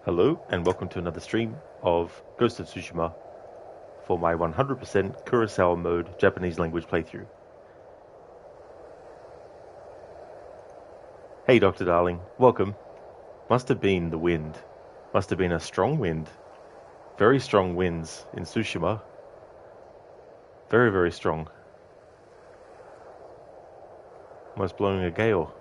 Hello and welcome to another stream of Ghost of Tsushima for my 100% Kurosawa Mode Japanese language playthrough. Hey Dr. Darling, welcome. Must have been the wind. Must have been a strong wind. Very strong winds in Tsushima. Very, very strong. Almost blowing a gale.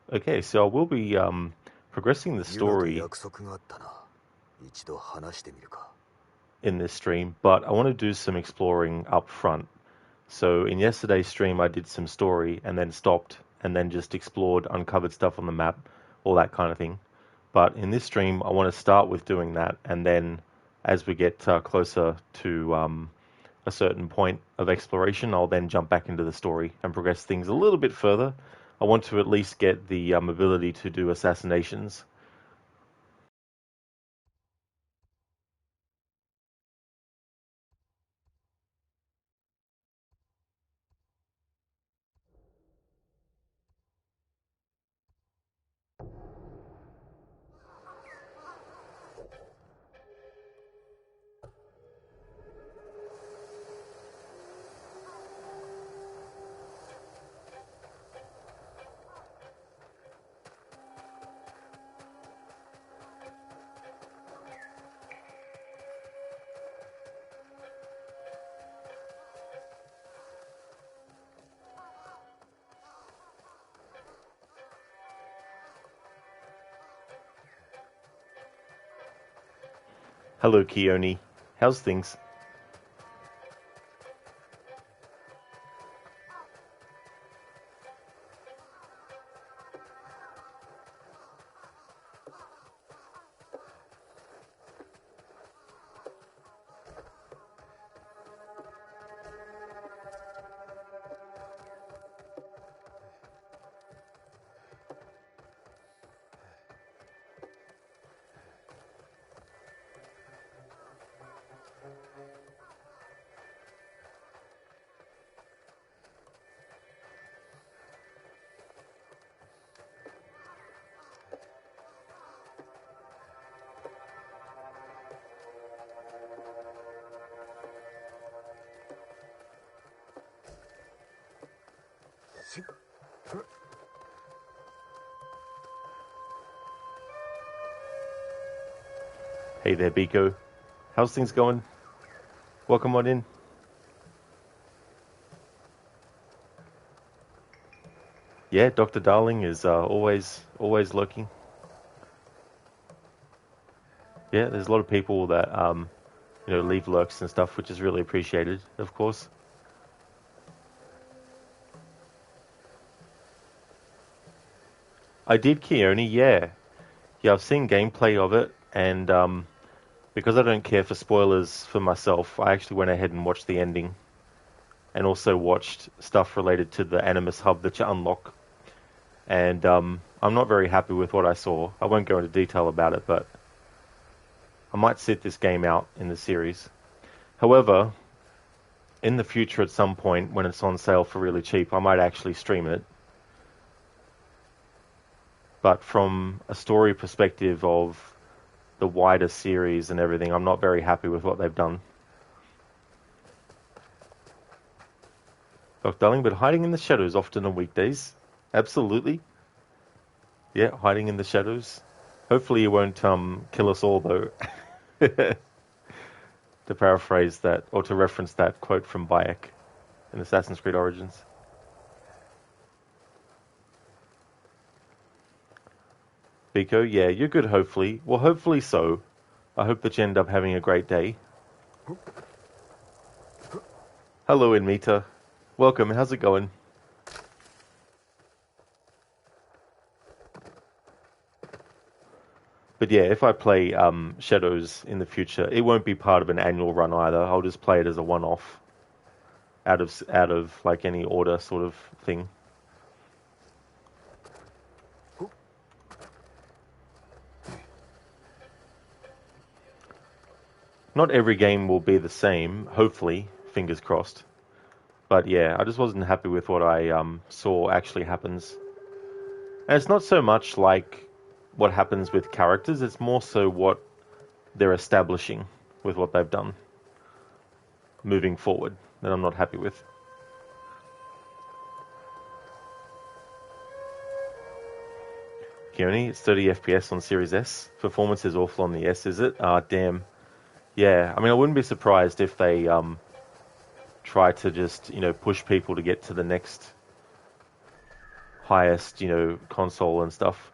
Okay, so I will be progressing the story in this stream, but I want to do some exploring up front. So in yesterday's stream I did some story and then stopped and then just explored, uncovered stuff on the map, all that kind of thing. But in this stream I want to start with doing that, and then as we get closer to a certain point of exploration, I'll then jump back into the story and progress things a little bit further. I want to at least get the ability to do assassinations. Hello, Keone. How's things? Hey there, Biko. How's things going? Welcome on in. Yeah, Dr. Darling is always lurking. Yeah, there's a lot of people that leave lurks and stuff, which is really appreciated, of course. I did, Keone, yeah. Yeah, I've seen gameplay of it, and because I don't care for spoilers for myself, I actually went ahead and watched the ending, and also watched stuff related to the Animus Hub that you unlock. And I'm not very happy with what I saw. I won't go into detail about it, but I might sit this game out in the series. However, in the future at some point, when it's on sale for really cheap, I might actually stream it. But from a story perspective of the wider series and everything, I'm not very happy with what they've done. Dr. Darling, but hiding in the shadows often on weekdays. Absolutely. Yeah, hiding in the shadows. Hopefully you won't kill us all, though. To paraphrase that, or to reference that quote from Bayek in Assassin's Creed Origins. Biko, yeah, you're good, hopefully. Well, hopefully so. I hope that you end up having a great day. Hello, Inmita. Welcome, how's it going? But yeah, if I play Shadows in the future, it won't be part of an annual run either. I'll just play it as a one-off, out of like any order sort of thing. Not every game will be the same, hopefully, fingers crossed. But yeah, I just wasn't happy with what I saw actually happens. And it's not so much like what happens with characters, it's more so what they're establishing with what they've done moving forward that I'm not happy with. Keone, it's 30 FPS on Series S. Performance is awful on the S, is it? Ah, damn. Yeah, I mean, I wouldn't be surprised if they try to just, push people to get to the next highest, console and stuff.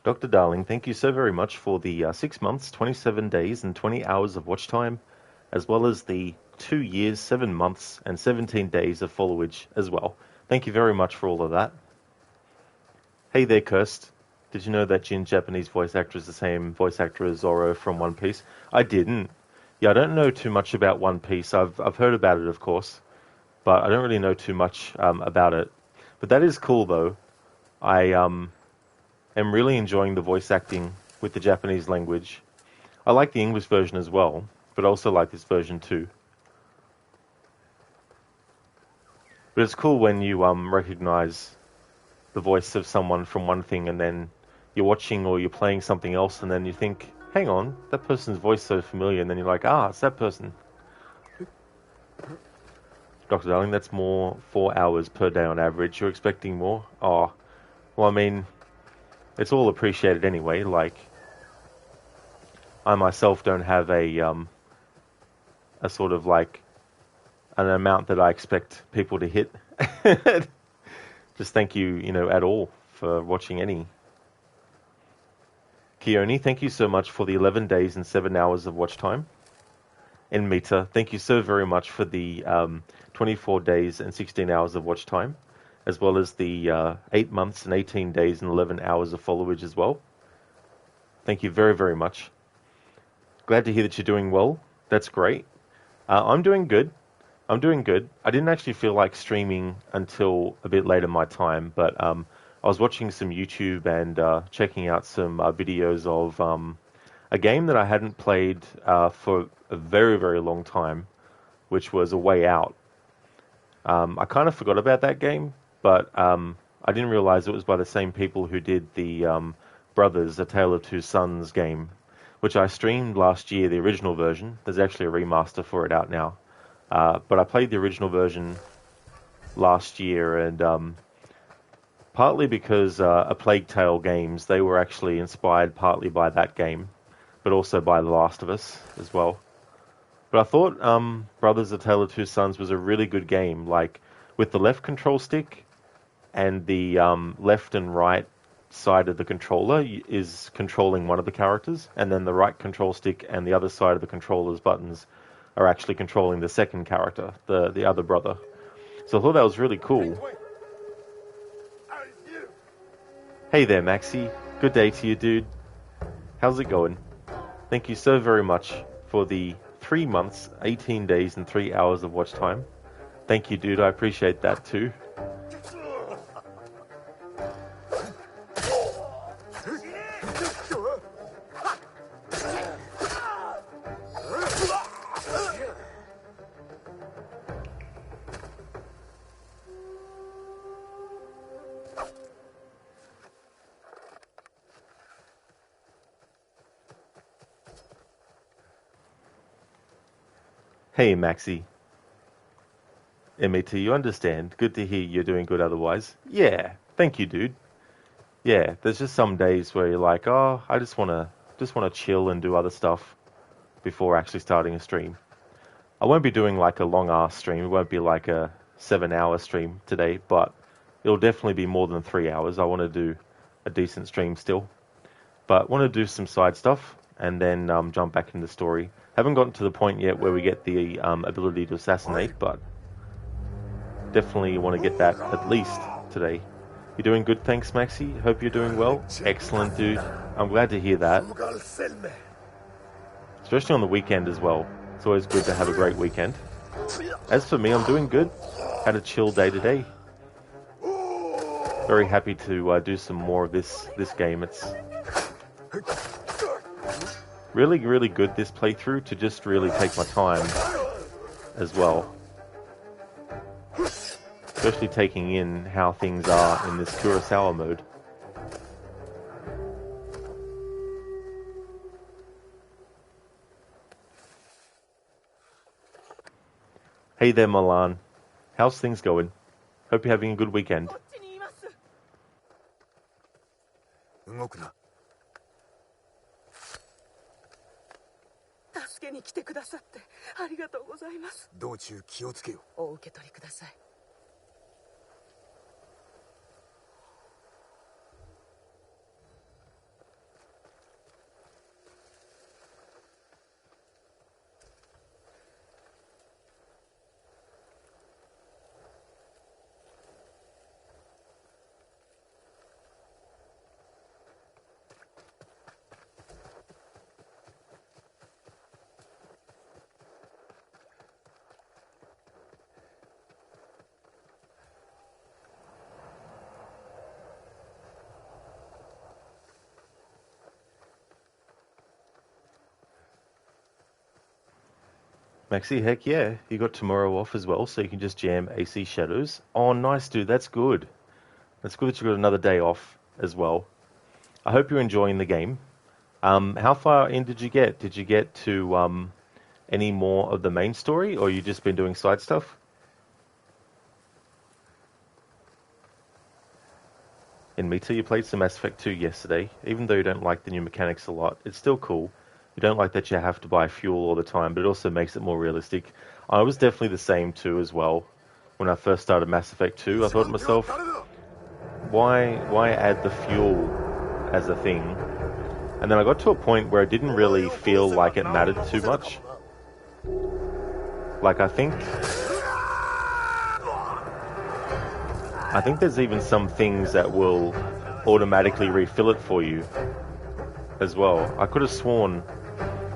Dr. Darling, thank you so very much for the 6 months, 27 days, and 20 hours of watch time, as well as the 2 years, 7 months, and 17 days of followage as well. Thank you very much for all of that. Hey there, Kirst. Did you know that Jin's Japanese voice actor is the same voice actor as Zoro from One Piece? I didn't. Yeah, I don't know too much about One Piece. I've heard about it, of course, but I don't really know too much about it. But that is cool, though. I am really enjoying the voice acting with the Japanese language. I like the English version as well, but I also like this version too. But it's cool when you recognize the voice of someone from one thing and then you're watching or you're playing something else and then you think, hang on, that person's voice is so familiar, and then you're like, it's that person. Dr. Darling, that's more 4 hours per day on average. You're expecting more? Oh, well, I mean, it's all appreciated anyway. Like, I myself don't have a sort of like an amount that I expect people to hit. Just thank you, at all for watching any. Keone, thank you so much for the 11 days and 7 hours of watch time. And Mita, thank you so very much for the 24 days and 16 hours of watch time, as well as the 8 months and 18 days and 11 hours of followage as well. Thank you very, very much. Glad to hear that you're doing well. That's great. I'm doing good. I didn't actually feel like streaming until a bit later my time, but I was watching some YouTube and checking out some videos of a game that I hadn't played for a very, very long time, which was A Way Out. I kind of forgot about that game, but I didn't realize it was by the same people who did the Brothers, A Tale of Two Sons game, which I streamed last year, the original version. There's actually a remaster for it out now. But I played the original version last year, and partly because A Plague Tale games, they were actually inspired partly by that game, but also by The Last of Us as well. But I thought Brothers, A Tale of Two Sons was a really good game, like with the left control stick and the left and right side of the controller is controlling one of the characters, and then the right control stick and the other side of the controller's buttons are actually controlling the second character, the other brother. So I thought that was really cool. Hey there, Maxi. Good day to you, dude. How's it going? Thank you so very much for the 3 months, 18 days, and 3 hours of watch time. Thank you, dude. I appreciate that too. Hey, Maxi. MAT, you understand. Good to hear you're doing good otherwise. Yeah, Thank you, dude. Yeah, there's just some days where you're like, oh, I just wanna chill and do other stuff before actually starting a stream. I won't be doing like a long ass stream. It won't be like a 7 hour stream today, but it'll definitely be more than 3 hours. I want to do a decent stream still, but want to do some side stuff and then jump back into the story. Haven't gotten to the point yet where we get the ability to assassinate, but definitely want to get that at least today. You're doing good, thanks, Maxi. Hope you're doing well. Excellent, dude. I'm glad to hear that. Especially on the weekend as well. It's always good to have a great weekend. As for me, I'm doing good. Had a chill day today. Very happy to do some more of this game. It's really, really good, this playthrough, to just really take my time as well. Especially taking in how things are in this Kurosawa mode. Hey there, Milan. How's things going? Hope you're having a good weekend. 動くな。助けに来てくださってありがとうございます。道中気をつけよ。お受け取りください。Maxi, heck yeah. You got tomorrow off as well, so you can just jam AC Shadows. Oh, nice, dude. That's good. That's good that you got another day off as well. I hope you're enjoying the game. How far in did you get? Did you get to any more of the main story, or you just been doing side stuff? In Mita, you played some Mass Effect 2 yesterday. Even though you don't like the new mechanics a lot, it's still cool. You don't like that you have to buy fuel all the time, but it also makes it more realistic. I was definitely the same too as well. When I first started Mass Effect 2, I thought to myself, why add the fuel as a thing? And then I got to a point where it didn't really feel like it mattered too much. Like, I think there's even some things that will automatically refill it for you as well. I could have sworn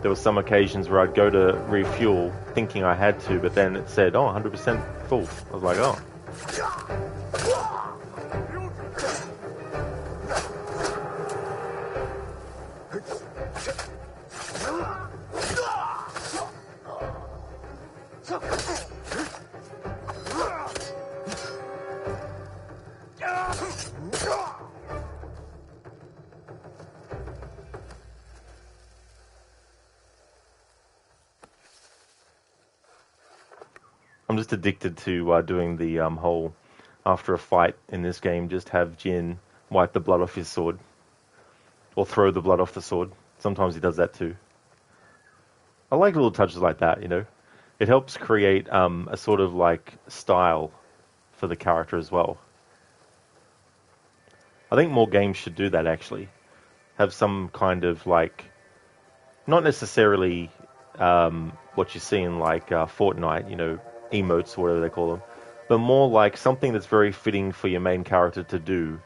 there were some occasions where I'd go to refuel thinking I had to, but then it said, oh, 100% full. I was like, oh. I'm just addicted to doing the whole, after a fight in this game, just have Jin wipe the blood off his sword. Or throw the blood off the sword. Sometimes he does that too. I like little touches like that, you know. It helps create a sort of like style for the character as well. I think more games should do that actually. Have some kind of like, not necessarily what you see in like Fortnite, you know, emotes or whatever they call them, but more like something that's very fitting for your main character to do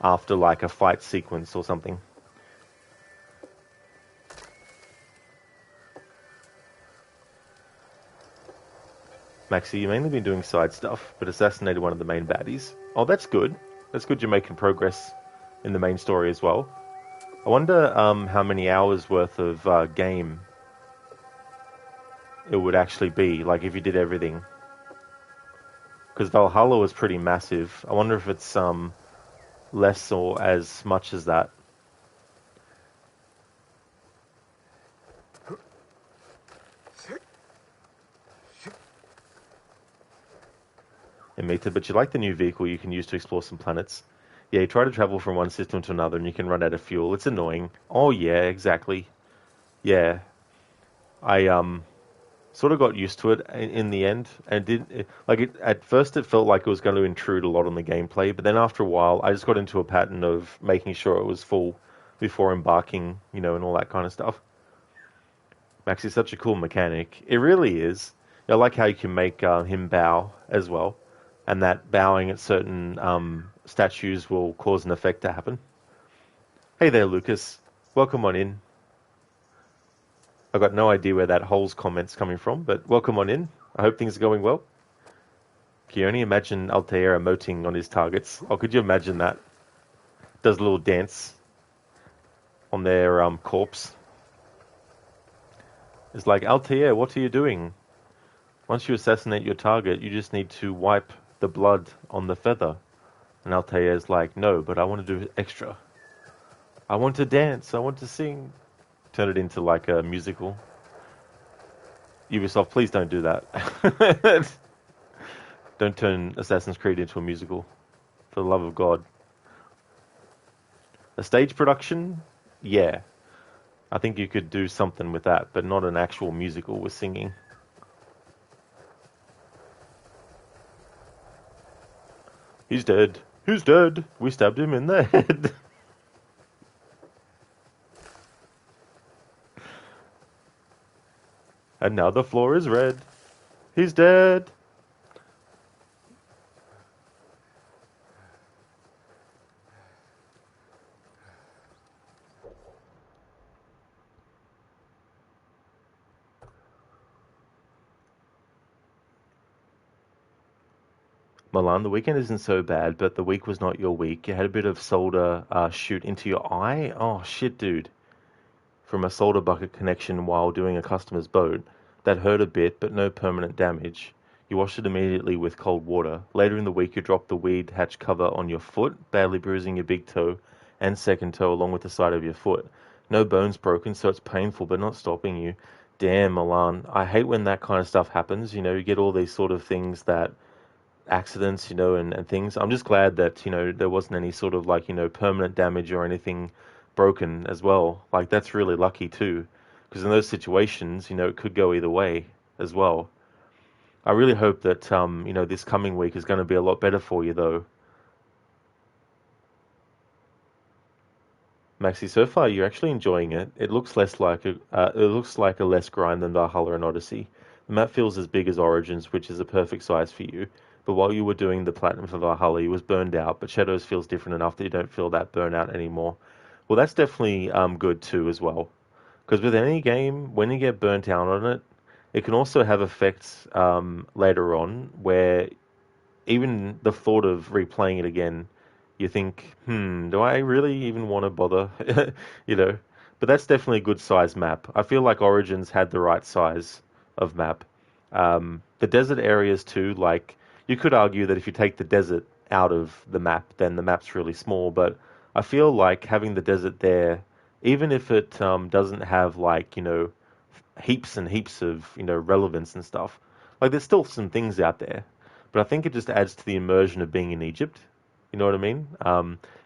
after like a fight sequence or something. Maxi, you've mainly been doing side stuff, but assassinated one of the main baddies. Oh, that's good. That's good you're making progress in the main story as well. I wonder how many hours worth of game it would actually be, like if you did everything. Because Valhalla was pretty massive. I wonder if it's less or as much as that. Mita, but you like the new vehicle you can use to explore some planets. Yeah, you try to travel from one system to another and you can run out of fuel. It's annoying. Oh yeah, exactly. Yeah. I sort of got used to it in the end, and at first it felt like it was going to intrude a lot on the gameplay, but then after a while I just got into a pattern of making sure it was full before embarking, and all that kind of stuff. Max is such a cool mechanic. It really is. I like how you can make him bow as well, and that bowing at certain statues will cause an effect to happen. Hey there, Lucas. Welcome on in. I got no idea where that holes comment's coming from, but welcome on in. I hope things are going well. Can you only imagine Altair emoting on his targets? Oh, could you imagine that? Does a little dance on their corpse. It's like, Altair, what are you doing? Once you assassinate your target, you just need to wipe the blood on the feather. And Altair's like, no, but I want to do extra. I want to dance. I want to sing. Turn it into like a musical. Ubisoft, please don't do that. Don't turn Assassin's Creed into a musical. For the love of God. A stage production? Yeah. I think you could do something with that, but not an actual musical with singing. He's dead. Who's dead? We stabbed him in the head. And now the floor is red. He's dead. Milan, the weekend isn't so bad, but the week was not your week. You had a bit of solder shoot into your eye. Oh, shit, dude. From a solder bucket connection while doing a customer's boat. That hurt a bit, but no permanent damage. You washed it immediately with cold water. Later in the week, you dropped the weed hatch cover on your foot, badly bruising your big toe and second toe along with the side of your foot. No bones broken, so it's painful, but not stopping you. Damn, Milan. I hate when that kind of stuff happens. You get all these sort of things that accidents, and things. I'm just glad that, there wasn't any sort of like, permanent damage or anything broken as well. Like, that's really lucky too. Because in those situations, it could go either way as well. I really hope that, this coming week is going to be a lot better for you though. Maxi, so far you're actually enjoying it. It looks like a less grind than Valhalla and Odyssey. The map feels as big as Origins, which is a perfect size for you. But while you were doing the platinum for Valhalla, you was burned out. But Shadows feels different enough that you don't feel that burnout anymore. Well, that's definitely good too as well. Because with any game, when you get burnt out on it, it can also have effects later on where even the thought of replaying it again, you think, do I really even want to bother? you know. But that's definitely a good size map. I feel like Origins had the right size of map. The desert areas too, like you could argue that if you take the desert out of the map, then the map's really small. But I feel like having the desert there, even if it doesn't have like heaps and heaps of relevance and stuff, like there's still some things out there. But I think it just adds to the immersion of being in Egypt. You know what I mean?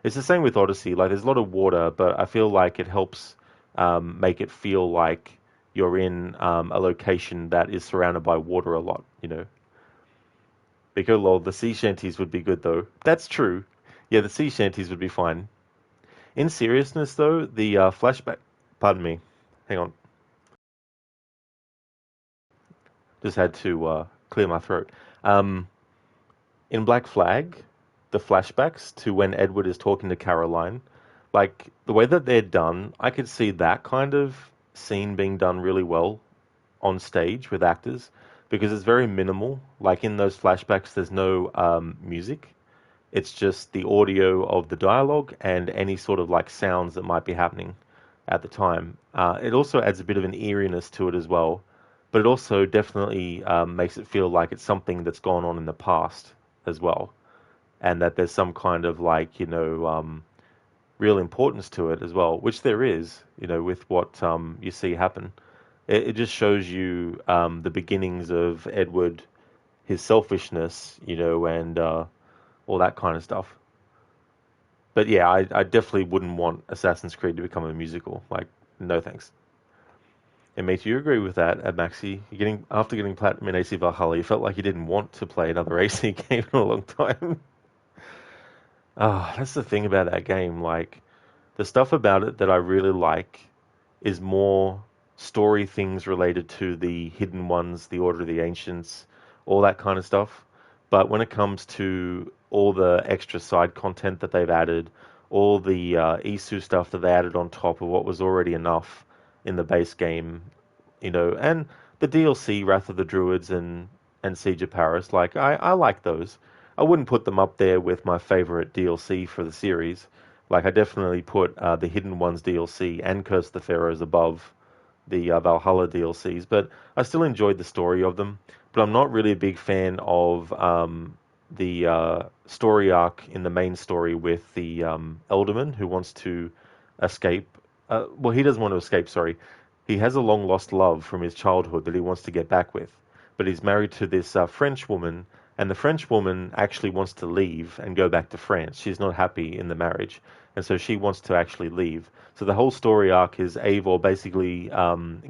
It's the same with Odyssey. Like there's a lot of water, but I feel like it helps make it feel like you're in a location that is surrounded by water a lot. Because lol, the sea shanties would be good though. That's true. Yeah, the sea shanties would be fine. In seriousness though, the flashback. Pardon me. Hang on. Just had to clear my throat. In Black Flag, the flashbacks to when Edward is talking to Caroline, like the way that they're done, I could see that kind of scene being done really well on stage with actors because it's very minimal. Like in those flashbacks, there's no music. It's just the audio of the dialogue and any sort of like sounds that might be happening at the time. It also adds a bit of an eeriness to it as well, but it also definitely makes it feel like it's something that's gone on in the past as well, and that there's some kind of like real importance to it as well, which there is, with what you see happen. It just shows you the beginnings of Edward, his selfishness, and all that kind of stuff. But yeah, I definitely wouldn't want Assassin's Creed to become a musical. Like, no thanks. And mate, you agree with that, Maxi? You're getting after getting platinum in AC Valhalla, you felt like you didn't want to play another AC game in a long time. Ah, that's the thing about that game. Like, the stuff about it that I really like is more story things related to the hidden ones, the Order of the Ancients, all that kind of stuff. But when it comes to all the extra side content that they've added, all the Isu stuff that they added on top of what was already enough in the base game, and the DLC, Wrath of the Druids and Siege of Paris, like I like those. I wouldn't put them up there with my favorite DLC for the series. Like I definitely put the Hidden Ones DLC and Curse of the Pharaohs above the Valhalla DLCs, but I still enjoyed the story of them. But I'm not really a big fan of the story arc in the main story with the Elderman who wants to escape. Well, he doesn't want to escape, sorry. He has a long lost love from his childhood that he wants to get back with. But he's married to this French woman, and the French woman actually wants to leave and go back to France. She's not happy in the marriage, and so she wants to actually leave. So the whole story arc is Eivor basically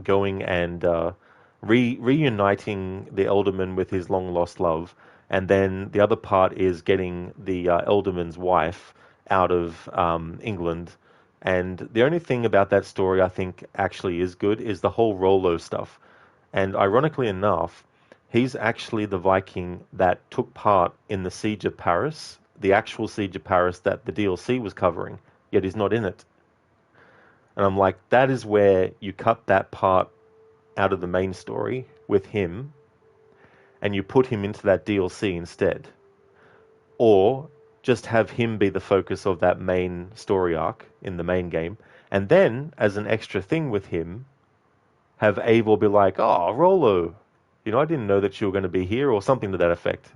going and reuniting the Elderman with his long lost love, and then the other part is getting the Elderman's wife out of England. And the only thing about that story I think actually is good is the whole Rollo stuff. And ironically enough, he's actually the Viking that took part in the Siege of Paris, the actual Siege of Paris that the DLC was covering, yet he's not in it. And I'm like, that is where you cut that part out of the main story with him and you put him into that DLC instead. Or just have him be the focus of that main story arc in the main game. And then, as an extra thing with him, have Eivor be like, oh, Rollo, I didn't know that you were going to be here, or something to that effect,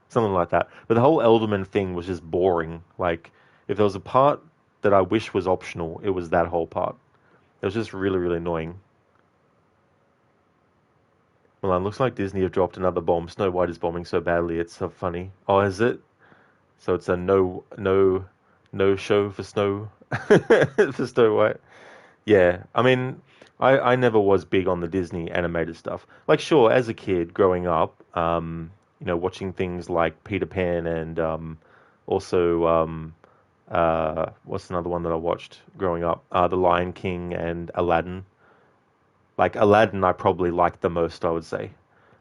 something like that. But the whole Elderman thing was just boring. Like, if there was a part that I wish was optional, it was that whole part. It was just really, really annoying. Well, it looks like Disney have dropped another bomb. Snow White is bombing so badly, it's so funny. Oh, is it? So it's a no show for Snow for Snow White. Yeah, I mean, I never was big on the Disney animated stuff. Like, sure, as a kid growing up, watching things like Peter Pan and also what's another one that I watched growing up? The Lion King and Aladdin. Like Aladdin, I probably liked the most, I would say.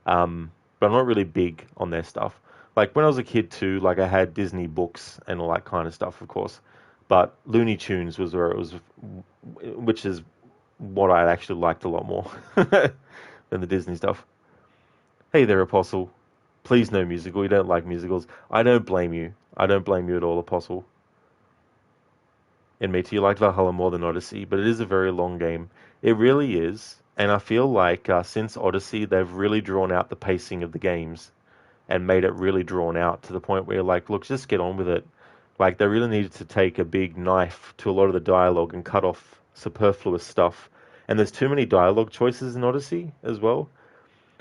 But I'm not really big on their stuff. Like when I was a kid too, like I had Disney books and all that kind of stuff, of course. But Looney Tunes was where it was, which is what I actually liked a lot more than the Disney stuff. Hey there, Apostle. Please no musical. You don't like musicals. I don't blame you. I don't blame you at all, Apostle. Admit you liked Valhalla more than Odyssey, but it is a very long game. It really is. And I feel like since Odyssey, they've really drawn out the pacing of the games and made it really drawn out to the point where, like, look, just get on with it. Like, they really needed to take a big knife to a lot of the dialogue and cut off superfluous stuff. And there's too many dialogue choices in Odyssey as well,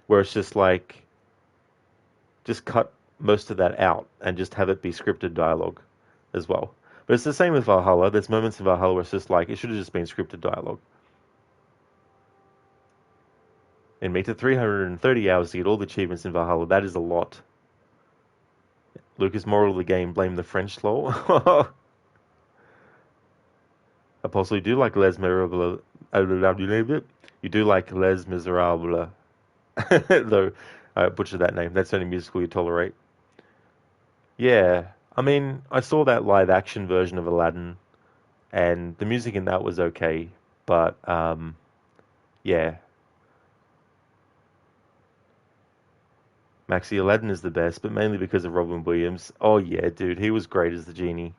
where it's just like, just cut most of that out and just have it be scripted dialogue as well. But it's the same with Valhalla. There's moments in Valhalla where it's just like, it should have just been scripted dialogue. And made it 330 hours to get all the achievements in Valhalla. That is a lot. Lucas, moral of the game, blame the French lol. Apostle, you do like Les Miserables. You do like Les Miserables. Though, I butchered that name. That's the only musical you tolerate. Yeah, I mean, I saw that live action version of Aladdin, and the music in that was okay, but, yeah. Maxi, Aladdin is the best, but mainly because of Robin Williams. Oh yeah, dude, he was great as the genie.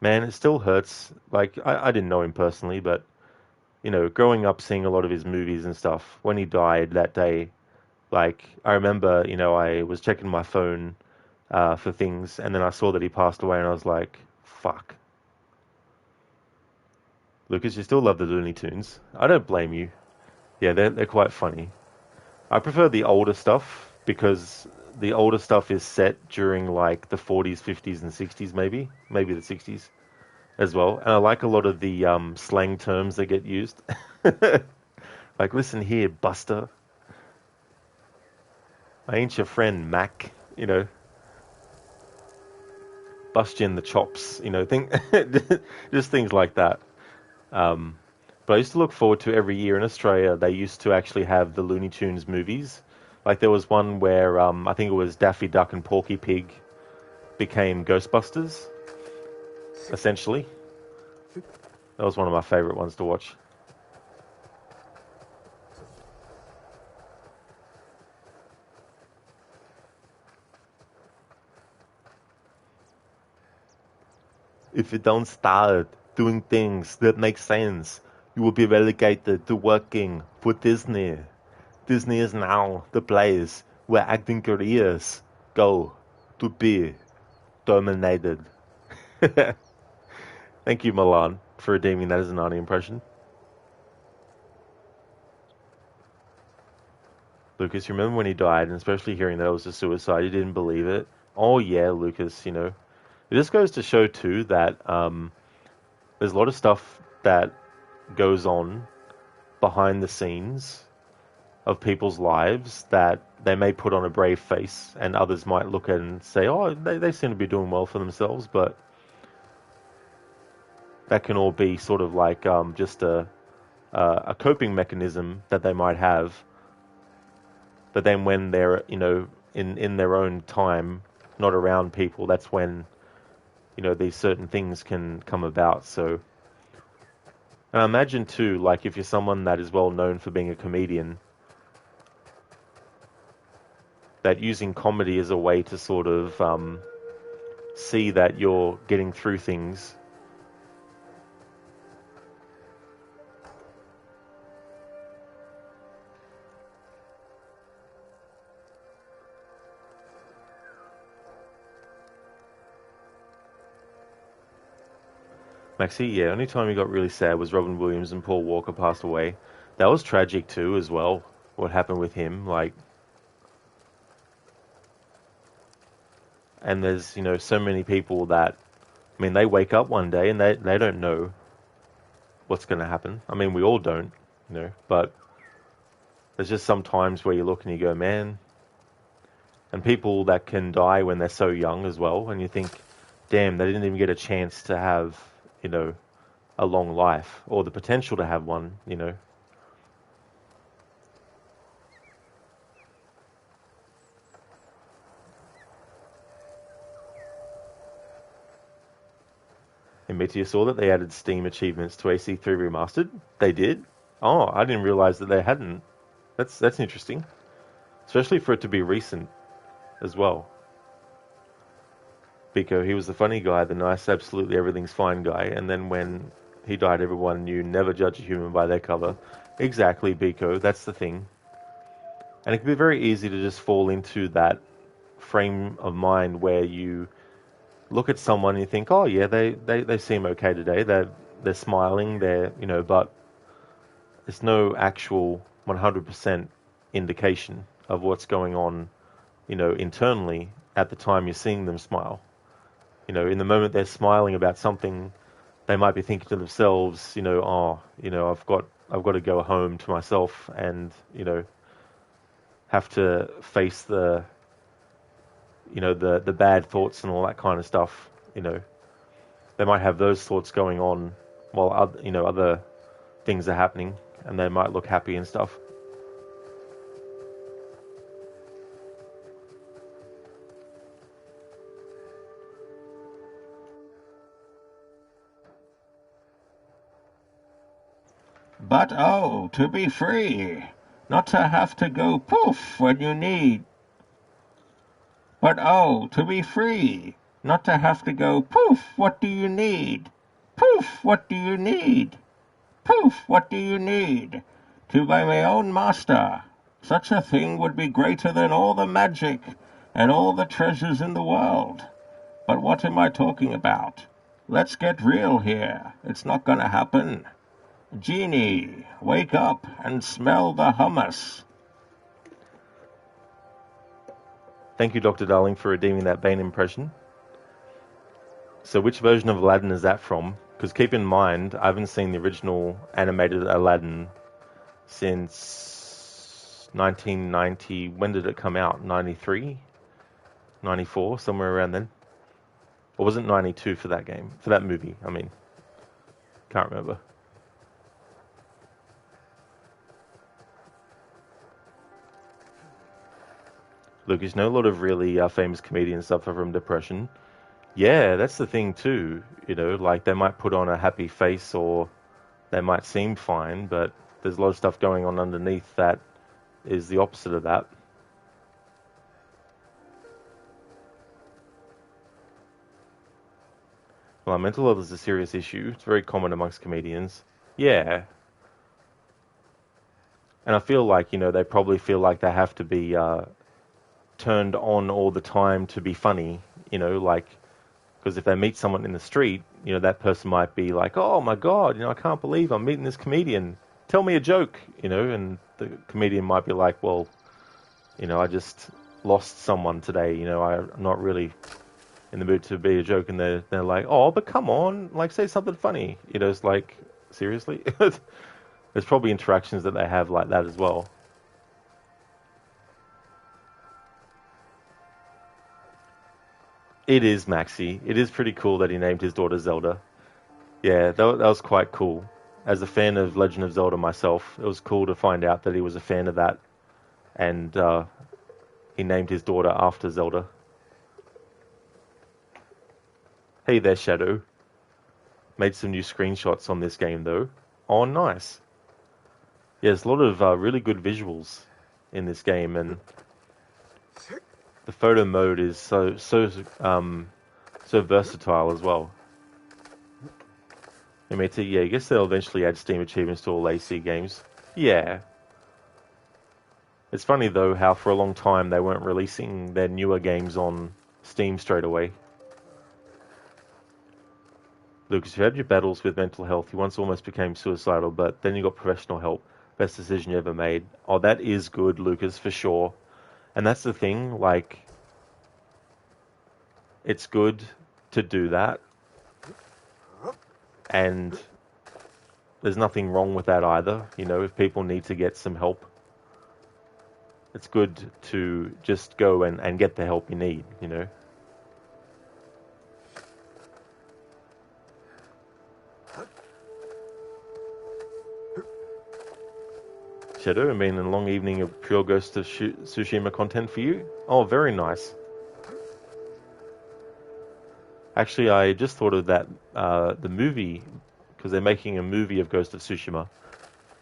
Man, it still hurts. Like, I didn't know him personally, but, growing up seeing a lot of his movies and stuff, when he died that day, like, I remember, I was checking my phone for things, and then I saw that he passed away, and I was like, fuck. Lucas, you still love the Looney Tunes. I don't blame you. Yeah, they're quite funny. I prefer the older stuff because the older stuff is set during like the 40s, 50s, and 60s, maybe the 60s as well. And I like a lot of the slang terms that get used. Like, listen here, Buster. I ain't your friend, Mac. Bust you in the chops. Just things like that. But I used to look forward to every year in Australia. They used to actually have the Looney Tunes movies. Like there was one where I think it was Daffy Duck and Porky Pig became Ghostbusters, essentially. That was one of my favorite ones to watch. If you don't start doing things that make sense, you will be relegated to working for Disney. Disney is now the place where acting careers go to be dominated. Thank you, Milan, for redeeming that as an Arnie impression. Lucas, you remember when he died, and especially hearing that it was a suicide, you didn't believe it? Oh yeah, Lucas, It just goes to show too that there's a lot of stuff that goes on behind the scenes of people's lives that they may put on a brave face, and others might look at it and say, oh, they seem to be doing well for themselves, but that can all be sort of like just a coping mechanism that they might have. But then when they're, in their own time, not around people, that's when, these certain things can come about. So, and I imagine too, like if you're someone that is well known for being a comedian, that using comedy as a way to sort of see that you're getting through things. Maxi, yeah, only time he got really sad was Robin Williams and Paul Walker passed away. That was tragic too, as well, what happened with him. Like, and there's, so many people that, I mean, they wake up one day and they don't know what's going to happen. I mean, we all don't, but there's just some times where you look and you go, man, and people that can die when they're so young as well, and you think, damn, they didn't even get a chance to have, a long life, or the potential to have one, And Mitty, you saw that they added Steam achievements to AC3 Remastered? They did? Oh, I didn't realize that they hadn't. That's interesting. Especially for it to be recent as well. Biko, he was the funny guy, the nice, absolutely everything's fine guy, and then when he died, everyone knew never judge a human by their cover. Exactly, Biko, that's the thing. And it can be very easy to just fall into that frame of mind where you look at someone and you think, oh yeah, they seem okay today, they're smiling, but there's no actual 100% indication of what's going on, internally at the time you're seeing them smile. In the moment they're smiling about something, they might be thinking to themselves, I've got to go home to myself and, have to face the bad thoughts and all that kind of stuff. They might have those thoughts going on while other things are happening, and they might look happy and stuff. But oh, to be free, not to have to go poof when you need. But oh, to be free, not to have to go poof, what do you need? Poof, what do you need? Poof, what do you need? To be my own master. Such a thing would be greater than all the magic and all the treasures in the world. But what am I talking about? Let's get real here. It's not gonna happen. Genie, wake up and smell the hummus. Thank you, Dr. Darling, for redeeming that Bane impression. So which version of Aladdin is that from? Because keep in mind, I haven't seen the original animated Aladdin since 1990. When did it come out? 93? 94? Somewhere around then? Or was it 92 for that game? For that movie, I mean. Can't remember. Lucas, you know a lot of really famous comedians suffer from depression. Yeah, that's the thing too. You know, like they might put on a happy face or they might seem fine, but there's a lot of stuff going on underneath that is the opposite of that. Well, mental health is a serious issue. It's very common amongst comedians. Yeah. And I feel like, you know, they probably feel like they have to be turned on all the time to be funny, you know, like, because if they meet someone in the street, you know, that person might be like, oh my God, you know, I can't believe I'm meeting this comedian. Tell me a joke, you know, and the comedian might be like, well, you know, I just lost someone today, you know, I'm not really in the mood to be a joke. And they're like, oh, but come on, like, say something funny. You know, it's like, seriously? There's probably interactions that they have like that as well. It is, Maxi. It is pretty cool that he named his daughter Zelda. Yeah, that was quite cool. As a fan of Legend of Zelda myself, it was cool to find out that he was a fan of that. And he named his daughter after Zelda. Hey there, Shadow. Made some new screenshots on this game, though. Oh, nice. Yeah, there's a lot of really good visuals in this game, and the photo mode is so versatile as well. I guess they'll eventually add Steam achievements to all AC games. Yeah. It's funny though how for a long time they weren't releasing their newer games on Steam straight away. Lucas, you had your battles with mental health. You once almost became suicidal, but then you got professional help. Best decision you ever made. Oh, that is good, Lucas, for sure. And that's the thing, like, it's good to do that. And there's nothing wrong with that either. You know, if people need to get some help, it's good to just go and get the help you need, you know. Shadow, I mean, a long evening of pure Ghost of Tsushima content for you. Oh, very nice. Actually, I just thought of that, the movie, because they're making a movie of Ghost of Tsushima.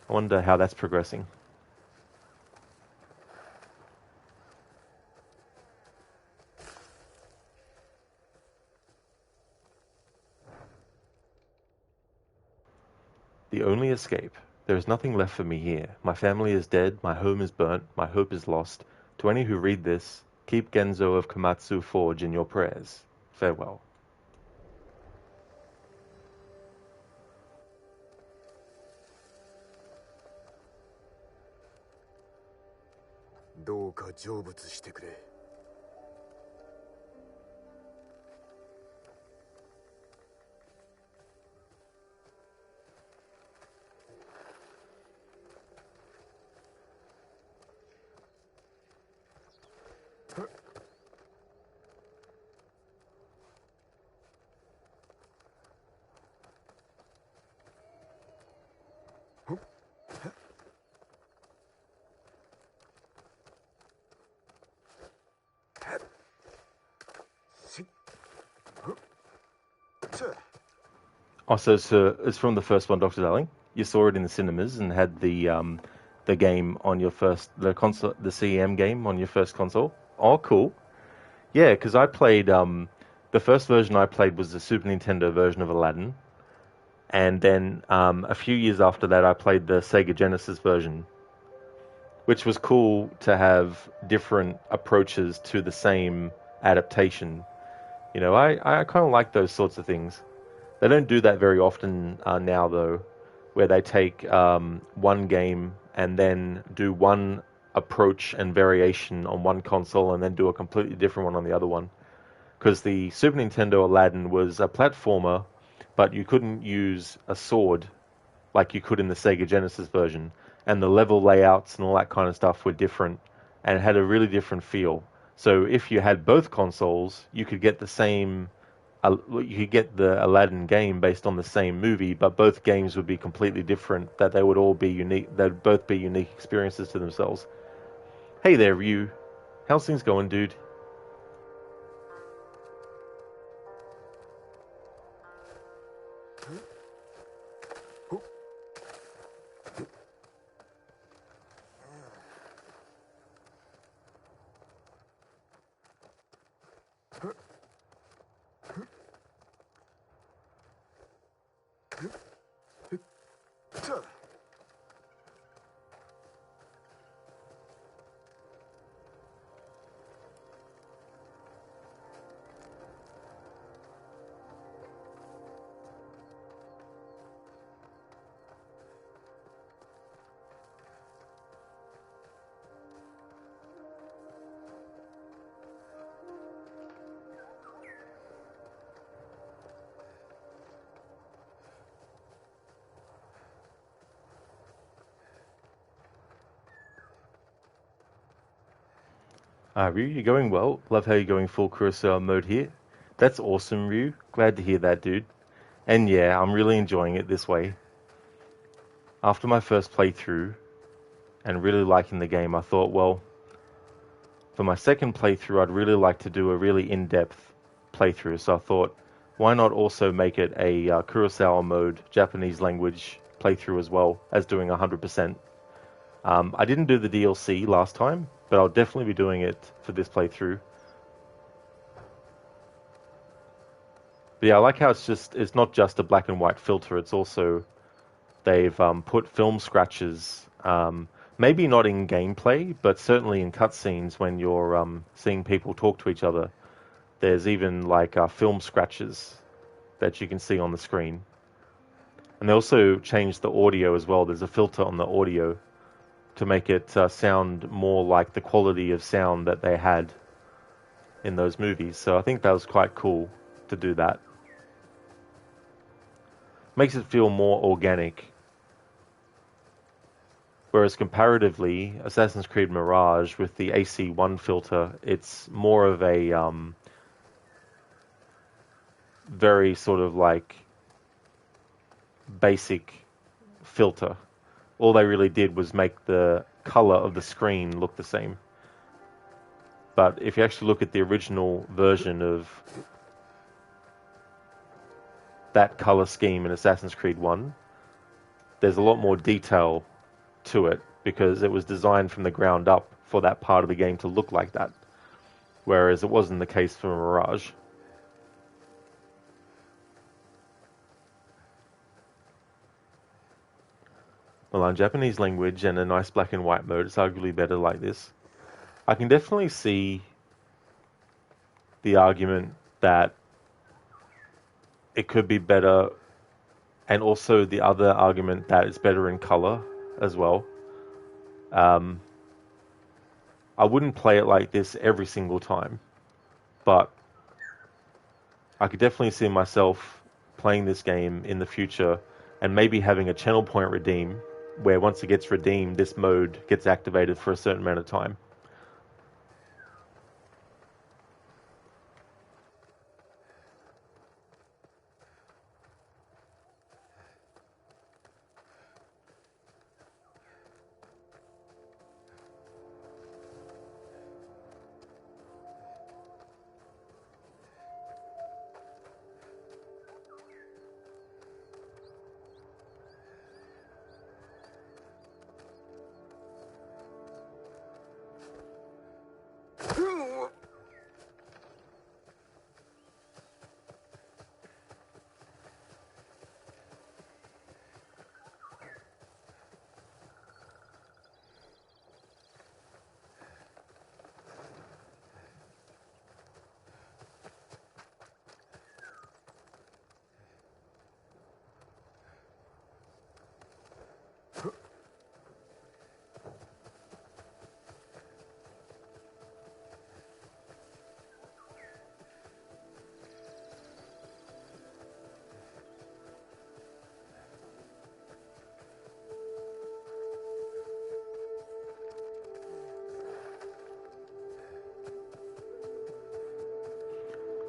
I wonder how that's progressing. The only escape. There is nothing left for me here. My family is dead, my home is burnt, my hope is lost. To any who read this, keep Genzo of Komatsu Forge in your prayers. Farewell. Oh, so it's from the first one, Dr. Darling. You saw it in the cinemas and had the game on your the CEM game on your first console. Oh, cool. Yeah, because I played the first version I played was the Super Nintendo version of Aladdin, and then a few years after that I played the Sega Genesis version, which was cool to have different approaches to the same adaptation. You know, I kind of like those sorts of things. They don't do that very often now, though, where they take one game and then do one approach and variation on one console and then do a completely different one on the other one. Because the Super Nintendo Aladdin was a platformer, but you couldn't use a sword like you could in the Sega Genesis version. And the level layouts and all that kind of stuff were different and had a really different feel. So if you had both consoles, you could get you could get the Aladdin game based on the same movie, but both games would be completely different, that they would all be unique, they'd both be unique experiences to themselves. Hey there, Ryu. How's things going, dude? Ryu, you're going well. Love how you're going full Kurosawa mode here. That's awesome, Ryu. Glad to hear that, dude. And yeah, I'm really enjoying it this way. After my first playthrough and really liking the game, I thought, well, for my second playthrough, I'd really like to do a really in-depth playthrough. So I thought, why not also make it a Kurosawa Mode Japanese Language playthrough as well as doing 100%. I didn't do the DLC last time, but I'll definitely be doing it for this playthrough. But yeah, I like how it's not just a black and white filter, it's also, they've put film scratches, maybe not in gameplay, but certainly in cutscenes when you're seeing people talk to each other. There's even like film scratches that you can see on the screen. And they also changed the audio as well. There's a filter on the audio to make it sound more like the quality of sound that they had in those movies. So I think that was quite cool to do that. Makes it feel more organic. Whereas comparatively, Assassin's Creed Mirage with the AC1 filter, it's more of a very sort of like basic filter. All they really did was make the color of the screen look the same. But if you actually look at the original version of that color scheme in Assassin's Creed 1, there's a lot more detail to it because it was designed from the ground up for that part of the game to look like that. Whereas it wasn't the case for Mirage. Well, on Japanese language and a nice black and white mode, it's arguably better like this. I can definitely see the argument that it could be better, and also the other argument that it's better in color as well. I wouldn't play it like this every single time, but I could definitely see myself playing this game in the future and maybe having a channel point redeem where once it gets redeemed, this mode gets activated for a certain amount of time.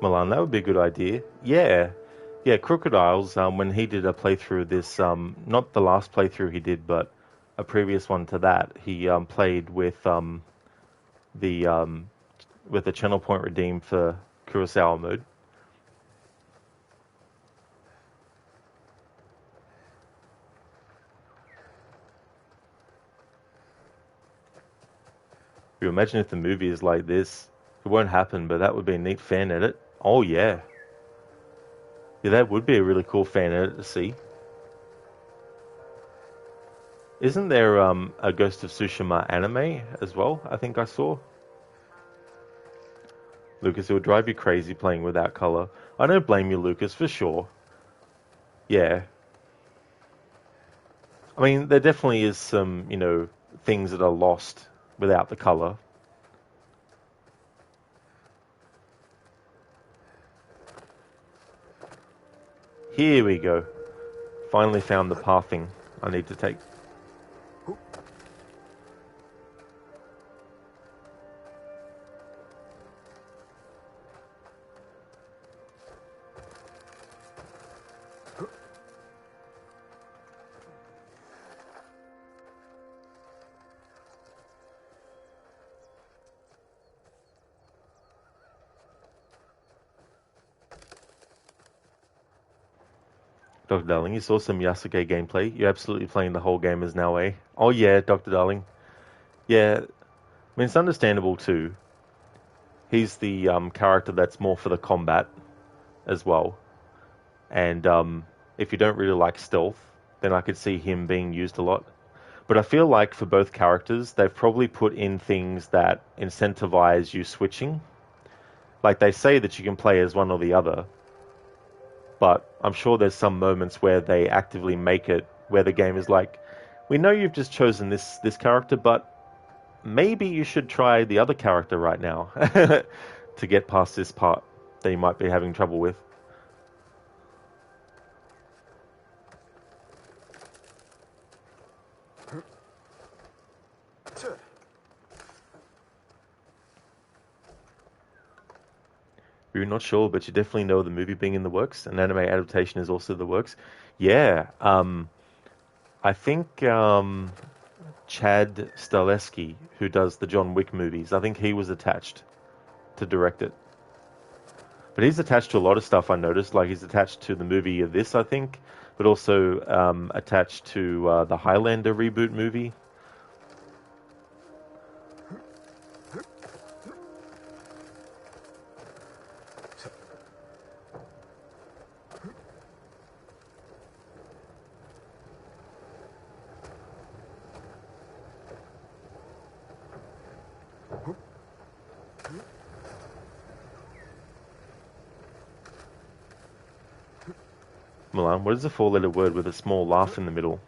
Milan, that would be a good idea. Yeah. Yeah, Crocodiles, when he did a playthrough of this, not the last playthrough he did, but a previous one to that, he played the with the channel point redeemed for Kurosawa Mode. You imagine if the movie is like this. It won't happen, but that would be a neat fan edit. Oh yeah. Yeah, that would be a really cool fan edit to see. Isn't there a Ghost of Tsushima anime as well? I think I saw. Lucas, it would drive you crazy playing without color. I don't blame you, Lucas, for sure. Yeah. I mean, there definitely is some, things that are lost without the color. Here we go. Finally found the pathing I need to take. Dr. Darling, you saw some Yasuke gameplay. You're absolutely playing the whole game as now, eh? Oh yeah, Dr. Darling. Yeah, I mean, it's understandable too. He's the character that's more for the combat as well. And if you don't really like stealth, then I could see him being used a lot. But I feel like for both characters, they've probably put in things that incentivize you switching. Like they say that you can play as one or the other, but I'm sure there's some moments where they actively make it where the game is like, we know you've just chosen this character, but maybe you should try the other character right now to get past this part that you might be having trouble with. You're not sure, but you definitely know the movie being in the works. An anime adaptation is also the works. Yeah, I think Chad Stahelski, who does the John Wick movies, I think he was attached to direct it. But he's attached to a lot of stuff I noticed. Like he's attached to the movie of this, I think, but also attached to the Highlander reboot movie. Milan, what is a four-letter word with a small laugh in the middle?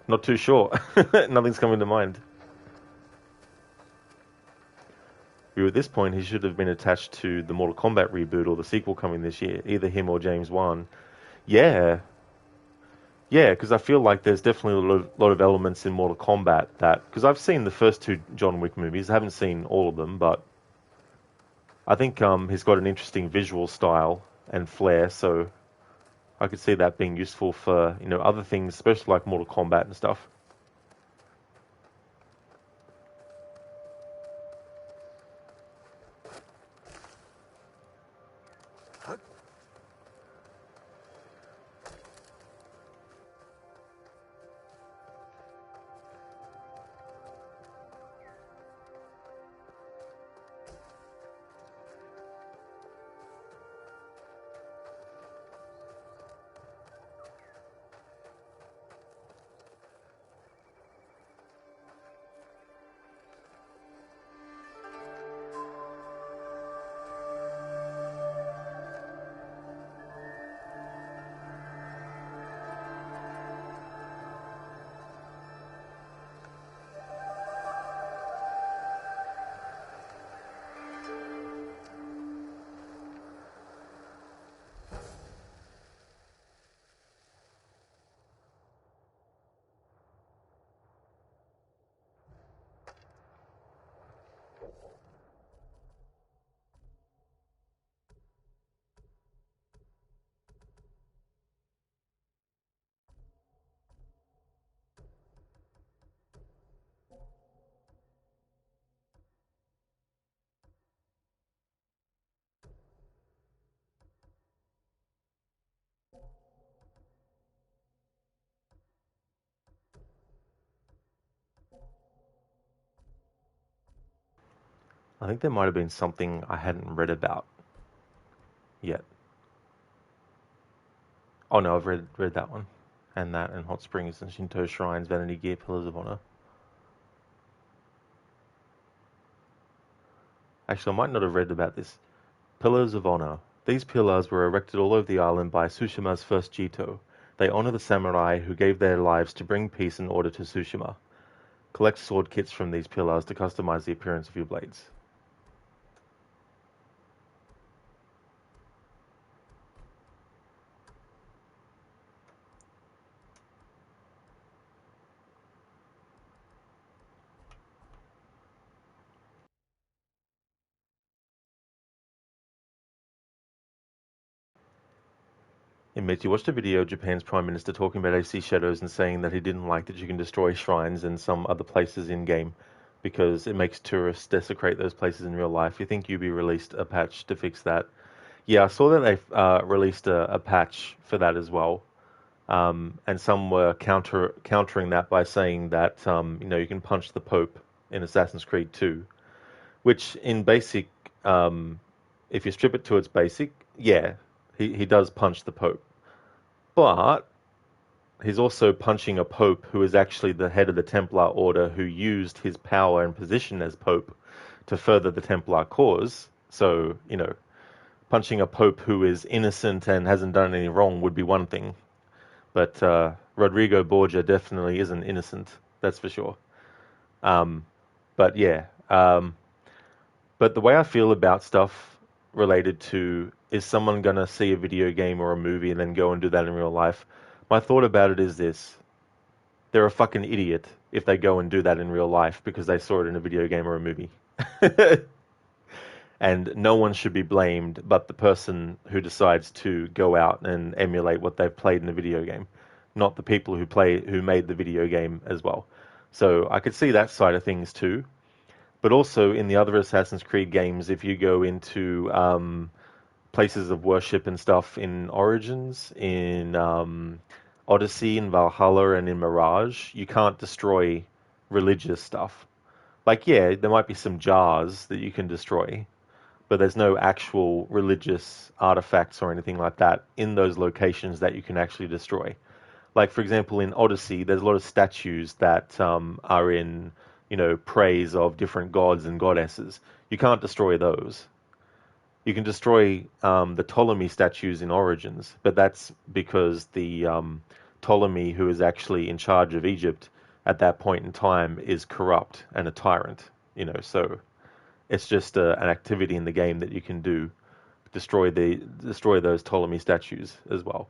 Not too sure. Nothing's coming to mind. At this point, he should have been attached to the Mortal Kombat reboot or the sequel coming this year. Either him or James Wan. Yeah. Yeah, because I feel like there's definitely a lot of elements in Mortal Kombat that... Because I've seen the first two John Wick movies. I haven't seen all of them, but... I think he's got an interesting visual style and flair, so... I could see that being useful for, other things, especially like Mortal Kombat and stuff. I think there might have been something I hadn't read about yet. Oh no, I've read that one. And that, and Hot Springs, and Shinto Shrines, Vanity Gear, Pillars of Honor. Actually, I might not have read about this. Pillars of Honor. These pillars were erected all over the island by Tsushima's first Jito. They honor the samurai who gave their lives to bring peace and order to Tsushima. Collect sword kits from these pillars to customize the appearance of your blades. Admits you watched a video of Japan's Prime Minister talking about AC Shadows and saying that he didn't like that you can destroy shrines and some other places in-game because it makes tourists desecrate those places in real life. You think Ubi released a patch to fix that? Yeah, I saw that they released a patch for that as well. And some were countering that by saying that you can punch the Pope in Assassin's Creed 2, which in basic, if you strip it to its basic, yeah, he does punch the Pope. But he's also punching a pope who is actually the head of the Templar Order who used his power and position as pope to further the Templar cause. So, punching a pope who is innocent and hasn't done any wrong would be one thing. But Rodrigo Borgia definitely isn't innocent, that's for sure. But yeah. But the way I feel about stuff related to, is someone going to see a video game or a movie and then go and do that in real life? My thought about it is this. They're a fucking idiot if they go and do that in real life because they saw it in a video game or a movie. And no one should be blamed but the person who decides to go out and emulate what they've played in a video game, not the people who made the video game as well. So I could see that side of things too. But also in the other Assassin's Creed games, if you go into places of worship and stuff in Origins, in Odyssey, in Valhalla, and in Mirage, you can't destroy religious stuff. Like, yeah, there might be some jars that you can destroy, but there's no actual religious artifacts or anything like that in those locations that you can actually destroy. Like, for example, in Odyssey, there's a lot of statues that are in, praise of different gods and goddesses. You can't destroy those. You can destroy the Ptolemy statues in Origins, but that's because the Ptolemy, who is actually in charge of Egypt at that point in time, is corrupt and a tyrant. So it's just an activity in the game that you can do, destroy those Ptolemy statues as well.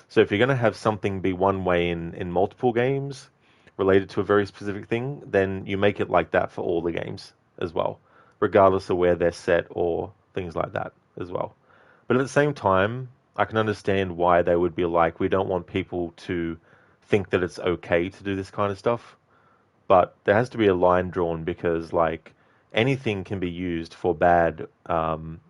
So if you're going to have something be one way in multiple games related to a very specific thing, then you make it like that for all the games as well, regardless of where they're set or things like that as well. But at the same time, I can understand why they would be like, we don't want people to think that it's okay to do this kind of stuff. But there has to be a line drawn because, like, anything can be used for bad,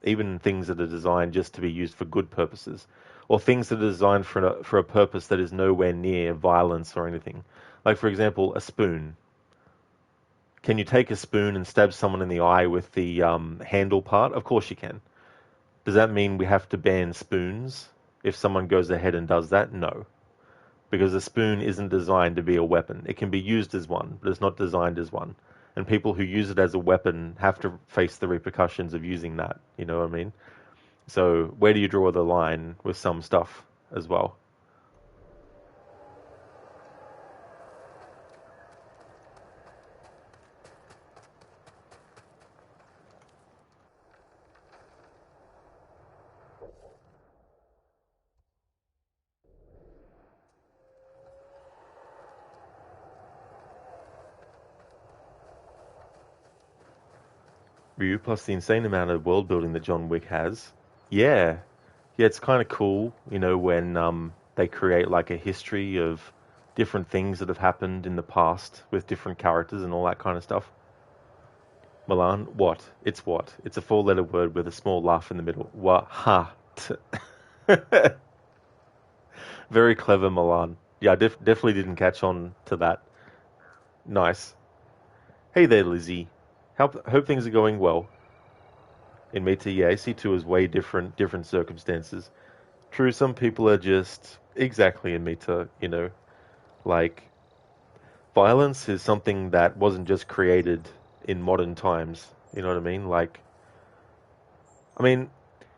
even things that are designed just to be used for good purposes, or things that are designed for a purpose that is nowhere near violence or anything. Like, for example, a spoon. Can you take a spoon and stab someone in the eye with the handle part? Of course you can. Does that mean we have to ban spoons if someone goes ahead and does that? No. Because a spoon isn't designed to be a weapon. It can be used as one, but it's not designed as one. And people who use it as a weapon have to face the repercussions of using that. You know what I mean? So where do you draw the line with some stuff as well? Ryu plus the insane amount of world building that John Wick has. Yeah. Yeah, it's kind of cool, when they create like a history of different things that have happened in the past with different characters and all that kind of stuff. Milan, what? It's what? It's a four-letter word with a small laugh in the middle. What? Ha. Very clever, Milan. Yeah, I definitely didn't catch on to that. Nice. Hey there, Lizzie. Hope things are going well. In Mita, yeah, AC2 is way different circumstances. True, some people are just exactly in Mita, like violence is something that wasn't just created in modern times. You know what I mean? Like, I mean,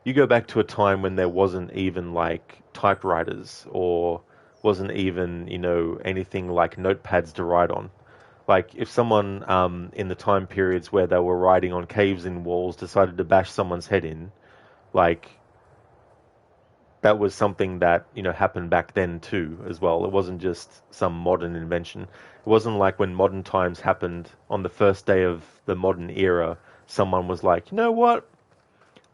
you go back to a time when there wasn't even like typewriters or wasn't even, anything like notepads to write on. Like if someone in the time periods where they were writing on caves in walls decided to bash someone's head in, like that was something that, happened back then too as well. It wasn't just some modern invention. It wasn't like when modern times happened on the first day of the modern era, someone was like, you know what?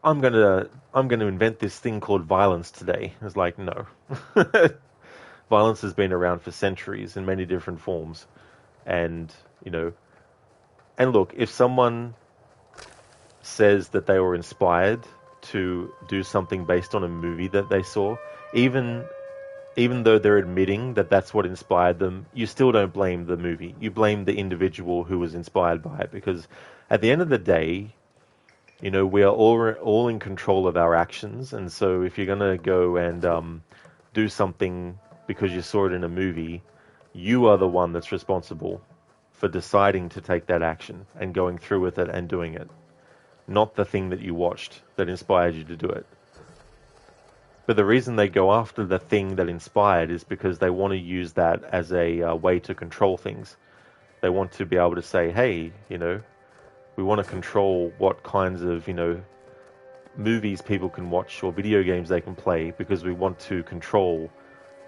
I'm gonna invent this thing called violence today. It's like, no. Violence has been around for centuries in many different forms. And, and look, if someone says that they were inspired to do something based on a movie that they saw, even though they're admitting that that's what inspired them, you still don't blame the movie. You blame the individual who was inspired by it, because at the end of the day, we are all in control of our actions. And so if you're going to go and do something because you saw it in a movie, you are the one that's responsible for deciding to take that action and going through with it and doing it, not the thing that you watched that inspired you to do it. But the reason they go after the thing that inspired is because they want to use that as a way to control things. They want to be able to say, hey, we want to control what kinds of, movies people can watch or video games they can play, because we want to control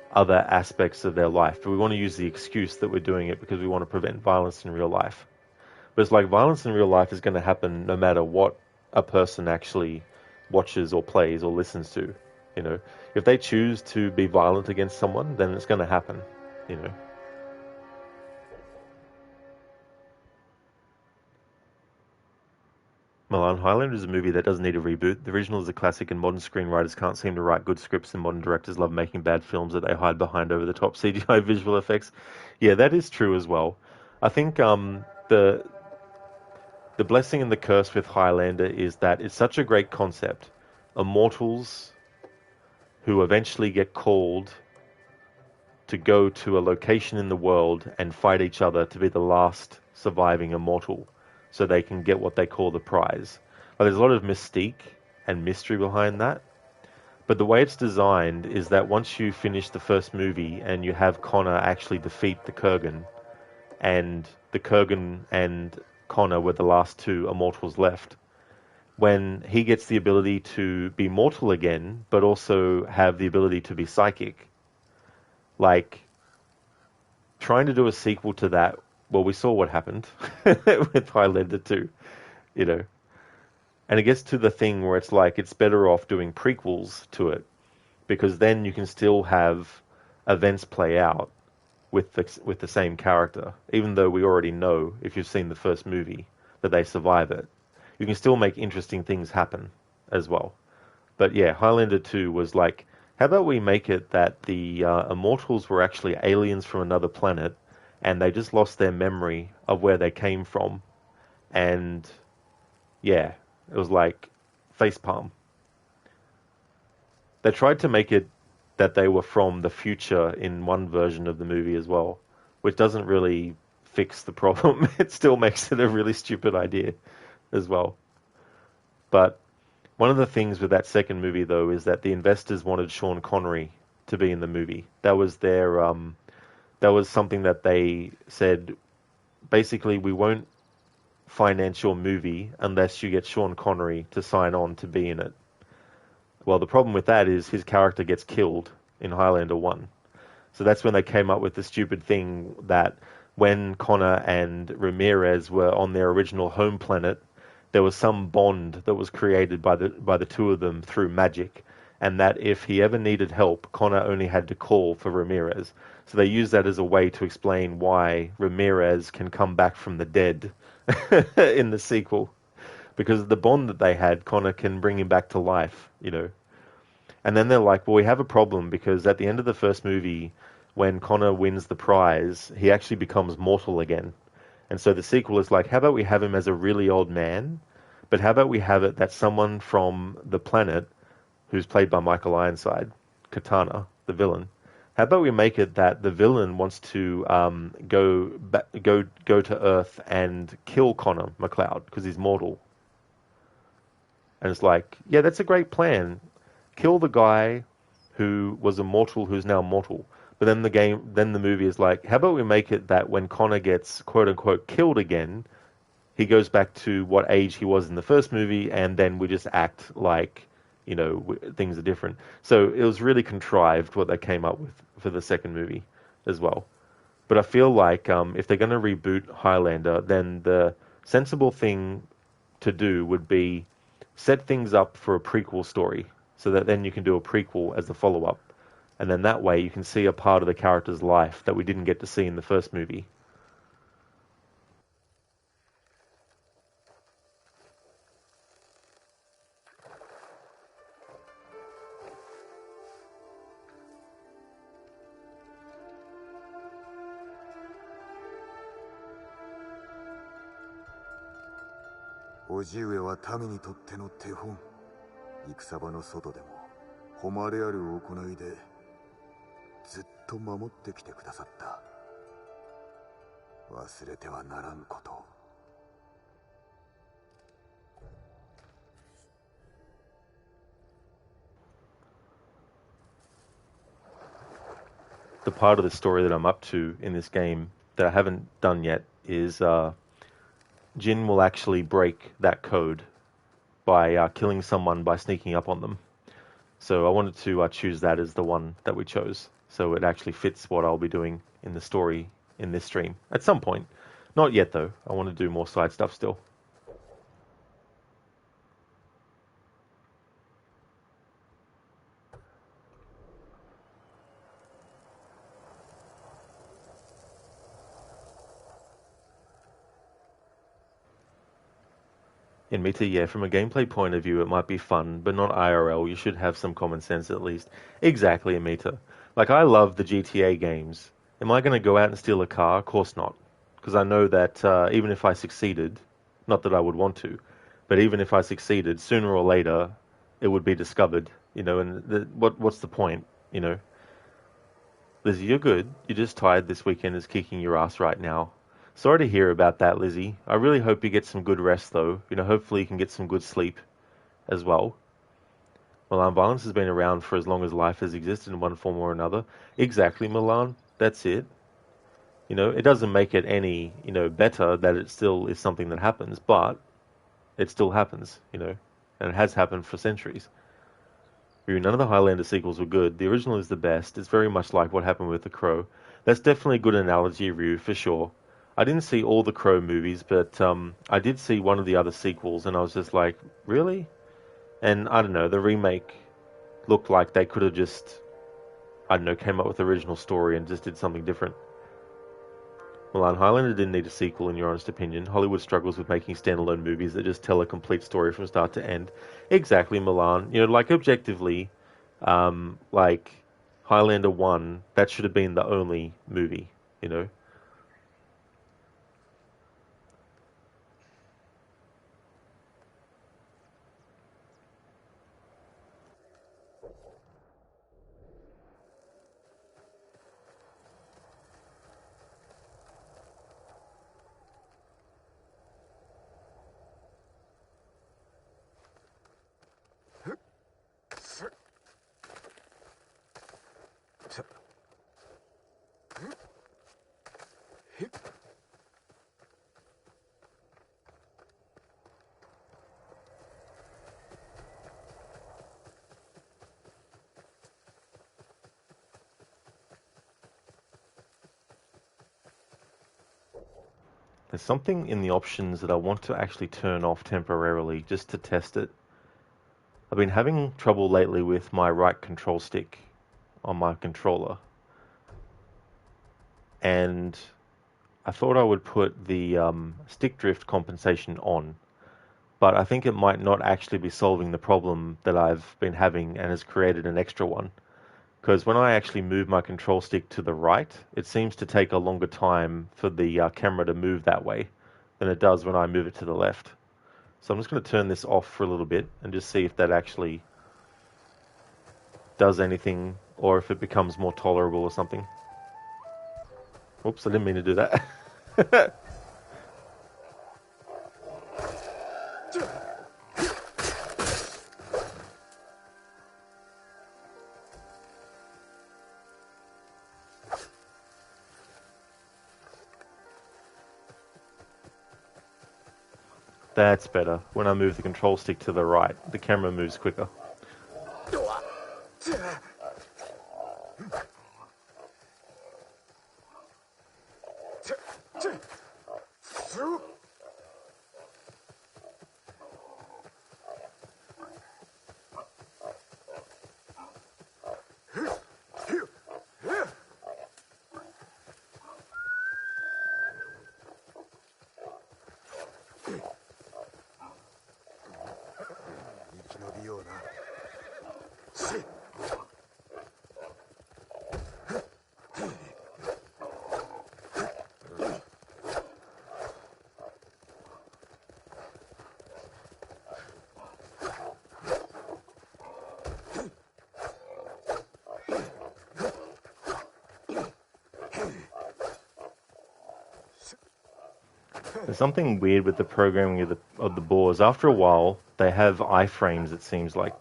other aspects of their life. But we want to use the excuse that we're doing it because we want to prevent violence in real life. But it's like violence in real life is going to happen no matter what a person actually watches or plays or listens to. If they choose to be violent against someone, then it's going to happen. Milan, Highlander is a movie that doesn't need a reboot. The original is a classic, and modern screenwriters can't seem to write good scripts, and modern directors love making bad films that they hide behind over-the-top CGI visual effects. Yeah, that is true as well. I think the blessing and the curse with Highlander is that it's such a great concept. Immortals who eventually get called to go to a location in the world and fight each other to be the last surviving immortal, so they can get what they call the prize. There's a lot of mystique and mystery behind that. But the way it's designed is that once you finish the first movie and you have Connor actually defeat the Kurgan, and the Kurgan and Connor were the last two immortals left, when he gets the ability to be mortal again, but also have the ability to be psychic, like, trying to do a sequel to that, well, we saw what happened with Highlander 2, And it gets to the thing where it's like, it's better off doing prequels to it, because then you can still have events play out with the same character, even though we already know, if you've seen the first movie, that they survive it. You can still make interesting things happen as well. But yeah, Highlander 2 was like, how about we make it that the Immortals were actually aliens from another planet, and they just lost their memory of where they came from. And yeah, it was like facepalm. They tried to make it that they were from the future in one version of the movie as well, which doesn't really fix the problem. It still makes it a really stupid idea as well. But one of the things with that second movie, though, is that the investors wanted Sean Connery to be in the movie. That was their that was something that they said, basically, we won't finance your movie unless you get Sean Connery to sign on to be in it. Well, the problem with that is his character gets killed in Highlander 1. So that's when they came up with the stupid thing that when Connor and Ramirez were on their original home planet, there was some bond that was created by the two of them through magic, and that if he ever needed help, Connor only had to call for Ramirez. So they use that as a way to explain why Ramirez can come back from the dead in the sequel. Because of the bond that they had, Connor can bring him back to life, And then they're like, well, we have a problem, because at the end of the first movie, when Connor wins the prize, he actually becomes mortal again. And so the sequel is like, how about we have him as a really old man, But how about we have it that someone from the planet, who's played by Michael Ironside, Katana, the villain, how about we make it that the villain wants to go to Earth and kill Connor McLeod because he's mortal. And it's like, yeah, that's a great plan. Kill the guy who was immortal, who's now mortal. But then the movie is like, how about we make it that when Connor gets quote unquote killed again, he goes back to what age he was in the first movie, and then we just act like, things are different. So it was really contrived what they came up with for the second movie as well. But I feel like if they're going to reboot Highlander, then the sensible thing to do would be set things up for a prequel story, so that then you can do a prequel as a follow-up. And then that way you can see a part of the character's life that we didn't get to see in the first movie. The part of the story that I'm up to in this game that I haven't done yet is Jin will actually break that code by killing someone by sneaking up on them. So I wanted to choose that as the one that we chose, so it actually fits what I'll be doing in the story in this stream at some point. Not yet though. I want to do more side stuff still. In Mita, yeah, from a gameplay point of view, it might be fun, but not IRL. You should have some common sense at least. Exactly, Amita. Like, I love the GTA games. Am I going to go out and steal a car? Of course not. Because I know that even if I succeeded, not that I would want to, but even if I succeeded, sooner or later, it would be discovered, and what's the point, Lizzie, you're good. You're just tired. This weekend is kicking your ass right now. Sorry to hear about that, Lizzie. I really hope you get some good rest, though. Hopefully you can get some good sleep as well. Milan, violence has been around for as long as life has existed in one form or another. Exactly, Milan. That's it. It doesn't make it any, better that it still is something that happens, but it still happens, and it has happened for centuries. None of the Highlander sequels were good. The original is the best. It's very much like what happened with The Crow. That's definitely a good analogy, Ryu, for sure. I didn't see all the Crow movies, but I did see one of the other sequels, and I was just like, really? And I don't know, the remake looked like they could have just, I don't know, came up with the original story and just did something different. Milan, Highlander didn't need a sequel, in your honest opinion. Hollywood struggles with making standalone movies that just tell a complete story from start to end. Exactly, Milan. Like, objectively, like, Highlander 1, that should have been the only movie, There's something in the options that I want to actually turn off temporarily just to test it. I've been having trouble lately with my right control stick on my controller. And I thought I would put the stick drift compensation on. But I think it might not actually be solving the problem that I've been having and has created an extra one. Because when I actually move my control stick to the right, it seems to take a longer time for the camera to move that way than it does when I move it to the left. So I'm just going to turn this off for a little bit and just see if that actually does anything or if it becomes more tolerable or something. Oops, I didn't mean to do that. That's better. When I move the control stick to the right, the camera moves quicker. There's something weird with the programming of the boars. After a while, they have iframes, it seems like.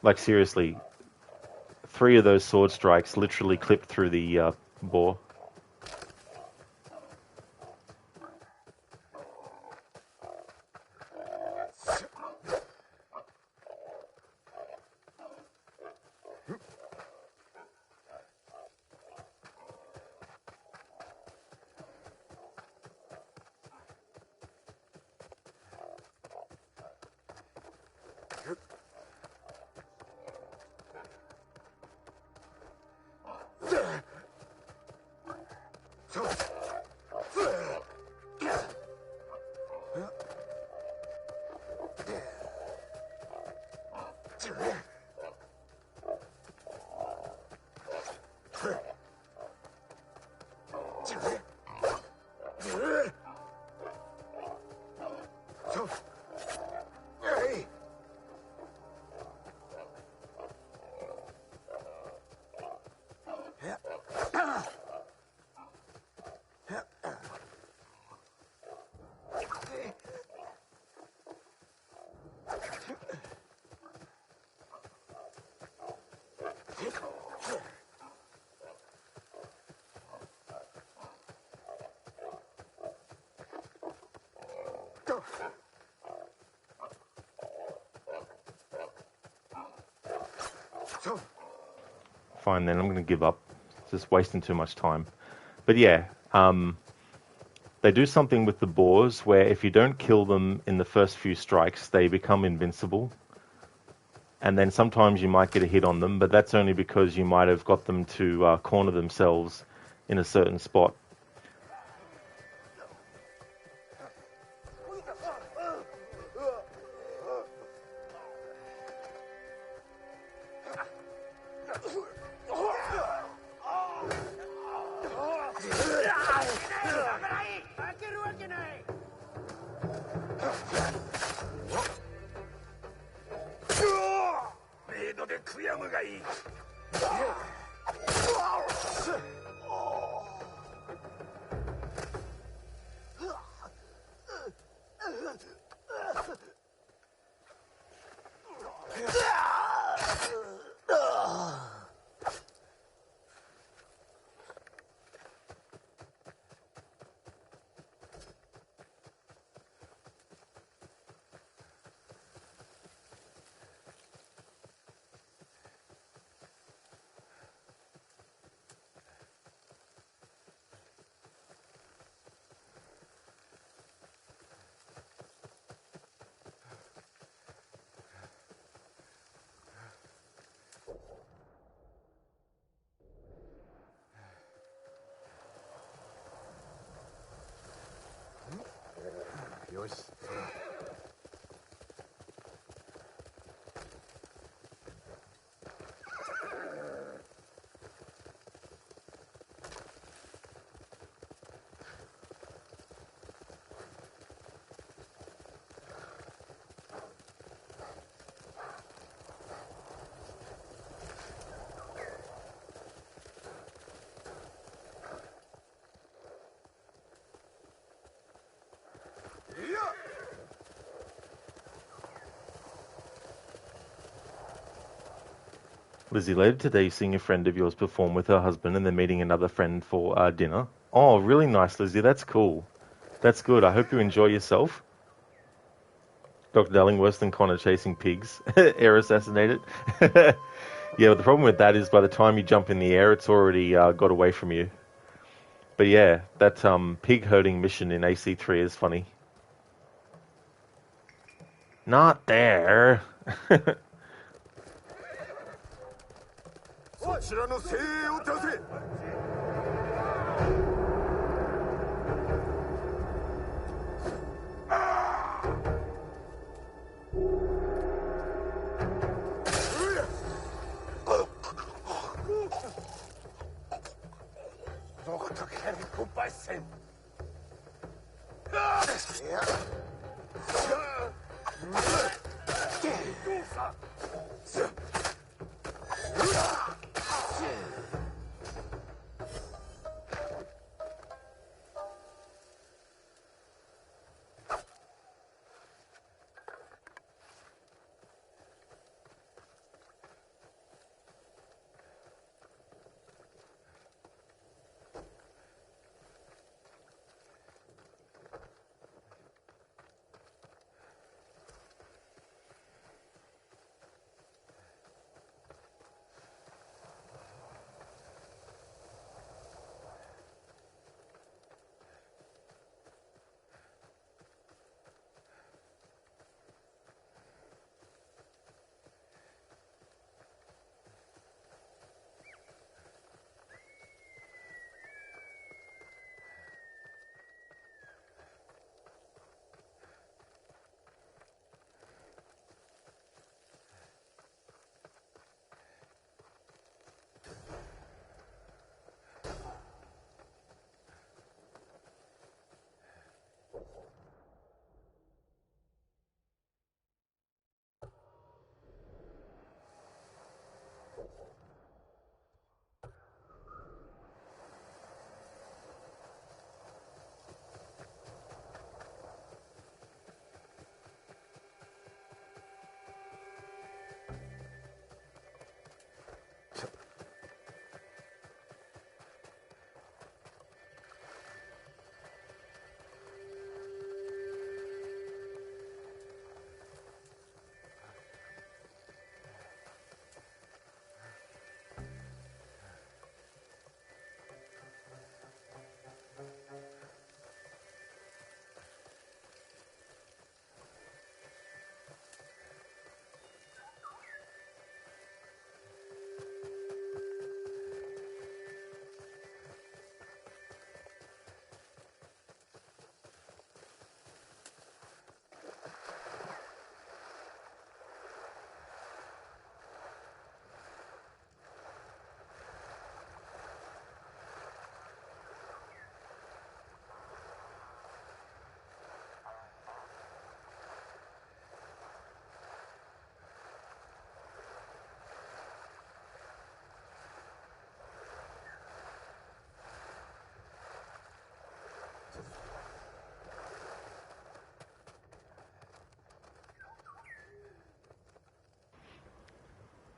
Like, seriously, 3 of those sword strikes literally clipped through the boar. Fine then, I'm going to give up. It's just wasting too much time. But yeah, they do something with the boars where if you don't kill them in the first few strikes, they become invincible. And then sometimes you might get a hit on them, but that's only because you might have got them to corner themselves in a certain spot. Lizzie, later today, you're seeing a friend of yours perform with her husband and they're meeting another friend for dinner. Oh, really nice, Lizzie. That's cool. That's good. I hope you enjoy yourself. Dr. Darling, worse than Connor chasing pigs. Air assassinated. Yeah, but the problem with that is by the time you jump in the air, it's already got away from you. But yeah, that pig herding mission in AC3 is funny. Not there.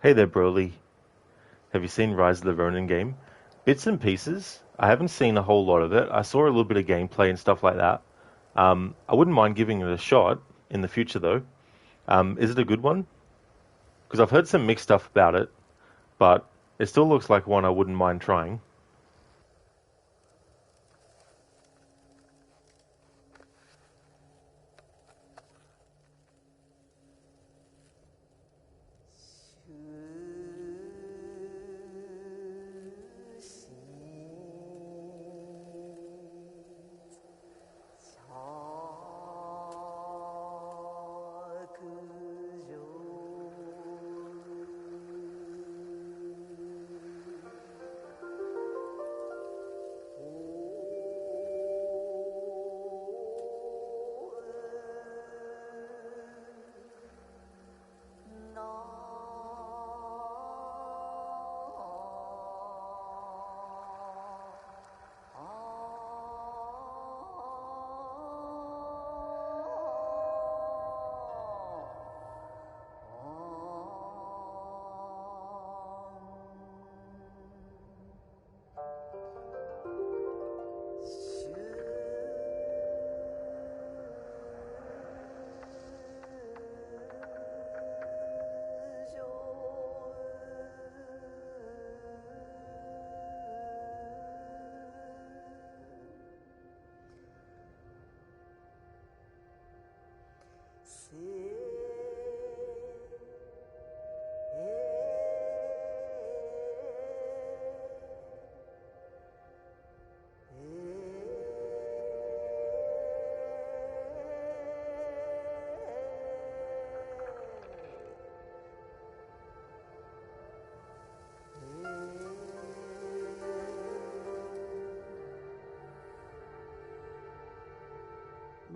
Hey there, Broly. Have you seen Rise of the Ronin game? Bits and pieces. I haven't seen a whole lot of it. I saw a little bit of gameplay and stuff like that. I wouldn't mind giving it a shot in the future, though. Is it a good one? Because I've heard some mixed stuff about it, but it still looks like one I wouldn't mind trying.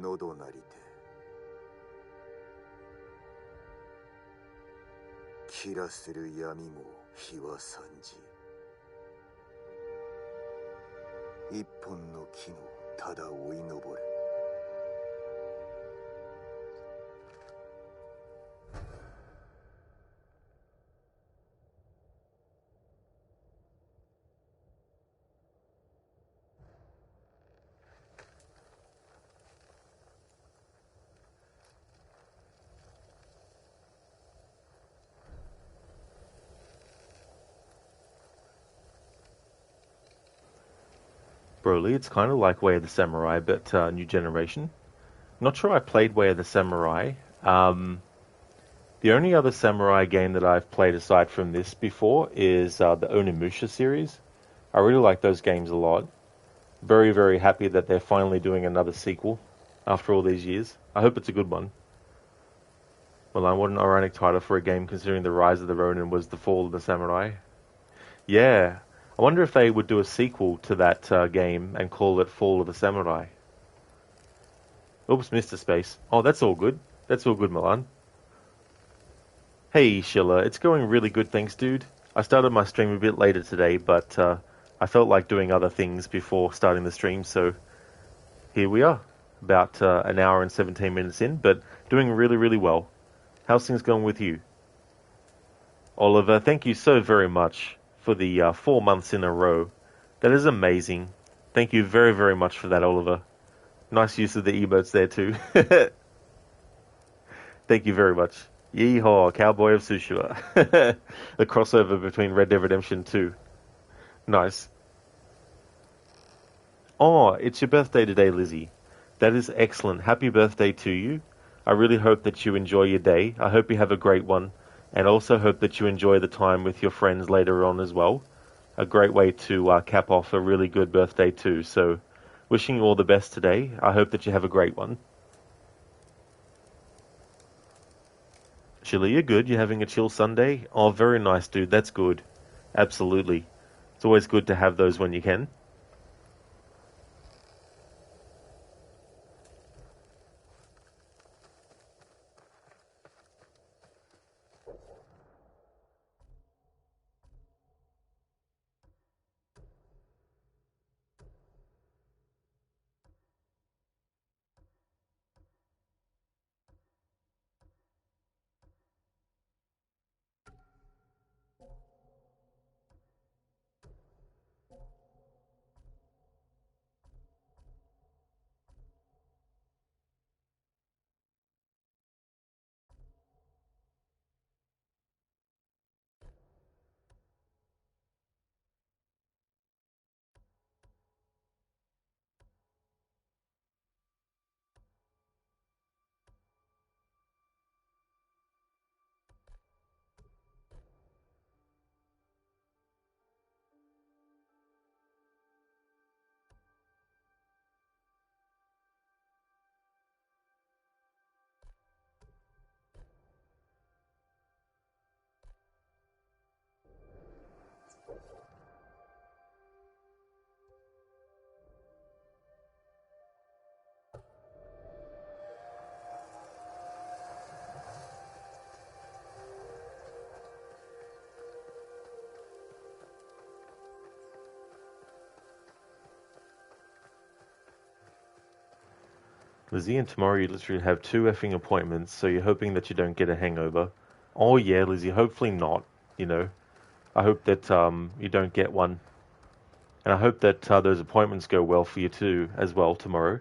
喉なりて切らせる闇も日は三時一本の木もただ追い登れBroly, it's kind of like Way of the Samurai, but new generation. Not sure I played Way of the Samurai. The only other samurai game that I've played aside from this before is the Onimusha series. I really like those games a lot. Very, very happy that they're finally doing another sequel after all these years. I hope it's a good one. Well, what an ironic title for a game considering the rise of the Ronin was the fall of the samurai. Yeah, I wonder if they would do a sequel to that game and call it Fall of the Samurai. Oops, missed a space. Oh, that's all good. That's all good, Milan. Hey, Shilla, it's going really good, thanks, dude. I started my stream a bit later today, but I felt like doing other things before starting the stream, so here we are. About an hour and 17 minutes in, but doing really, really well. How's things going with you? Oliver, thank you so very much for the 4 months in a row. That is amazing. Thank you very, very much for that, Oliver. Nice use of the emotes there too. Thank you very much. Yeehaw, Cowboy of Tsushima. The crossover between Red Dead Redemption 2. Nice. Oh, it's your birthday today, Lizzie. That is excellent. Happy birthday to you. I really hope that you enjoy your day. I hope you have a great one. And also hope that you enjoy the time with your friends later on as well. A great way to cap off a really good birthday too. So, wishing you all the best today. I hope that you have a great one. Chilly, you're good. You're having a chill Sunday? Oh, very nice, dude. That's good. Absolutely. It's always good to have those when you can. Lizzie, and tomorrow you literally have 2 effing appointments, so you're hoping that you don't get a hangover. Oh yeah, Lizzie, hopefully not, you know. I hope that you don't get one. And I hope that those appointments go well for you too, as well, tomorrow.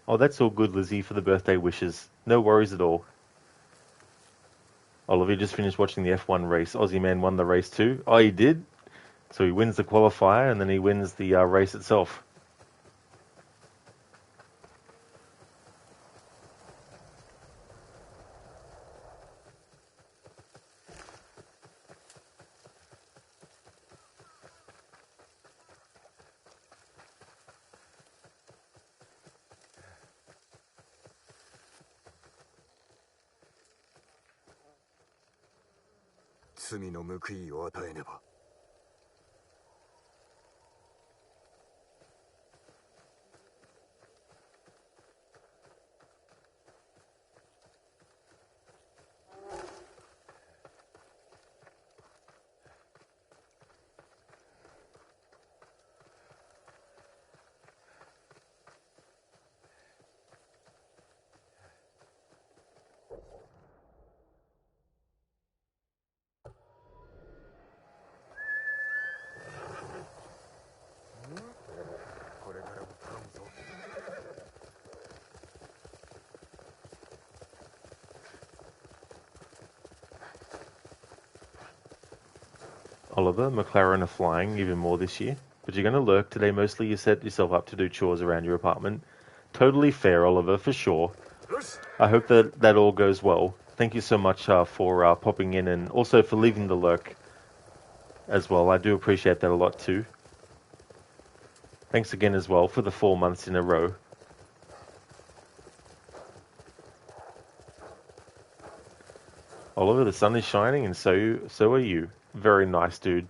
Oh, that's all good, Lizzie, for the birthday wishes. No worries at all. Oliver just finished watching the F1 race. Aussie Man won the race too. Oh, he did? So he wins the qualifier and then he wins the race itself. Oliver, McLaren are flying even more this year, but you're going to lurk today. Mostly you set yourself up to do chores around your apartment. Totally fair, Oliver, for sure. I hope that that all goes well. Thank you so much for popping in and also for leaving the lurk as well. I do appreciate that a lot too. Thanks again as well for the 4 months in a row. Oliver, the sun is shining and so are you. Very nice, dude.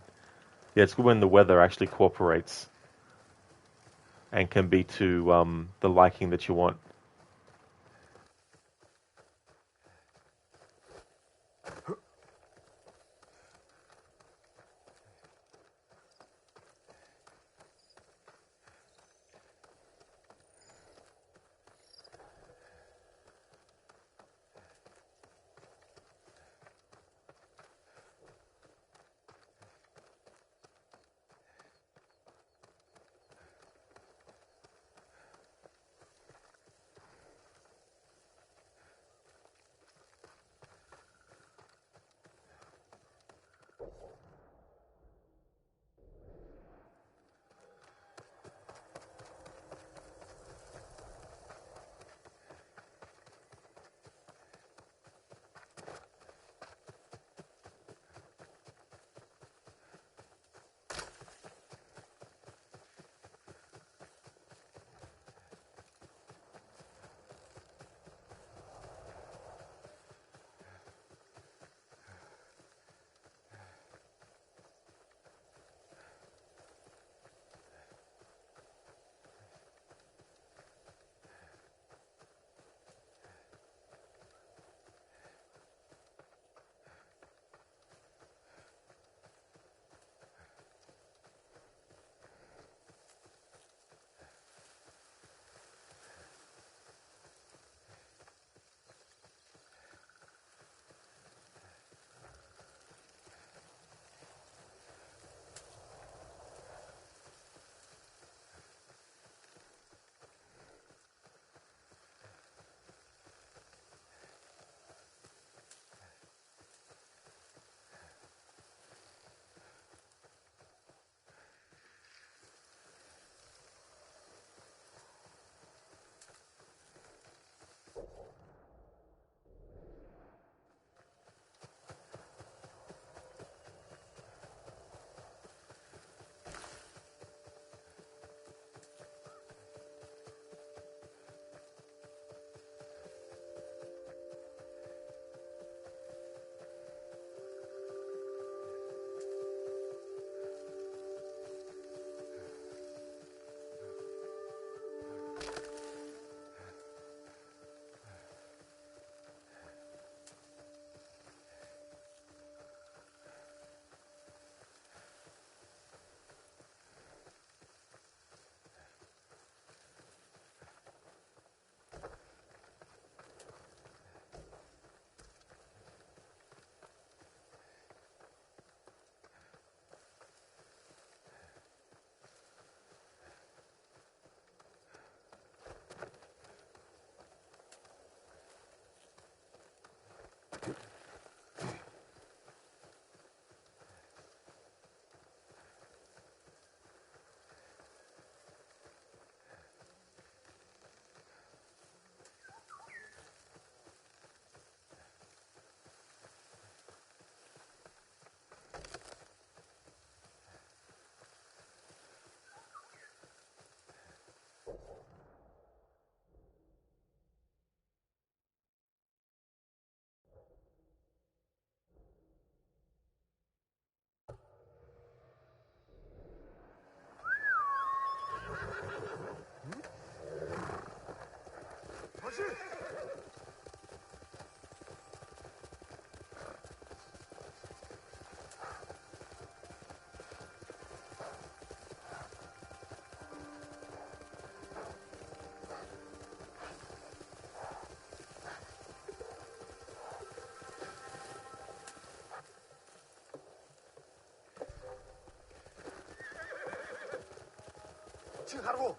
Yeah, it's good when the weather actually cooperates and can be to the liking that you want. Chiharu!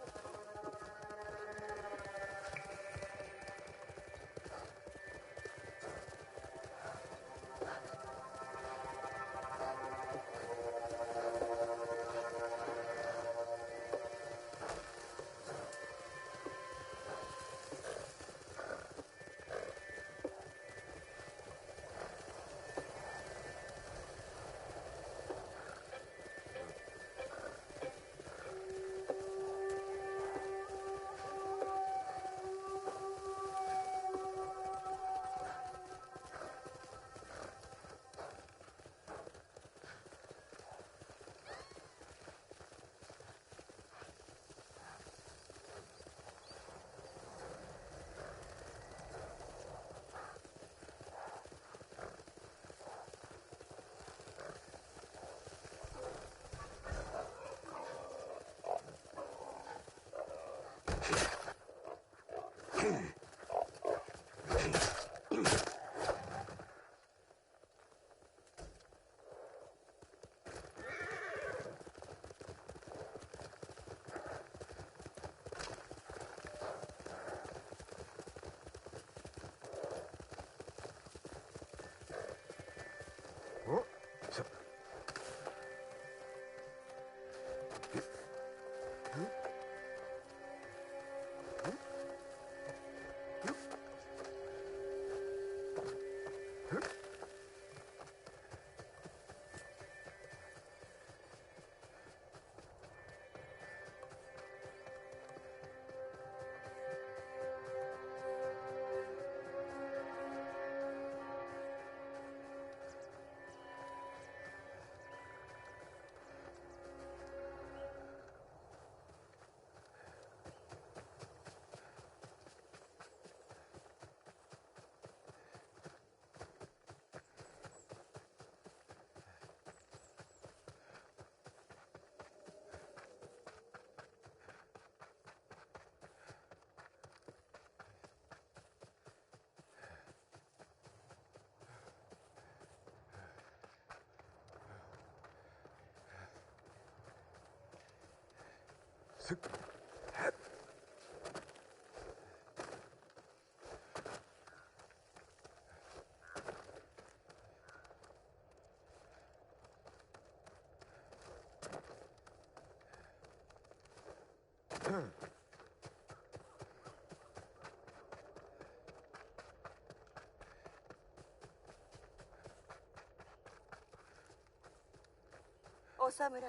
お侍、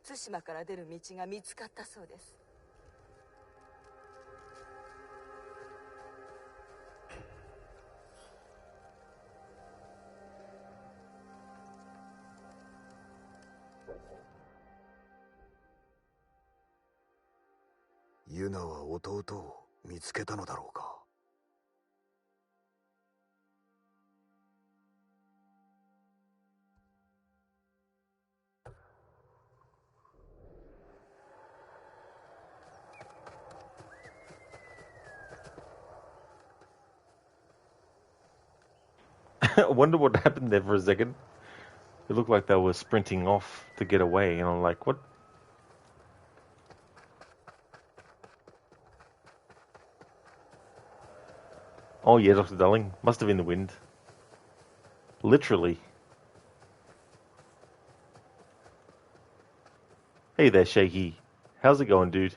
対馬から出る道が見つかったそうです。ユナは弟を見つけたのだろうか。I wonder what happened there for a second. It looked like they were sprinting off to get away, and I'm like, what? Oh yeah, Dr. Darling. Must have been the wind. Literally. Hey there, Shaky. How's it going, dude?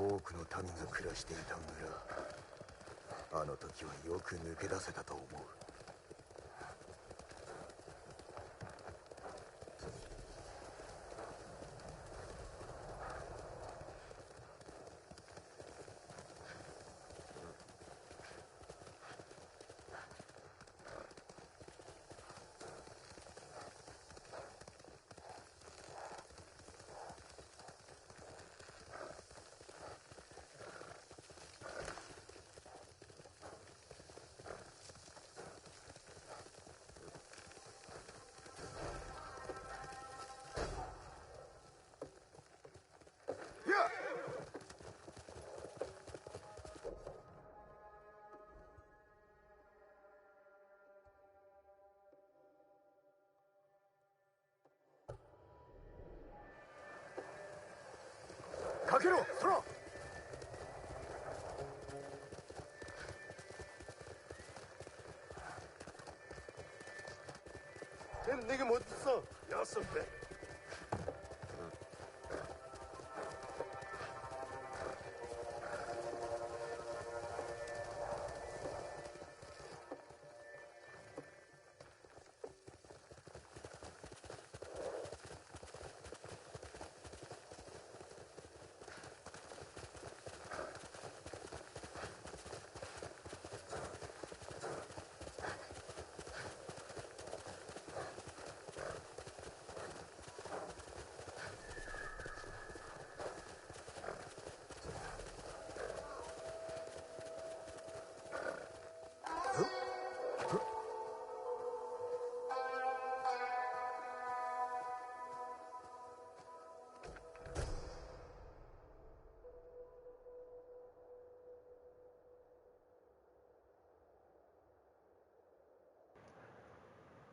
多くの民が暮らしていた村。あの時はよく抜け出せたと思う。かけろ、空。내게 못 있어. 약속해.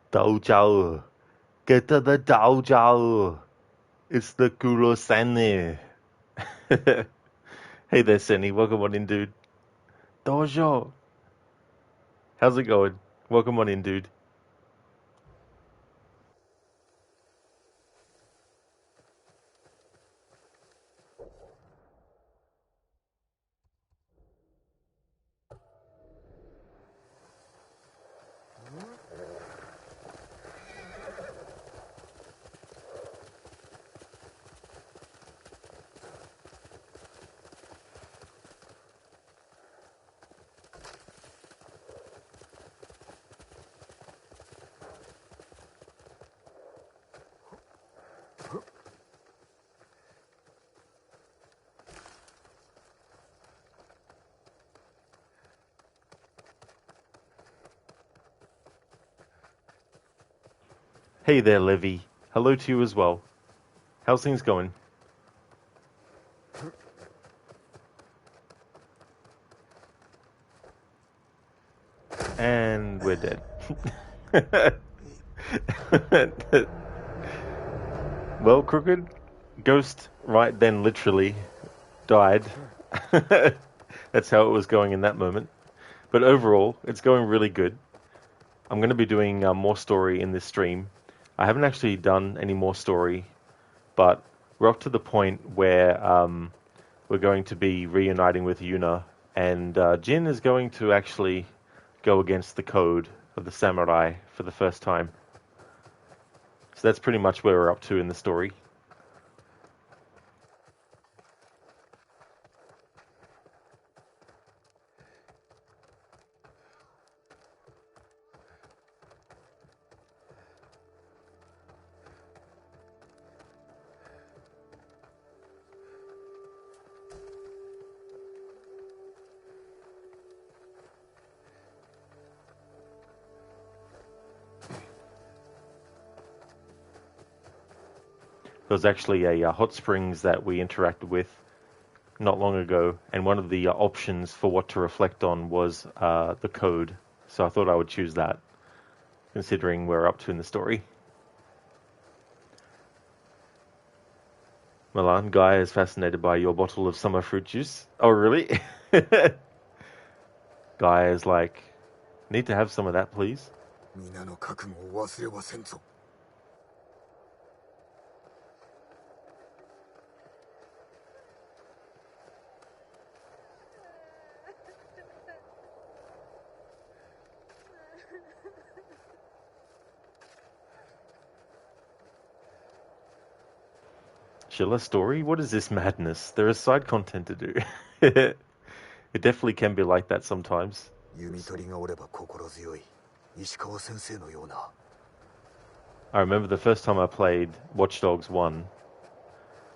Dojo. Get to the dojo. It's the Kurosawa. Hey there, Senny. Welcome on in, dude. Dojo. How's it going? Welcome on in, dude. Hey there, Levy. Hello to you as well. How's things going? And we're dead. Well, Crooked, Ghost right then literally died. That's how it was going in that moment. But overall, it's going really good. I'm going to be doing more story in this stream. I haven't actually done any more story, but we're up to the point where we're going to be reuniting with Yuna, and Jin is going to actually go against the code of the samurai for the first time. So that's pretty much where we're up to in the story. There was actually a hot springs that we interacted with not long ago, and one of the options for what to reflect on was the code. So I thought I would choose that, considering where we're up to in the story. Milan, Guy is fascinated by your bottle of summer fruit juice. Oh, really? Guy is like, need to have some of that, please. Titular story? What is this madness? There is side content to do. It definitely can be like that sometimes. I remember the first time I played Watch Dogs 1,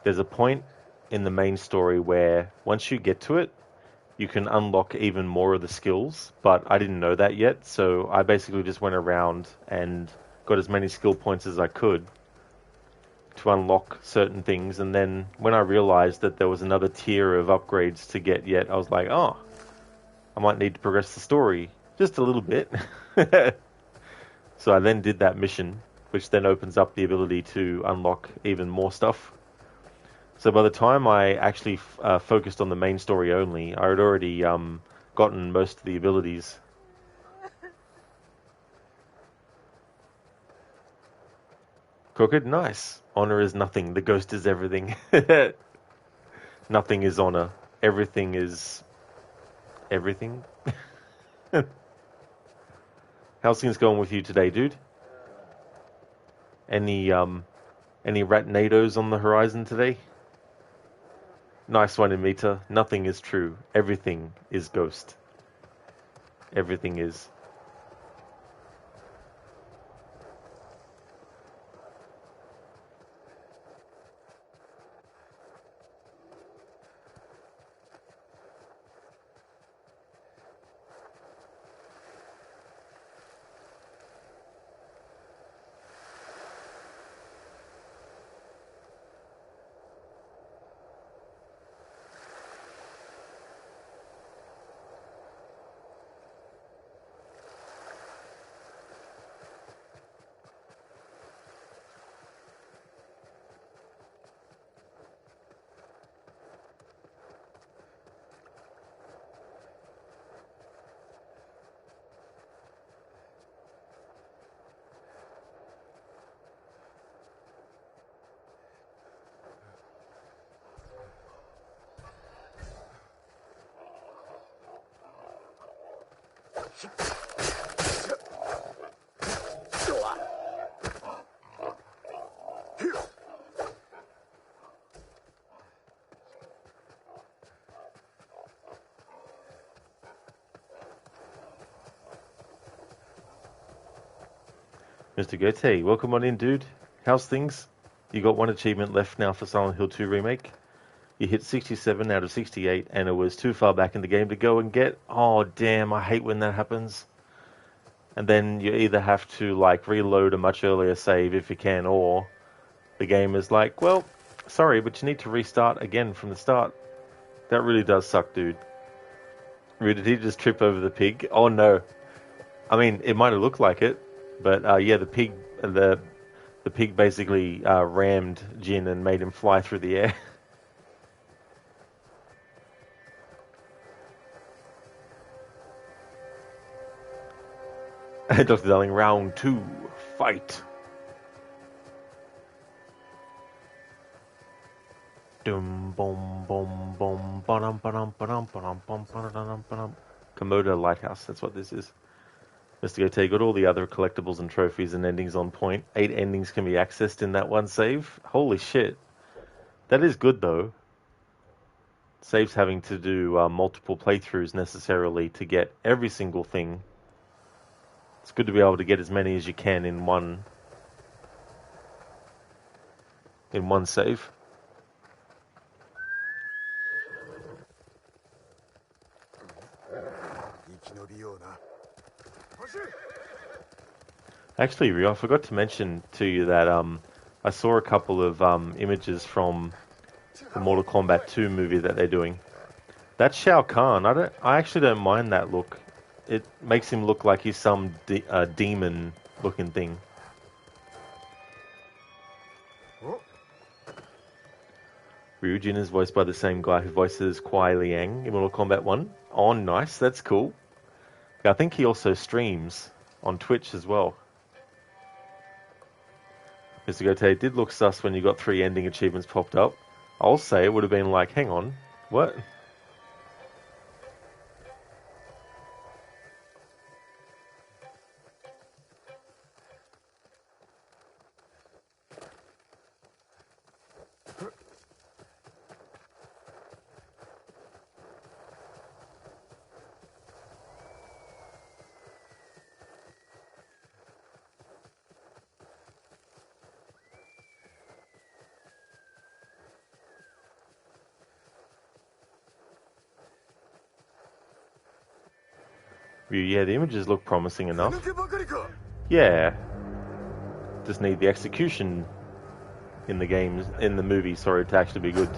there's a point in the main story where once you get to it, you can unlock even more of the skills, but I didn't know that yet, so I basically just went around and got as many skill points as I could to unlock certain things, and then when I realized that there was another tier of upgrades to get yet, I was like, oh, I might need to progress the story just a little bit. So I then did that mission, which then opens up the ability to unlock even more stuff. So by the time I actually focused on the main story only, I had already gotten most of the abilities. Crooked, nice. Honor is nothing. The ghost is everything. Nothing is honor. Everything is everything. How's things going with you today, dude? Any ratnados on the horizon today? Nice one, Amita. Nothing is true. Everything is ghost. Everything is. Mr. Gote, welcome on in, dude. How's things? You got one achievement left now for Silent Hill 2 Remake. You hit 67 out of 68, and it was too far back in the game to go and get. Oh, damn, I hate when that happens. And then you either have to, like, reload a much earlier save if you can, or the game is like, well, sorry, but you need to restart again from the start. That really does suck, dude. Did he just trip over the pig? Oh, no. I mean, it might have looked like it, but yeah, the pig basically rammed Jin and made him fly through the air. Dr. Darling, round 2, fight. Dum bum bum bum ba-dum ba-dum ba-dum ba-dum bum ba-dum ba-dum. Komodo Lighthouse, that's what this is. Mr. Gote got all the other collectibles and trophies and endings on point. 8 endings can be accessed in that one save. Holy shit. That is good, though. Saves having to do multiple playthroughs necessarily to get every single thing. It's good to be able to get as many as you can in one save. Actually, Ryo, I forgot to mention to you that I saw a couple of images from the Mortal Kombat 2 movie that they're doing. That's Shao Kahn. I actually don't mind that look. It makes him look like he's some demon-looking thing. Ryujin is voiced by the same guy who voices Kuai Liang in Mortal Kombat 1. Oh, nice. That's cool. I think he also streams on Twitch as well. Mr. Gote did look sus when you got 3 ending achievements popped up. I'll say it would have been like, hang on, what? Yeah, the images look promising enough. Yeah. Just need the execution in the movie, sorry, to actually be good.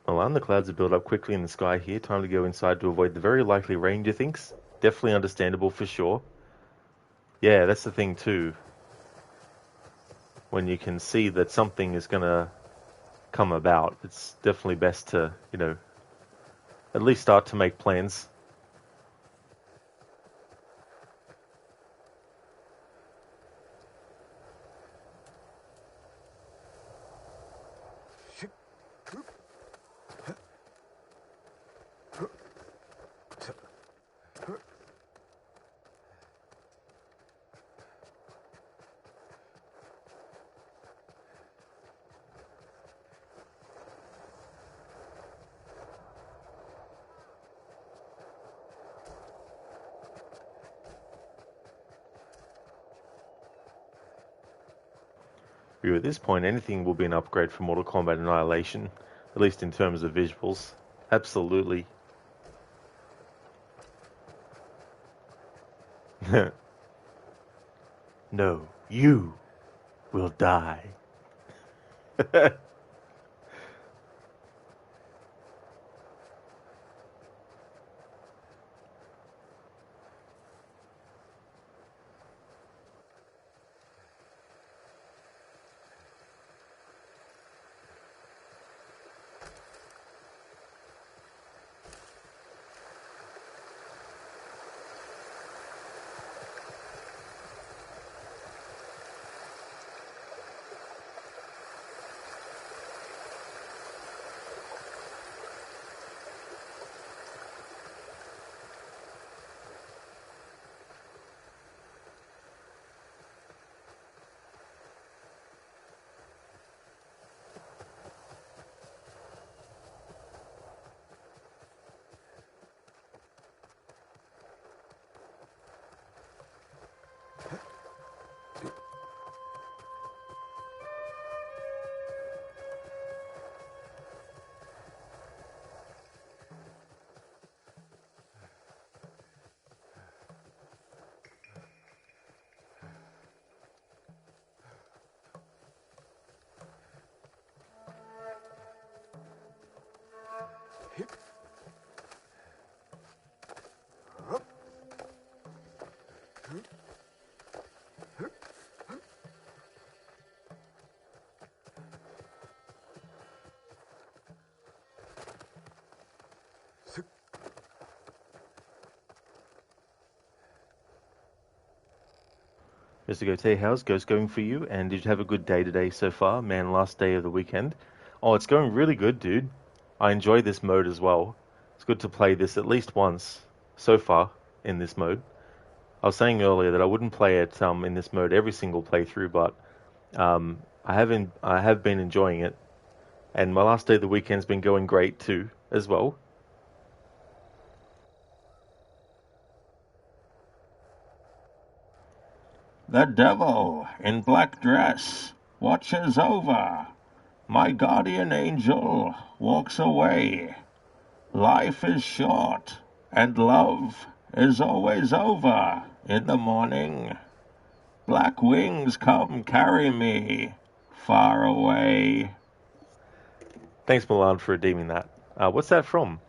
Milan, the clouds have built up quickly in the sky here. Time to go inside to avoid the very likely rain, do you think? Definitely understandable for sure. Yeah, that's the thing too. When you can see that something is going to come about, it's definitely best to, at least start to make plans. At this point, anything will be an upgrade from Mortal Kombat Annihilation, at least in terms of visuals. Absolutely. No, you will die. Mr. Gote, how's Ghost going for you? And did you have a good day today so far? Man, last day of the weekend. Oh, it's going really good, dude. I enjoy this mode as well. It's good to play this at least once so far in this mode. I was saying earlier that I wouldn't play it in this mode every single playthrough, but I have been enjoying it. And my last day of the weekend's been going great too, as well. The devil in black dress watches over. My guardian angel walks away. Life is short, and love is always over in the morning. Black wings, come carry me far away. Thanks, Milan, for redeeming that. What's that from?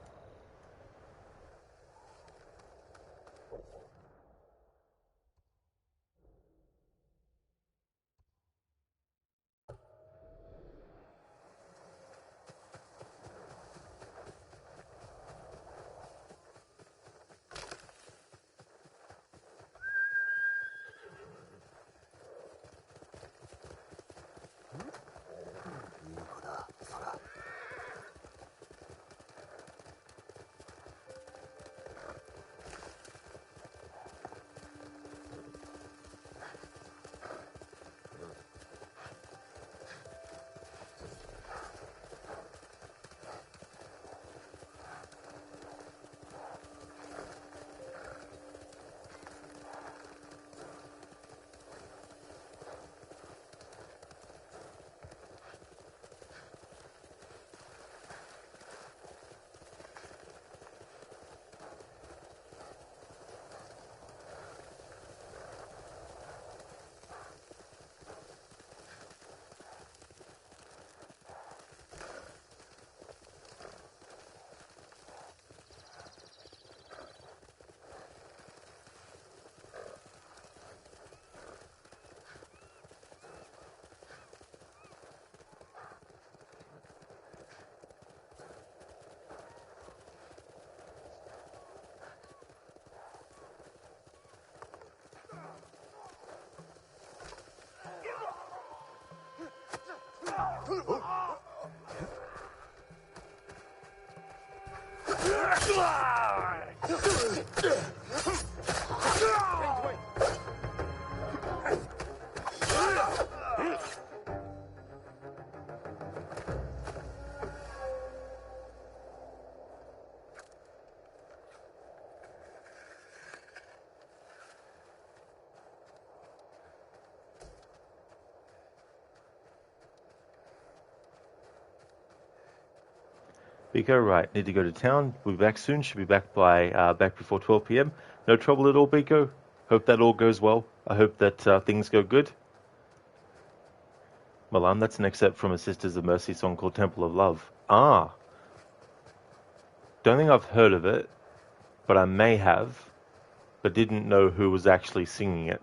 Biko, right. Need to go to town. We'll be back soon. Should be back by back before 12 p.m. No trouble at all, Biko. Hope that all goes well. I hope that things go good. Milan, that's an excerpt from a Sisters of Mercy song called Temple of Love. Ah, don't think I've heard of it, but I may have, but didn't know who was actually singing it.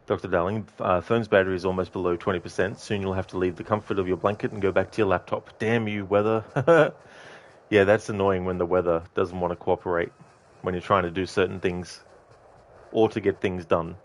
Dr. Darling, phone's battery is almost below 20%. Soon you'll have to leave the comfort of your blanket and go back to your laptop. Damn you, weather. Yeah, that's annoying when the weather doesn't want to cooperate when you're trying to do certain things or to get things done.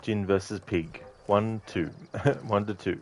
Jin versus Pig. 1-2. 1-2.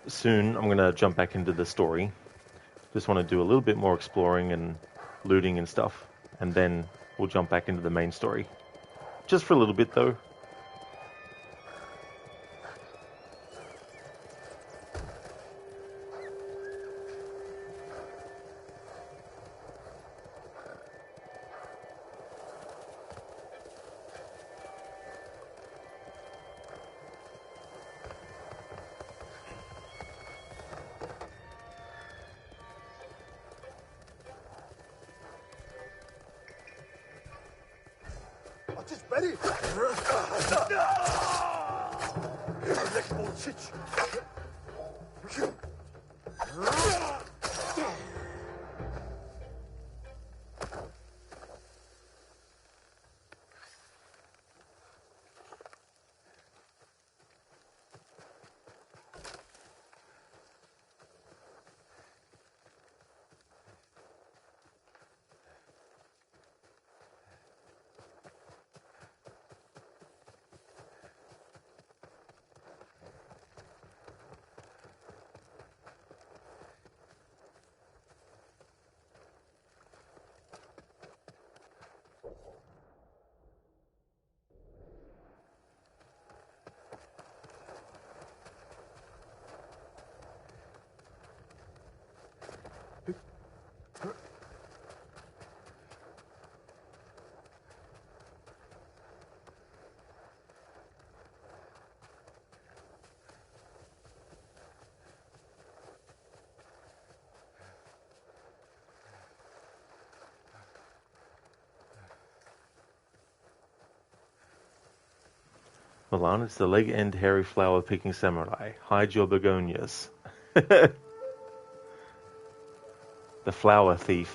Soon I'm going to jump back into the story. Just want to do a little bit more exploring and looting and stuff, and then we'll jump back into the main story. Just for a little bit though. Milan, it's the leg-end hairy flower-picking samurai. Hide your begonias. The flower thief.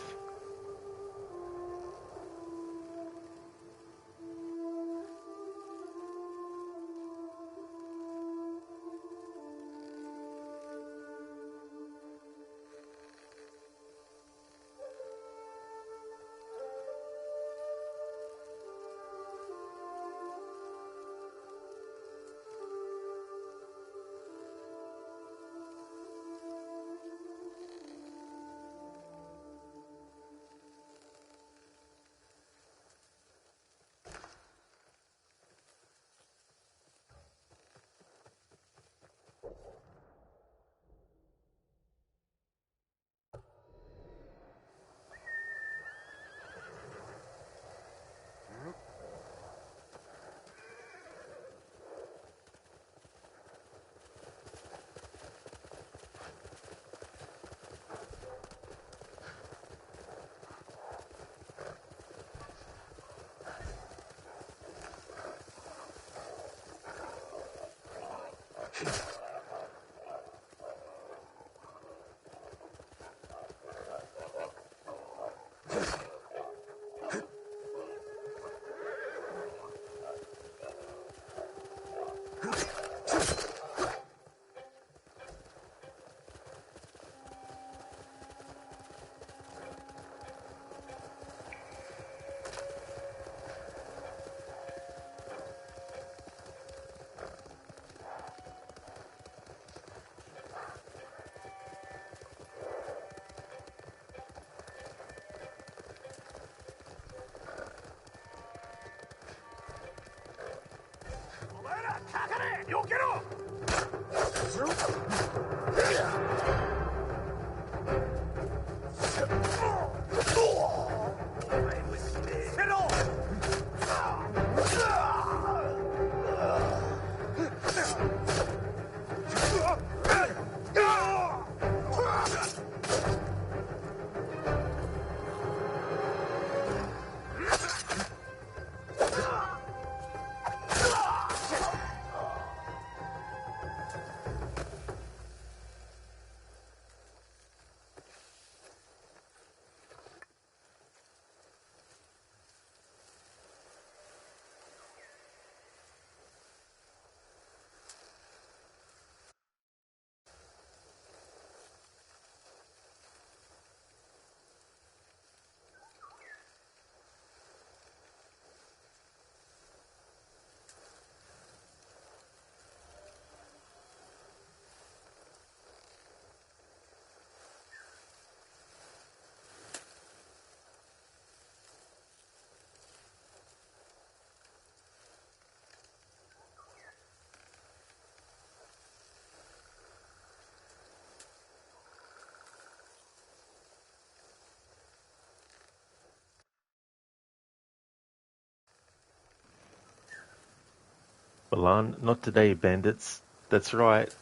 Milan, not today, bandits. That's right.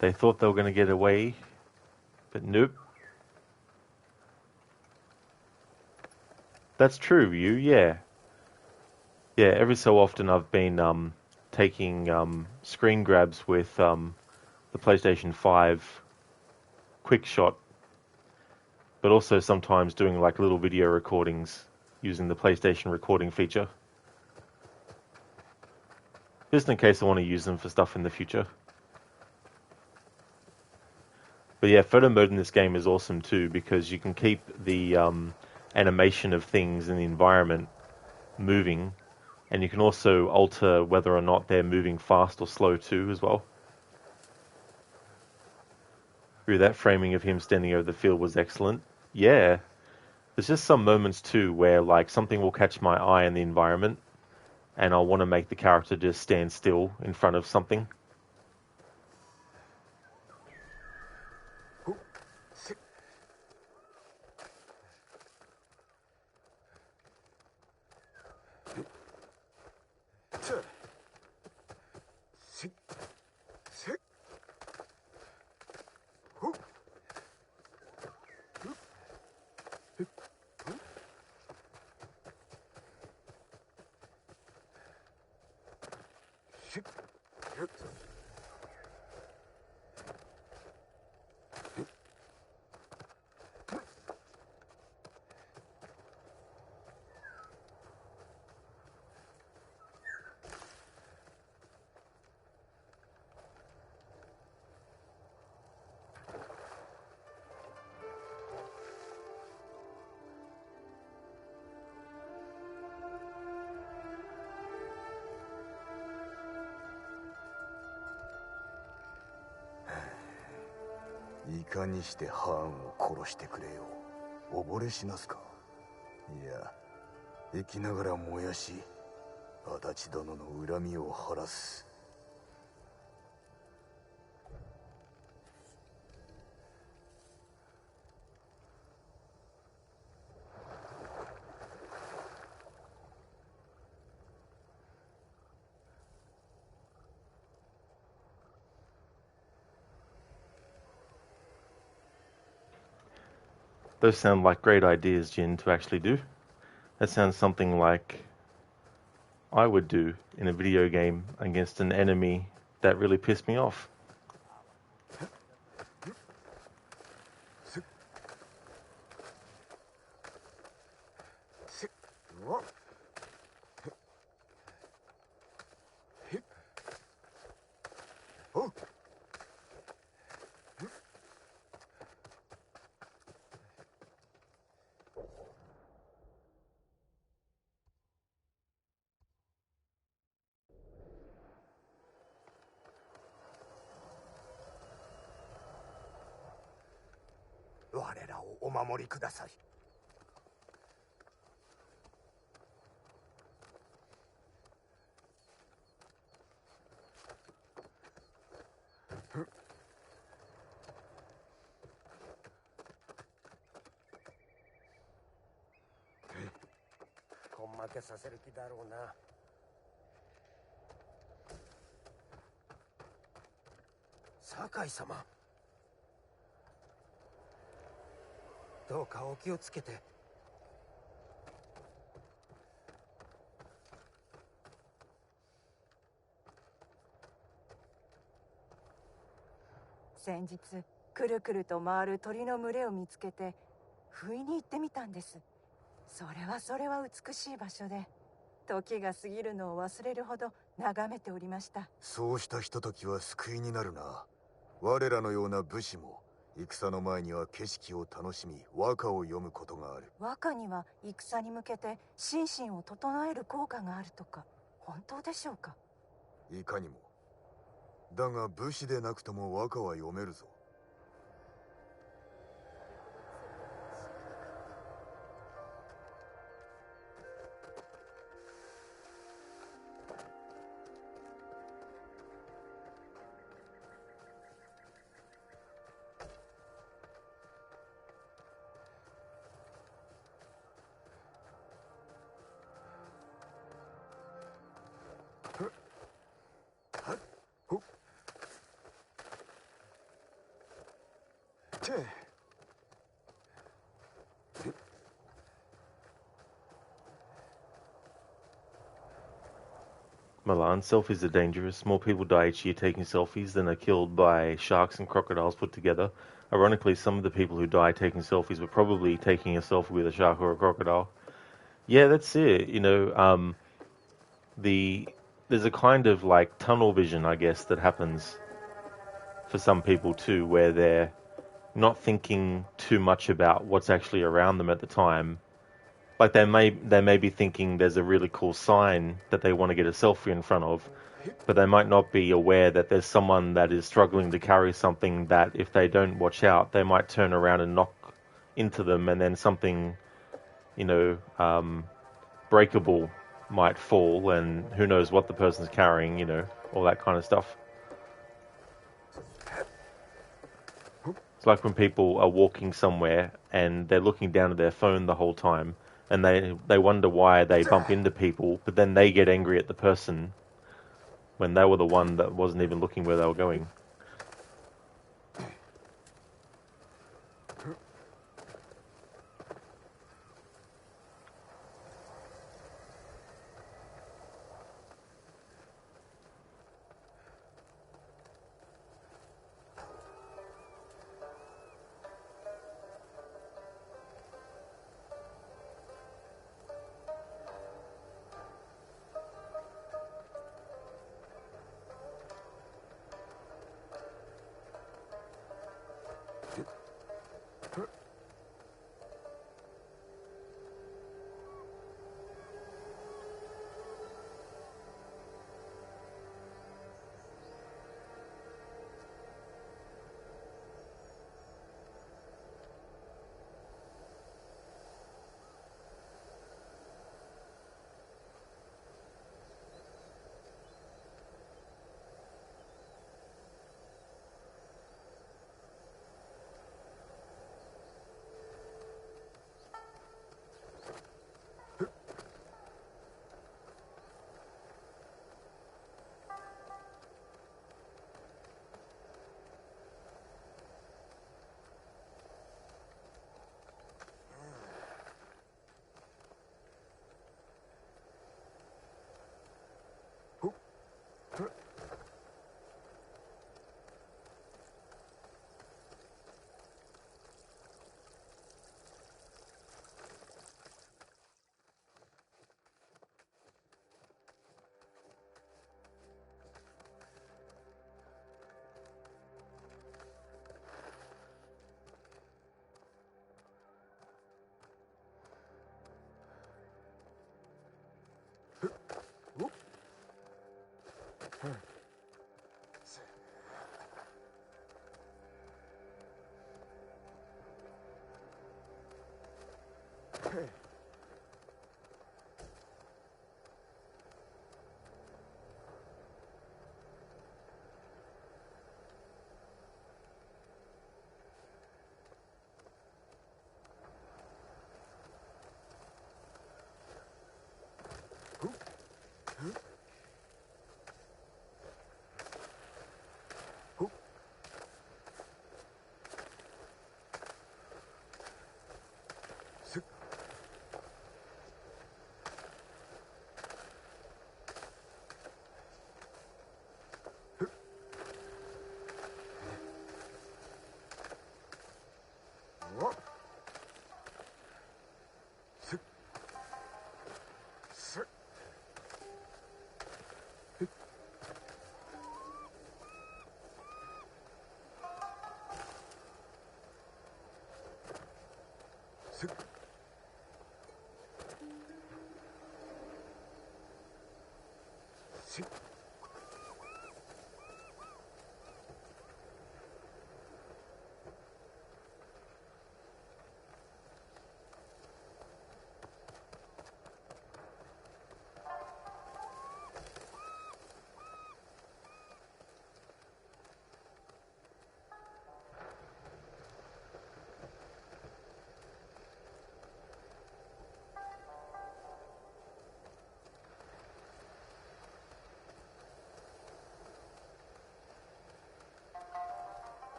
They thought they were going to get away, but nope. That's true, yeah. Yeah, every so often I've been taking screen grabs with the PlayStation 5 quick shot, but also sometimes doing like little video recordings using the PlayStation recording feature. Just in case I want to use them for stuff in the future. But yeah, photo mode in this game is awesome too, because you can keep the animation of things in the environment moving, and you can also alter whether or not they're moving fast or slow too as well. Through that framing of him standing over the field was excellent. Yeah, there's just some moments too where like something will catch my eye in the environment, and I'll want to make the character just stand still in front of something.いかにしてハーンを殺してくれよ。溺れ死なすか。いや、生きながら燃やし、足立殿の恨みを晴らす。Those sound like great ideas, Jin, to actually do. That sounds something like I would do in a video game against an enemy that really pissed me off.我らをお守りください。根負けさせる気だろうな。酒井様、どうかお気をつけて。先日くるくると回る鳥の群れを見つけて不意に行ってみたんです。それは美しい場所で、時が過ぎるのを忘れるほど眺めておりました。そうしたひとときは救いになるな。我らのような武士も戦の前には景色を楽しみ和歌を読むことがある。和歌には戦に向けて心身を整える効果があるとか、本当でしょうか。いかにも。だが武士でなくとも和歌は読めるぞ。Milan, selfies are dangerous. More people die each year taking selfies than are killed by sharks and crocodiles put together. Ironically, some of the people who die taking selfies were probably taking a selfie with a shark or a crocodile. Yeah, that's it. The there's a kind of like tunnel vision, I guess, that happens for some people too, where they're not thinking too much about what's actually around them at the time. Like they may be thinking there's a really cool sign that they want to get a selfie in front of, but they might not be aware that there's someone that is struggling to carry something that if they don't watch out, they might turn around and knock into them, and then something, you know, breakable might fall, and who knows what the person's carrying, all that kind of stuff. It's like when people are walking somewhere and they're looking down at their phone the whole time, and they wonder why they bump into people, but then they get angry at the person when they were the one that wasn't even looking where they were going.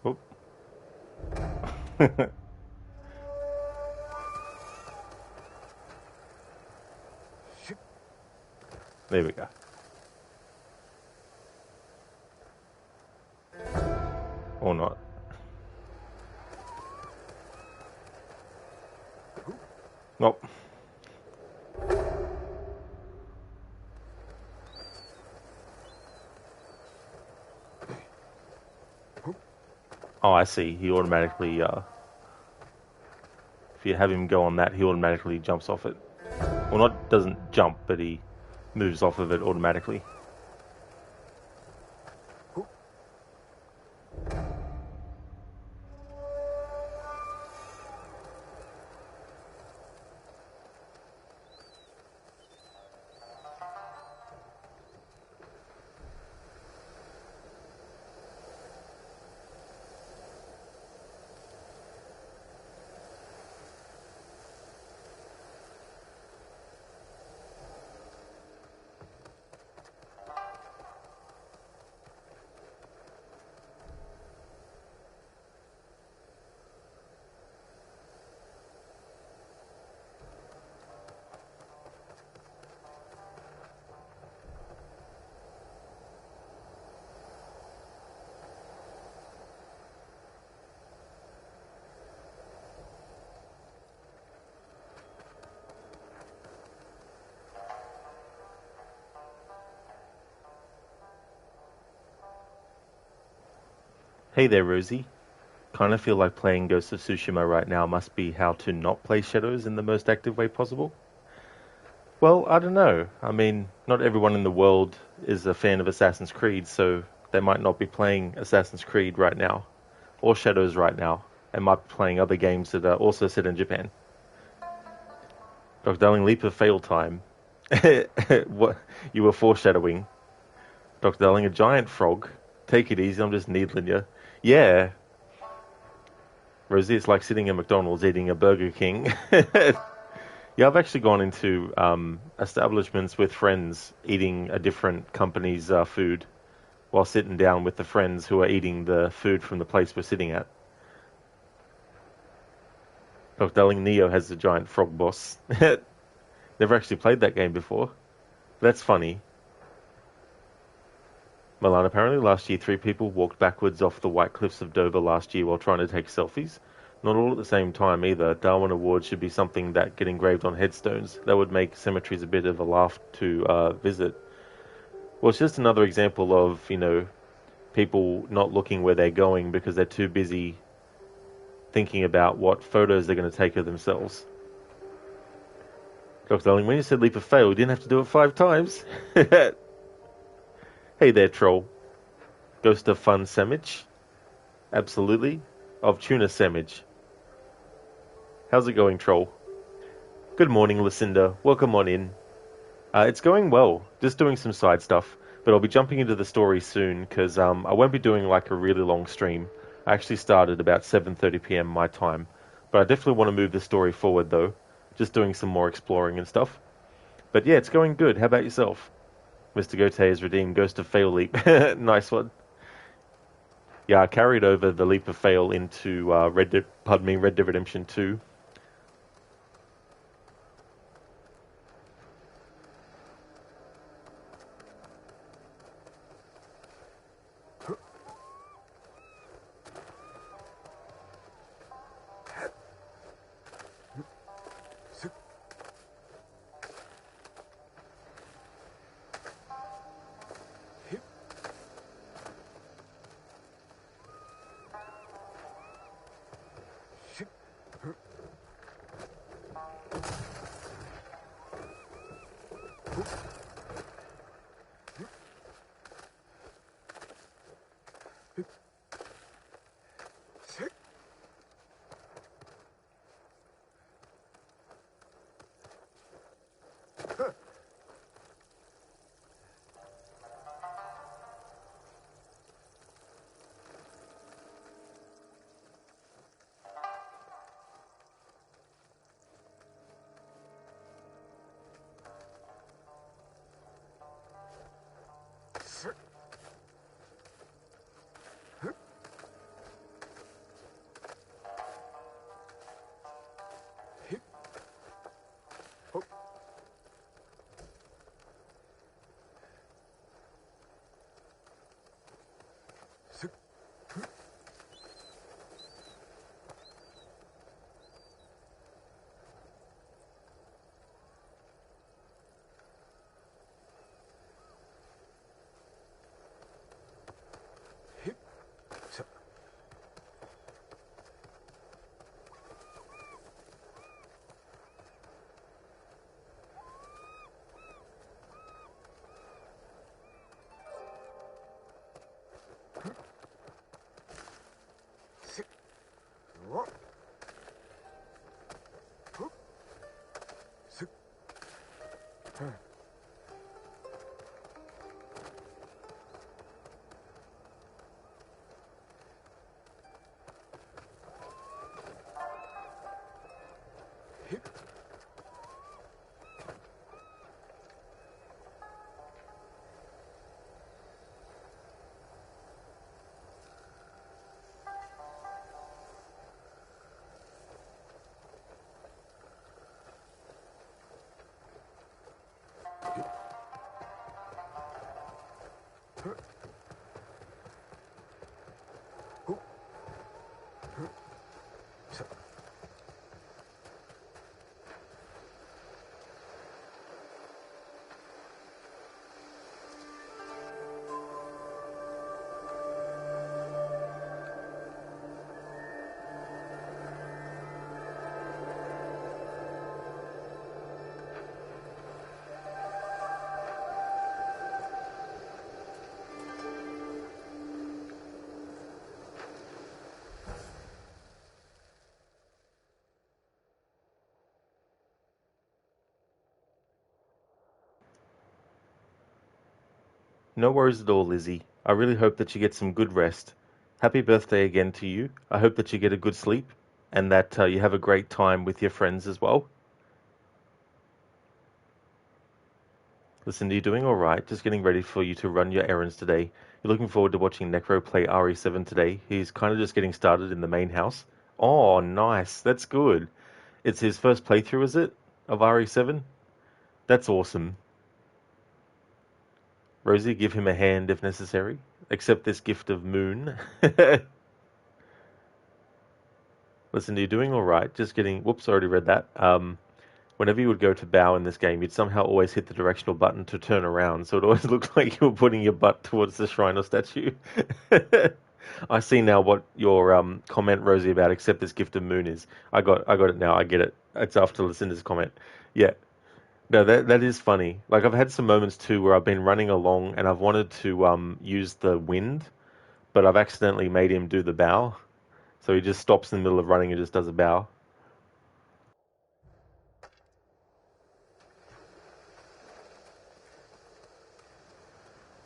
Oop. There we go. Or not. Nope. Oh, I see. He automatically, if you have him go on that, he automatically jumps off it. Well, not doesn't jump, but he moves off of it automatically. Hey there, Rosie. Kind of feel like playing Ghost of Tsushima right now must be how to not play Shadows in the most active way possible. Well, I don't know. I mean, not everyone in the world is a fan of Assassin's Creed, so they might not be playing Assassin's Creed right now, or Shadows right now, and might be playing other games that are also set in Japan. Dr. Darling, leap of fail time. What you were foreshadowing. Dr. Darling, a giant frog. Take it easy, I'm just needling you. Yeah, Rosie, it's like sitting at McDonald's eating a Burger King. Yeah, I've actually gone into establishments with friends eating a different company's food while sitting down with the friends who are eating the food from the place we're sitting at. Dr. Darling, Neo has the giant frog boss. Never actually played that game before. That's funny. Milan, apparently last year 3 people walked backwards off the White Cliffs of Dover last year while trying to take selfies. Not all at the same time either. Darwin Awards should be something that get engraved on headstones. That would make cemeteries a bit of a laugh to visit. Well, it's just another example of, people not looking where they're going because they're too busy thinking about what photos they're going to take of themselves. Dr. Darling, when you said leap of fail, you didn't have to do it 5 times. Hey there, troll. Ghost of Fun Sandwich? Absolutely. Of Tuna Sandwich. How's it going, troll? Good morning, Lucinda. Welcome on in. It's going well. Just doing some side stuff. But I'll be jumping into the story soon, because I won't be doing like a really long stream. I actually started about 7:30 PM my time. But I definitely want to move the story forward, though. Just doing some more exploring and stuff. But yeah, it's going good. How about yourself? Mr. Gote has redeemed Ghost of Fail Leap. Nice one. Yeah, I carried over the Leap of Fail into Red Dead Redemption 2. No worries at all, Lizzie. I really hope that you get some good rest. Happy birthday again to you. I hope that you get a good sleep and that you have a great time with your friends as well. Listen, you're doing all right. Just getting ready for you to run your errands today. You're looking forward to watching Necro play RE7 today. He's kind of just getting started in the main house. Oh, nice. That's good. It's his first playthrough, is it, of RE7? That's awesome. Rosie, give him a hand if necessary. Accept this gift of moon. Listen, you're doing all right. Just getting... Whoops, I already read that. Whenever you would go to bow in this game, you'd somehow always hit the directional button to turn around, so it always looked like you were putting your butt towards the shrine or statue. I see now what your comment, Rosie, about accept this gift of moon is. I got it now. I get it. It's after Lucinda's comment. Yeah. No, that is funny. Like, I've had some moments too where I've been running along and I've wanted to use the wind, but I've accidentally made him do the bow. So he just stops in the middle of running and just does a bow.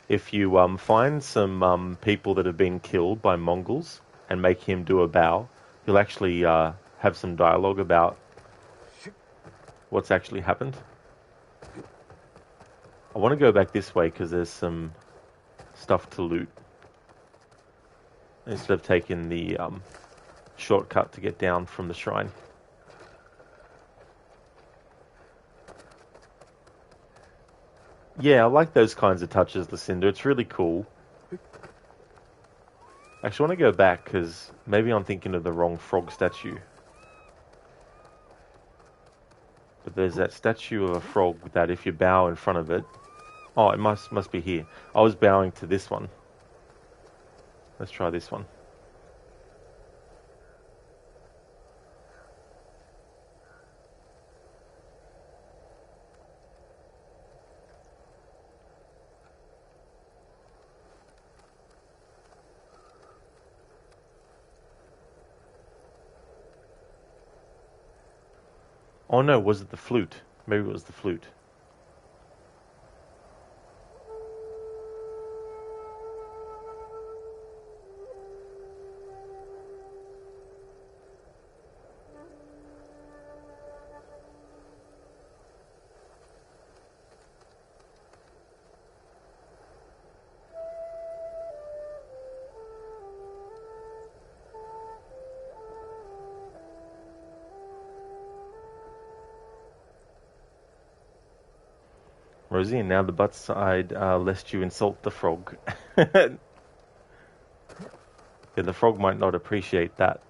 If you find some people that have been killed by Mongols and make him do a bow, he'll actually have some dialogue about what's actually happened. I want to go back this way because there's some stuff to loot instead of taking the shortcut to get down from the shrine. Yeah, I like those kinds of touches, Lucinda. It's really cool. I actually want to go back because maybe I'm thinking of the wrong frog statue. But there's that statue of a frog that if you bow in front of it... Oh, it must be here. I was bowing to this one. Let's try this one. Oh no, was it the flute? Maybe it was the flute. Rosie, and now the butt side, lest you insult the frog. Yeah, the frog might not appreciate that.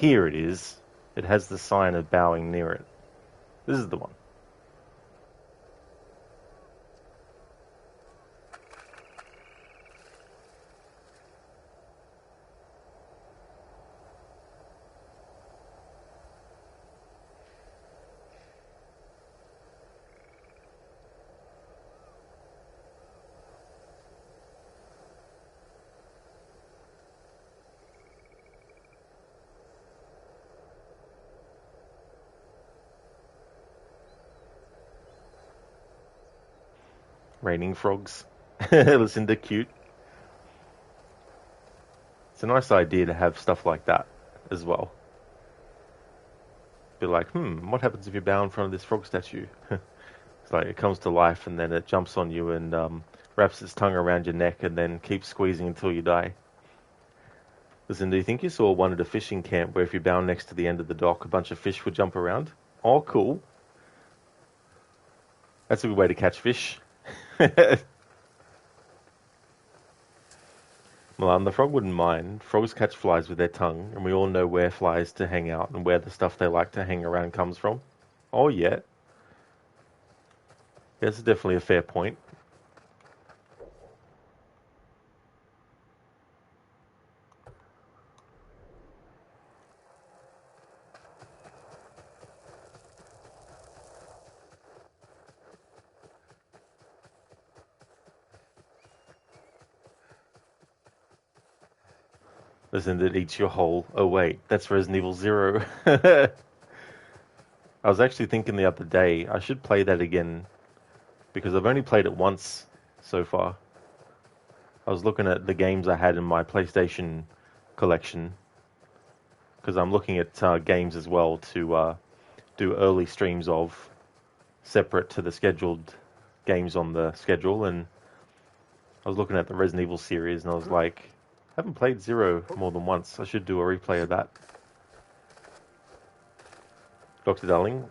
Here it is. It has the sign of bowing near it. This is the one. Raining frogs. Listen to cute. It's a nice idea to have stuff like that as well. Be like, what happens if you bow in front of this frog statue? It's like it comes to life and then it jumps on you and wraps its tongue around your neck and then keeps squeezing until you die. Listen, do you think you saw one at a fishing camp where if you bow next to the end of the dock, a bunch of fish would jump around? Oh, cool. That's a good way to catch fish. Well, the frog wouldn't mind. Frogs catch flies with their tongue, and we all know where flies to hang out and where the stuff they like to hang around comes from. Oh, yeah. That's definitely a fair point. Listen, it eats your whole... Oh, wait, that's Resident Evil 0. I was actually thinking the other day, I should play that again, because I've only played it once so far. I was looking at the games I had in my PlayStation collection, because I'm looking at games as well to do early streams of, separate to the scheduled games on the schedule, and I was looking at the Resident Evil series, and I was like, I haven't played Zero more than once. I should do a replay of that. Dr. Darling,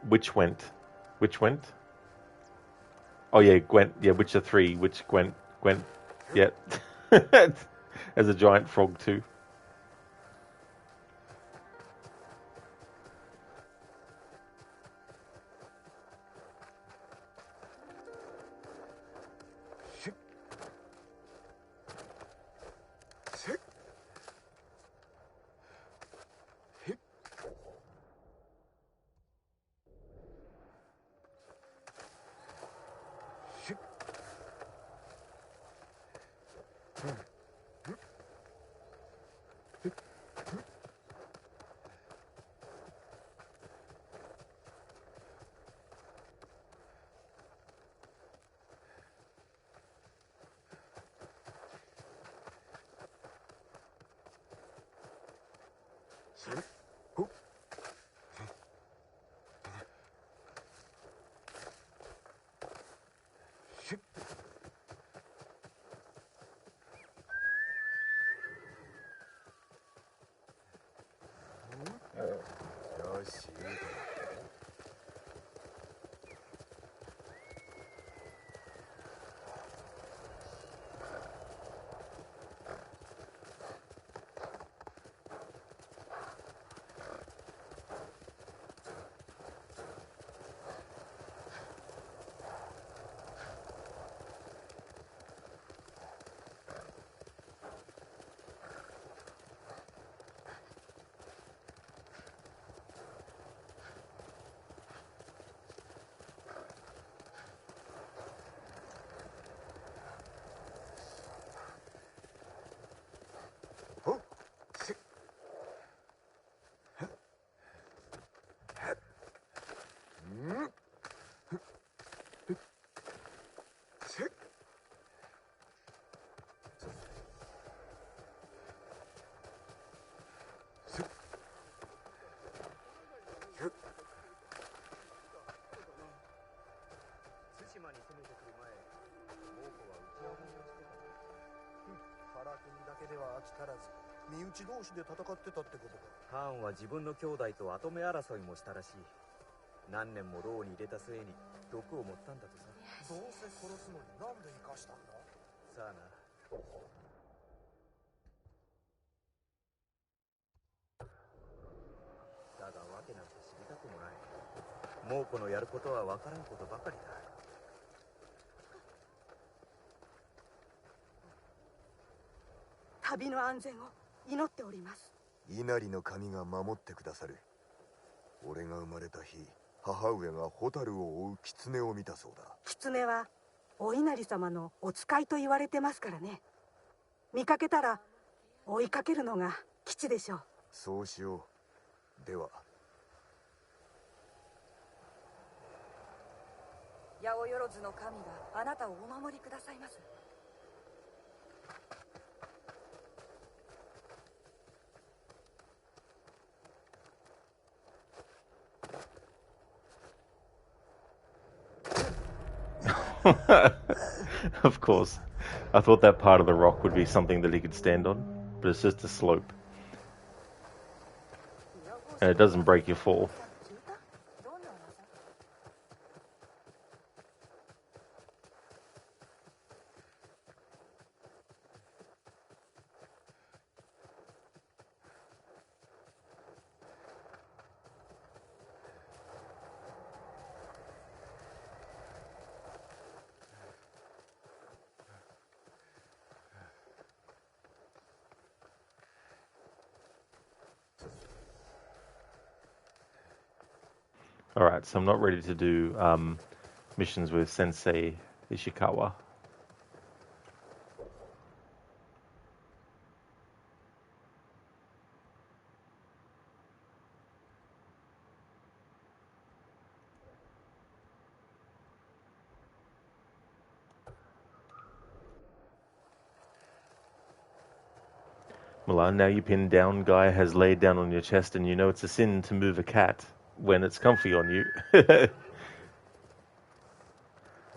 which went? Oh yeah, Gwent. Yeah, Witcher 3. Which Gwent? Yeah. As a giant frog too. くもない。猛虎のやることは分からんことばかりだ。旅の安全を祈っております。稲荷の神が守ってくださる。俺が生まれた日、母上が蛍を追う狐を見たそうだ。狐はお稲荷様のお使いと言われてますからね。見かけたら追いかけるのが吉でしょう。そうしよう。では。八百万の神があなたをお守りくださいます。Of course. I thought that part of the rock would be something that he could stand on, but it's just a slope. And it doesn't break your fall. Alright, so I'm not ready to do missions with Sensei Ishikawa. Milan, now you pinned down guy has laid down on your chest and you know it's a sin to move a cat when it's comfy on you.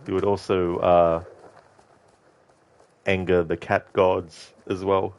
You would also anger the cat gods as well.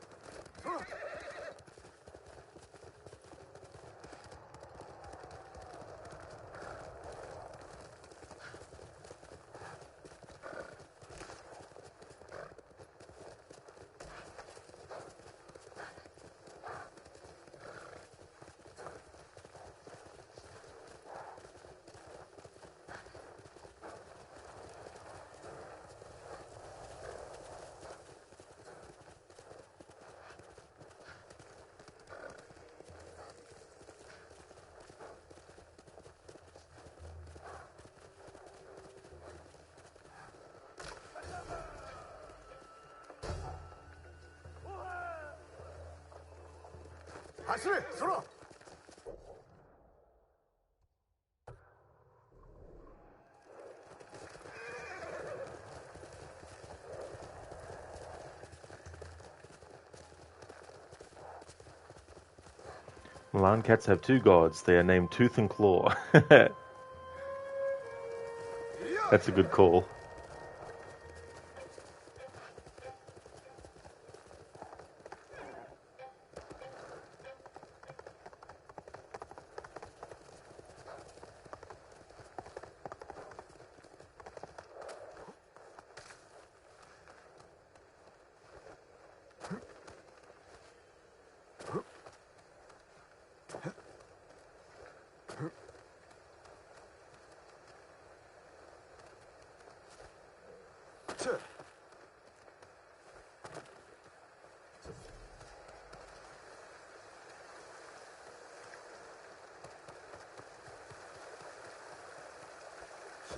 Milan cats have two gods. They are named Tooth and Claw. That's a good call.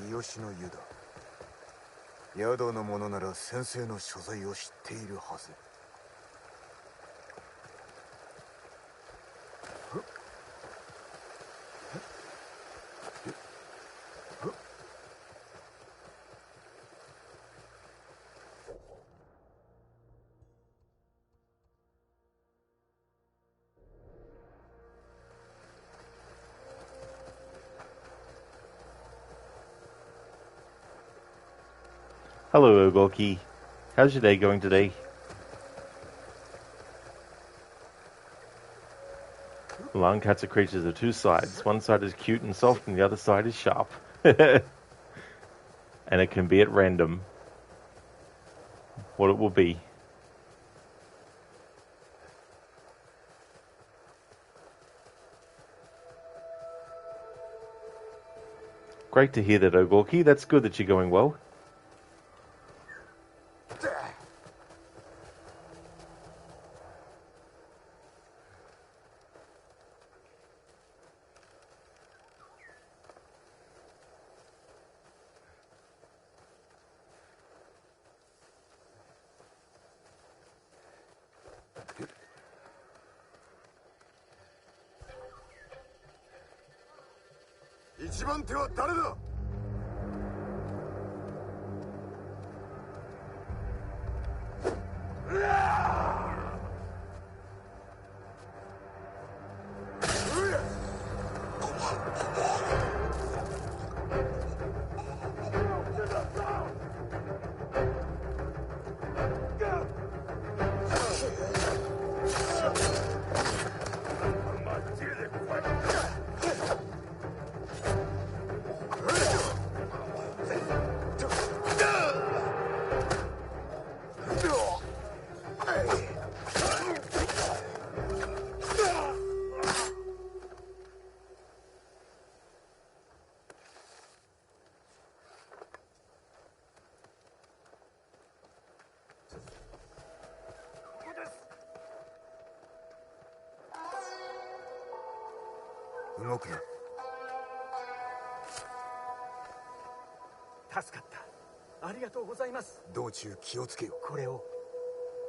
日吉の湯だ。宿の者なら先生の所在を知っているはず。Hello, Ogorki. How's your day going today? Milan cats are creatures of two sides. One side is cute and soft, and the other side is sharp. And it can be at random what it will be. Great to hear that, Ogorki. That's good that you're going well.一番手は誰だ。動くな。助かった。ありがとうございます。道中気をつけよ。これを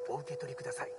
お受け取りください。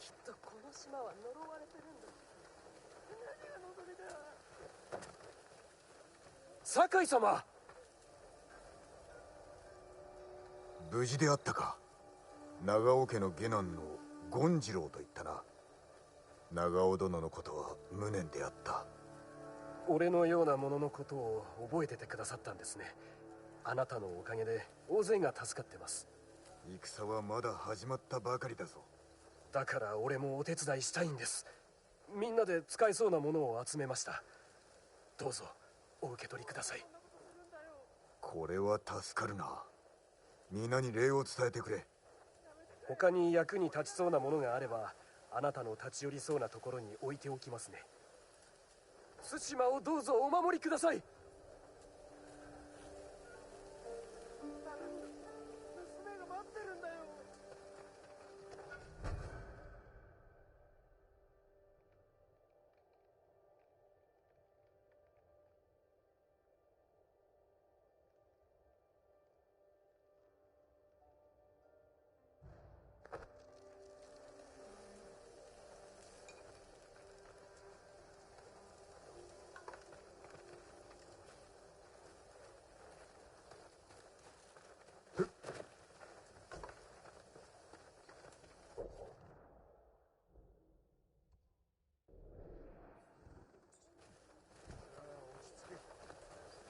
きっとこの島は呪われてるんだ。何が望みだ。酒井様。無事であったか。長尾家の下男の権次郎と言ったな。長尾殿のことは無念であった。俺のようなもののことを覚えててくださったんですね。あなたのおかげで大勢が助かってます。戦はまだ始まったばかりだぞ。だから俺もお手伝いしたいんです。みんなで使えそうなものを集めました。どうぞお受け取りください。これは助かるな。皆に礼を伝えてくれ。他に役に立ちそうなものがあれば、あなたの立ち寄りそうなところに置いておきますね。対馬をどうぞお守りください。娘が待ってるんだよ。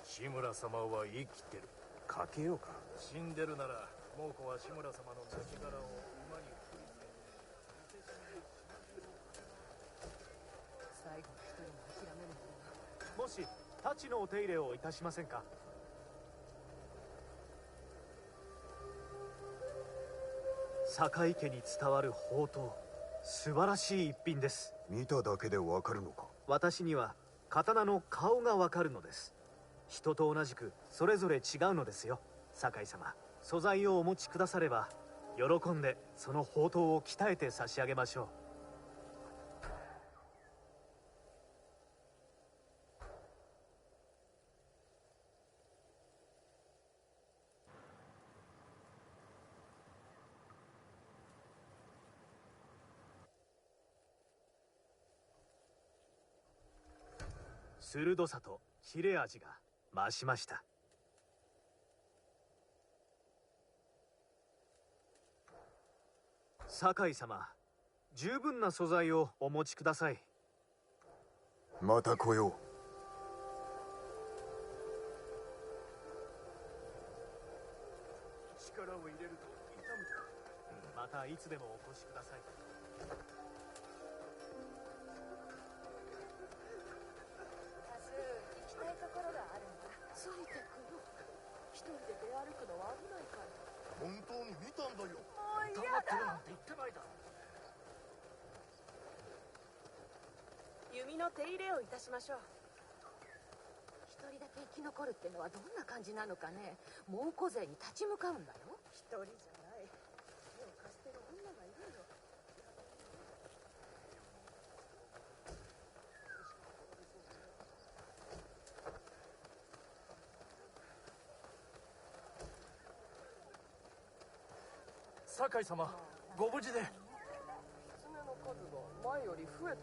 志村様は生きてる。かけようか。死んでるなら猛虎は志村様の亡骸を馬に振り最後の一人も諦めぬものもし太刀のお手入れをいたしませんか。坂井家に伝わる宝刀、素晴らしい一品です。見ただけでわかるのか。私には刀の顔がわかるのです。人と同じくそれぞれ違うのですよ。酒井様、素材をお持ちくだされば喜んでその宝刀を鍛えて差し上げましょう。鋭さと切れ味が増しました。酒井様、十分な素材をお持ちください。また来よう。力を入れると痛むと。またいつでもお越しください。行きたいところがあるんだ。ついてくよ。一人で出歩くのは危ないから。本当に見たんだよ。もう嫌だ。言ってないだろ。弓の手入れをいたしましょう。一人だけ生き残るってのはどんな感じなのかね。猛虎勢に立ち向かうんだよ。一人じゃない。手を貸してる女がいるよ。酒井様、ご無事で。狐の数が前より増えた。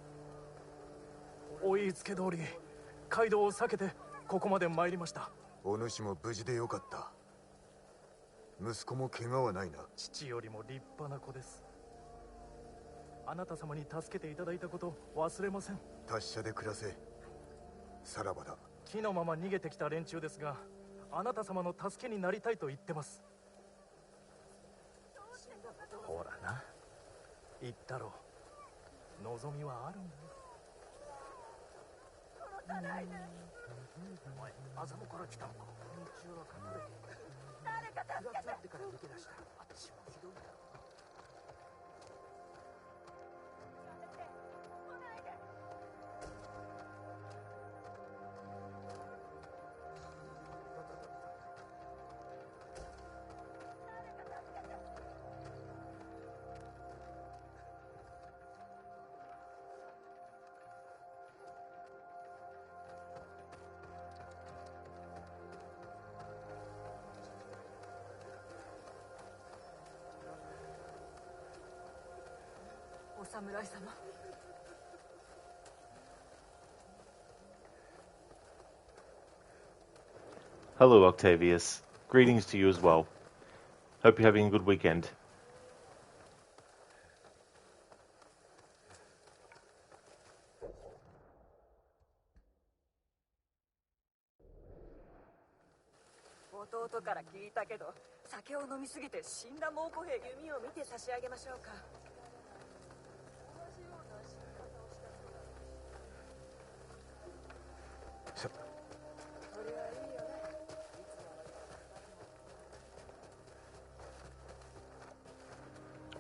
お言いつけ通り、街道を避けてここまで参りました。お主も無事でよかった。息子も怪我はないな。父よりも立派な子です。あなた様に助けていただいたこと忘れません。達者で暮らせ。さらばだ。木のまま逃げてきた連中ですが、あなた様の助けになりたいと言ってます。ほらな、言ったろう。望みはあるんだよ。お前、あざもから来たのか。道は隠れている。誰か助けて。ってから抜け出した。あっちもひどいだろ。お侍様。Hello, Octavius. Greetings to you as well. Hope you're having a good weekend.弟から聞いたけど、酒を飲みすぎて死んだ猛虎兵。弓を見て差し上げましょうか。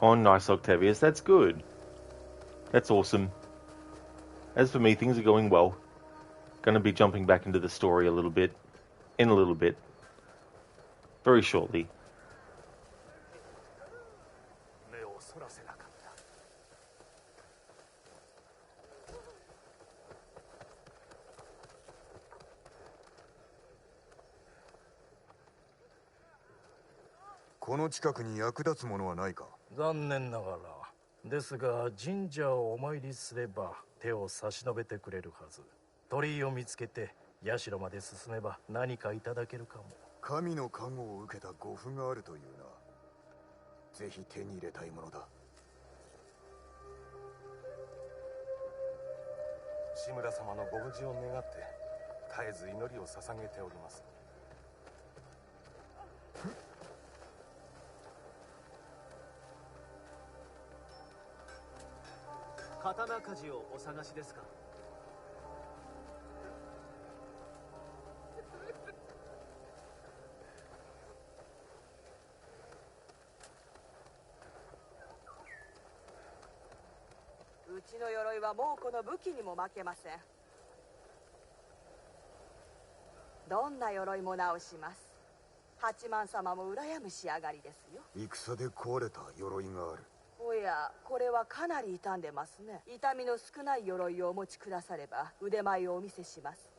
Oh, nice, Octavius. That's good. That's awesome. As for me, things are going well. Gonna be jumping back into the story a little bit. In a little bit. Very shortly. 目をそらせなかった。この近くに役立つものはないか。残念ながらですが、神社をお参りすれば手を差し伸べてくれるはず。鳥居を見つけて社まで進めば何かいただけるかも。神の加護を受けた護符があるというな。ぜひ手に入れたいものだ。志村様のご無事を願って絶えず祈りを捧げております。刀鍛冶をお探しですか。うちの鎧はもうこの武器にも負けません。どんな鎧も直します。八幡様も羨む仕上がりですよ。戦で壊れた鎧がある。おや、これはかなり傷んでますね。痛みの少ない鎧をお持ちくだされば腕前をお見せします。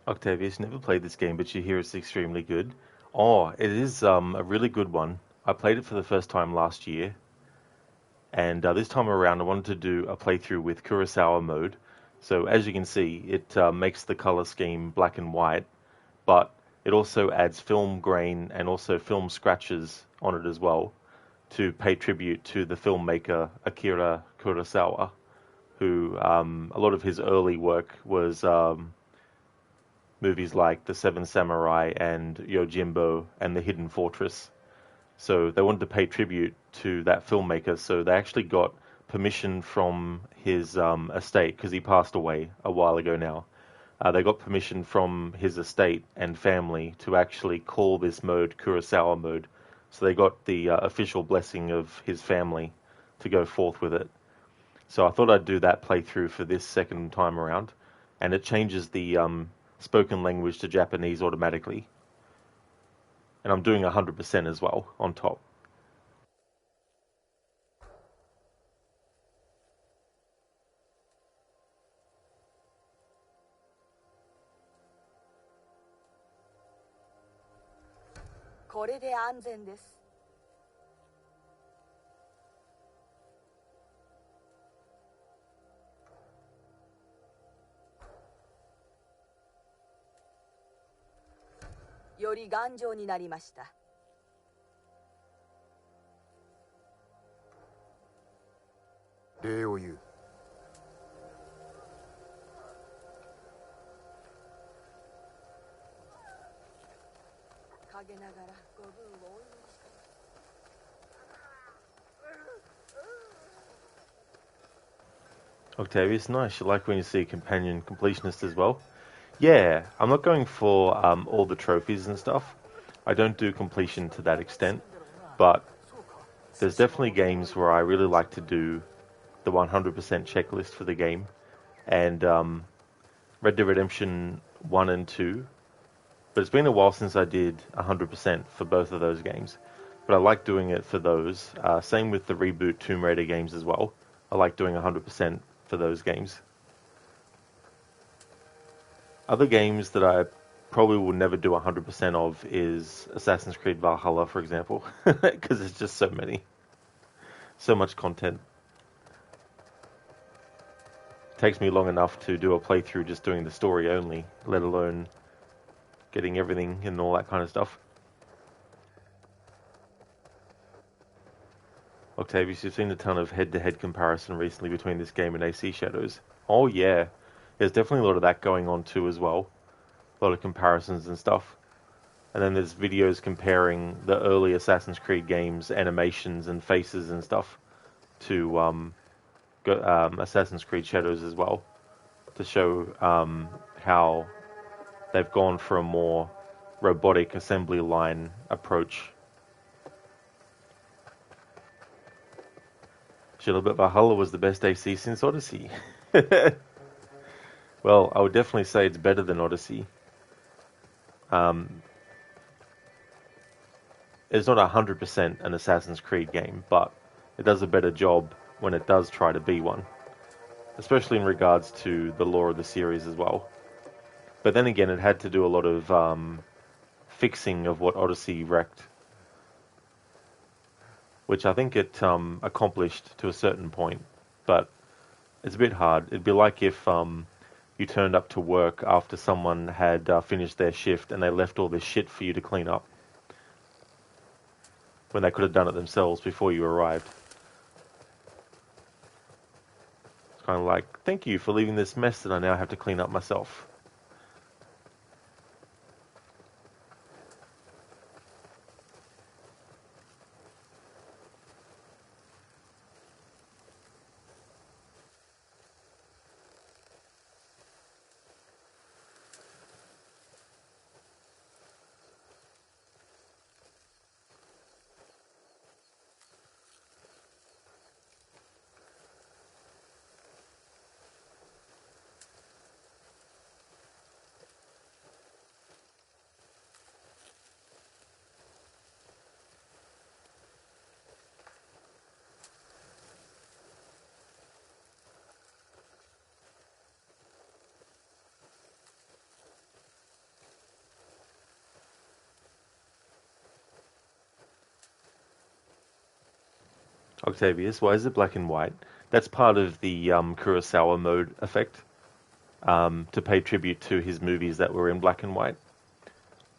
Octavius, never played this game, but you hear it's extremely good. Oh, it is a really good one. I played it for the first time last year, And this time around, I wanted to do a playthrough with Kurosawa Mode. So as you can see, it makes the color scheme black and white, but it also adds film grain and also film scratches on it as well to pay tribute to the filmmaker Akira Kurosawa, who a lot of his early work was movies like The Seven Samurai and Yojimbo and The Hidden Fortress. So they wanted to pay tribute to that filmmaker, so they actually got permission from his estate, because he passed away a while ago now. They got permission from his estate and family to actually call this mode Kurosawa Mode. So they got the official blessing of his family to go forth with it. So I thought I'd do that playthrough for this second time around. And it changes the spoken language to Japanese automatically. And I'm doing 100% as well on top. Octavius, nice. You like when you see a companion completionist as well? Yeah, I'm not going for all the trophies and stuff. I don't do completion to that extent, but there's definitely games where I really like to do the 100% checklist for the game. And Red Dead Redemption 1 and 2. But it's been a while since I did 100% for both of those games. But I like doing it for those. Same with the reboot Tomb Raider games as well. I like doing 100% for those games. Other games that I probably will never do 100% of is Assassin's Creed Valhalla, for example. Because there's just so many. So much content. It takes me long enough to do a playthrough just doing the story only, let alone getting everything and all that kind of stuff. Octavius, you've seen a ton of head-to-head comparison recently between this game and AC Shadows. Oh yeah, there's definitely a lot of that going on too as well. A lot of comparisons and stuff. And then there's videos comparing the early Assassin's Creed games, animations and faces and stuff to Assassin's Creed Shadows as well, to show how they've gone for a more robotic assembly line approach. But Valhalla was the best AC since Odyssey. Well, I would definitely say it's better than Odyssey. It's not 100% an Assassin's Creed game, but it does a better job when it does try to be one. Especially in regards to the lore of the series as well. But then again, it had to do a lot of fixing of what Odyssey wrecked. Which I think it accomplished to a certain point. But it's a bit hard. It'd be like if you turned up to work after someone had finished their shift and they left all this shit for you to clean up. When they could have done it themselves before you arrived. It's kind of like, thank you for leaving this mess that I now have to clean up myself. Octavius, why is it black and white? That's part of the Kurosawa Mode effect, to pay tribute to his movies that were in black and white.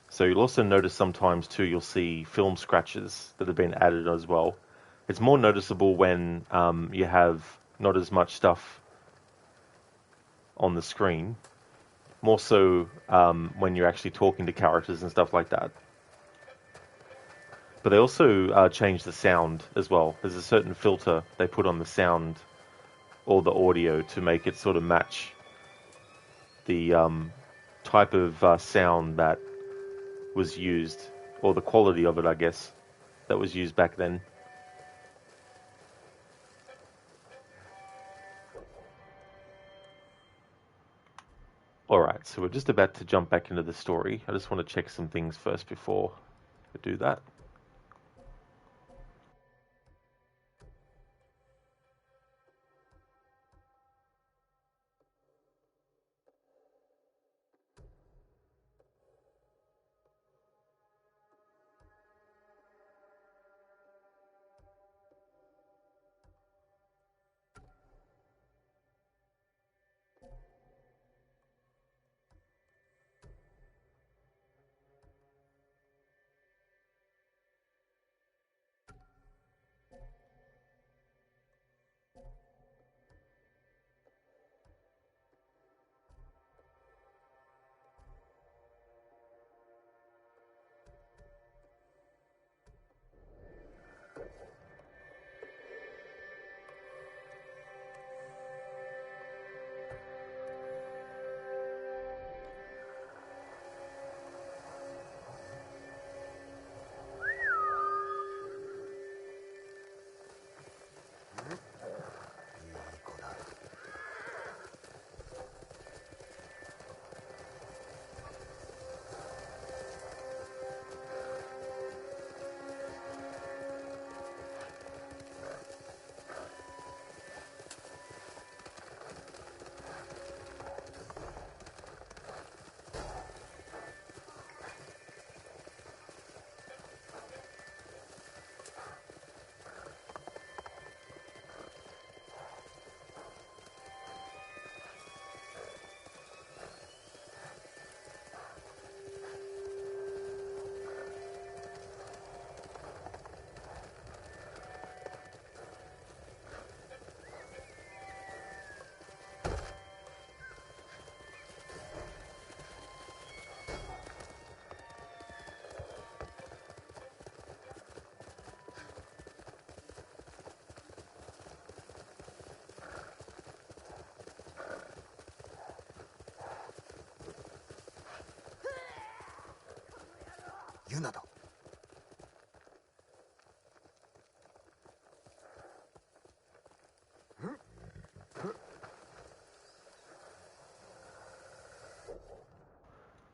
So you'll also notice sometimes too, you'll see film scratches that have been added as well. It's more noticeable when you have not as much stuff on the screen, more so when you're actually talking to characters and stuff like that. But they also change the sound as well. There's a certain filter they put on the sound or the audio to make it sort of match the type of sound that was used, or the quality of it, I guess, that was used back then. Alright, so we're just about to jump back into the story. I just want to check some things first before I do that.ユナだ。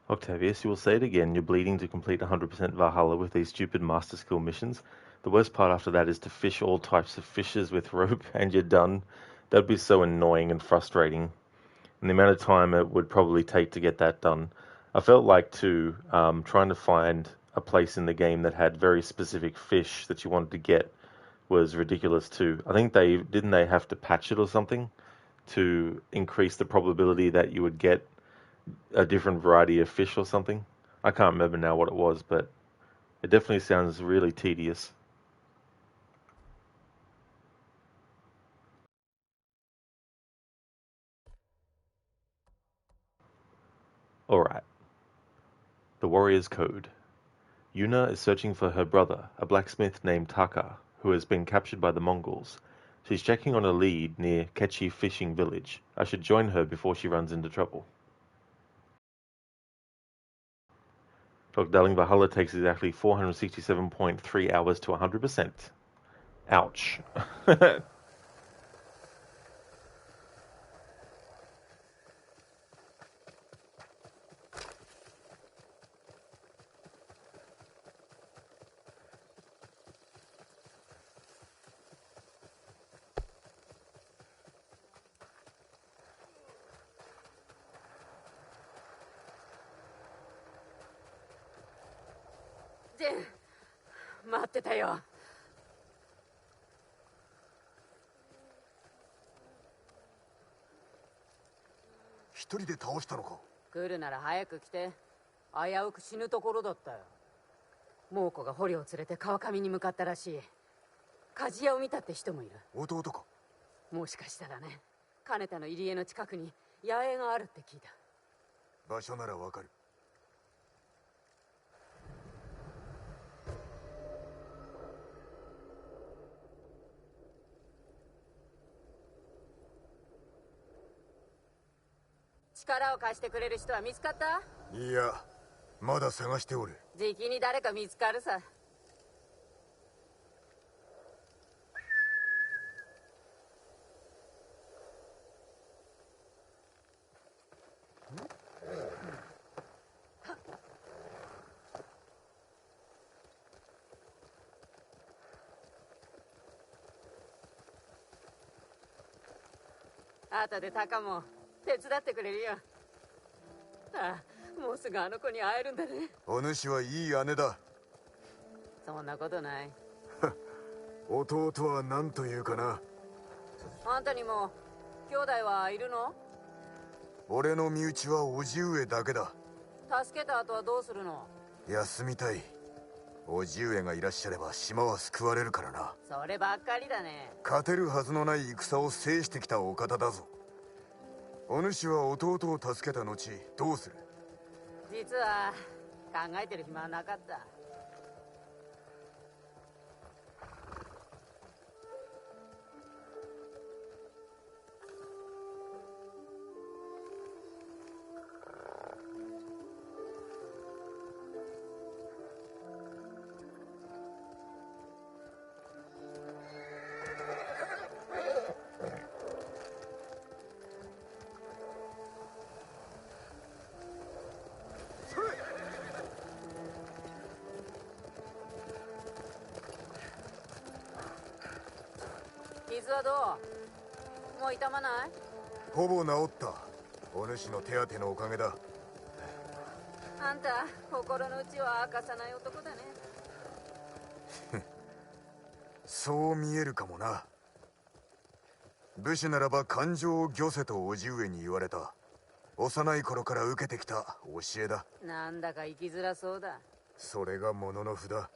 Octavius, you will say it again, you're bleeding to complete 100% Valhalla with these stupid master skill missions. The worst part after that is to fish all types of fishes with rope and you're done. That'd be so annoying and frustrating. And the amount of time it would probably take to get that done. I felt like too, trying to find a place in the game that had very specific fish that you wanted to get was ridiculous too. I think didn't they have to patch it or something to increase the probability that you would get a different variety of fish or something. I can't remember now what it was, but it definitely sounds really tedious. Alright. The Warrior's Code. Yuna is searching for her brother, a blacksmith named Taka, who has been captured by the Mongols. She's checking on a lead near Kechi Fishing Village. I should join her before she runs into trouble. Dr. Darling, Valhalla takes exactly 467.3 hours to 100%. Ouch.ジェン、待ってたよ。一人で倒したのか。来るなら早く来て。危うく死ぬところだったよ。猛虎が捕虜を連れて川上に向かったらしい。鍛冶屋を見たって人もいる。弟か。もしかしたらね。金田の入り江の近くに野営があるって聞いた。場所ならわかる。力を貸してくれる人は見つかった？いや、まだ探しておる。じきに誰か見つかるさ。後でタカも手伝ってくれるよ。ああ、もうすぐあの子に会えるんだね。お主はいい姉だ。そんなことない。弟は何というかな。あんたにも兄弟はいるの？俺の身内は叔父上だけだ。助けた後はどうするの？休みたい。叔父上がいらっしゃれば島は救われるからな。そればっかりだね。勝てるはずのない戦を制してきたお方だぞ。お主は弟を助けた後どうする？実は考えてる暇はなかった。傷はどう？もう痛まない？ほぼ治った。お主の手当てのおかげだ。あんた心の内は明かさない男だね。そう見えるかもな。武士ならば感情を御せと叔父上に言われた。幼い頃から受けてきた教えだ。なんだか生きづらそうだ。それがもののふだ。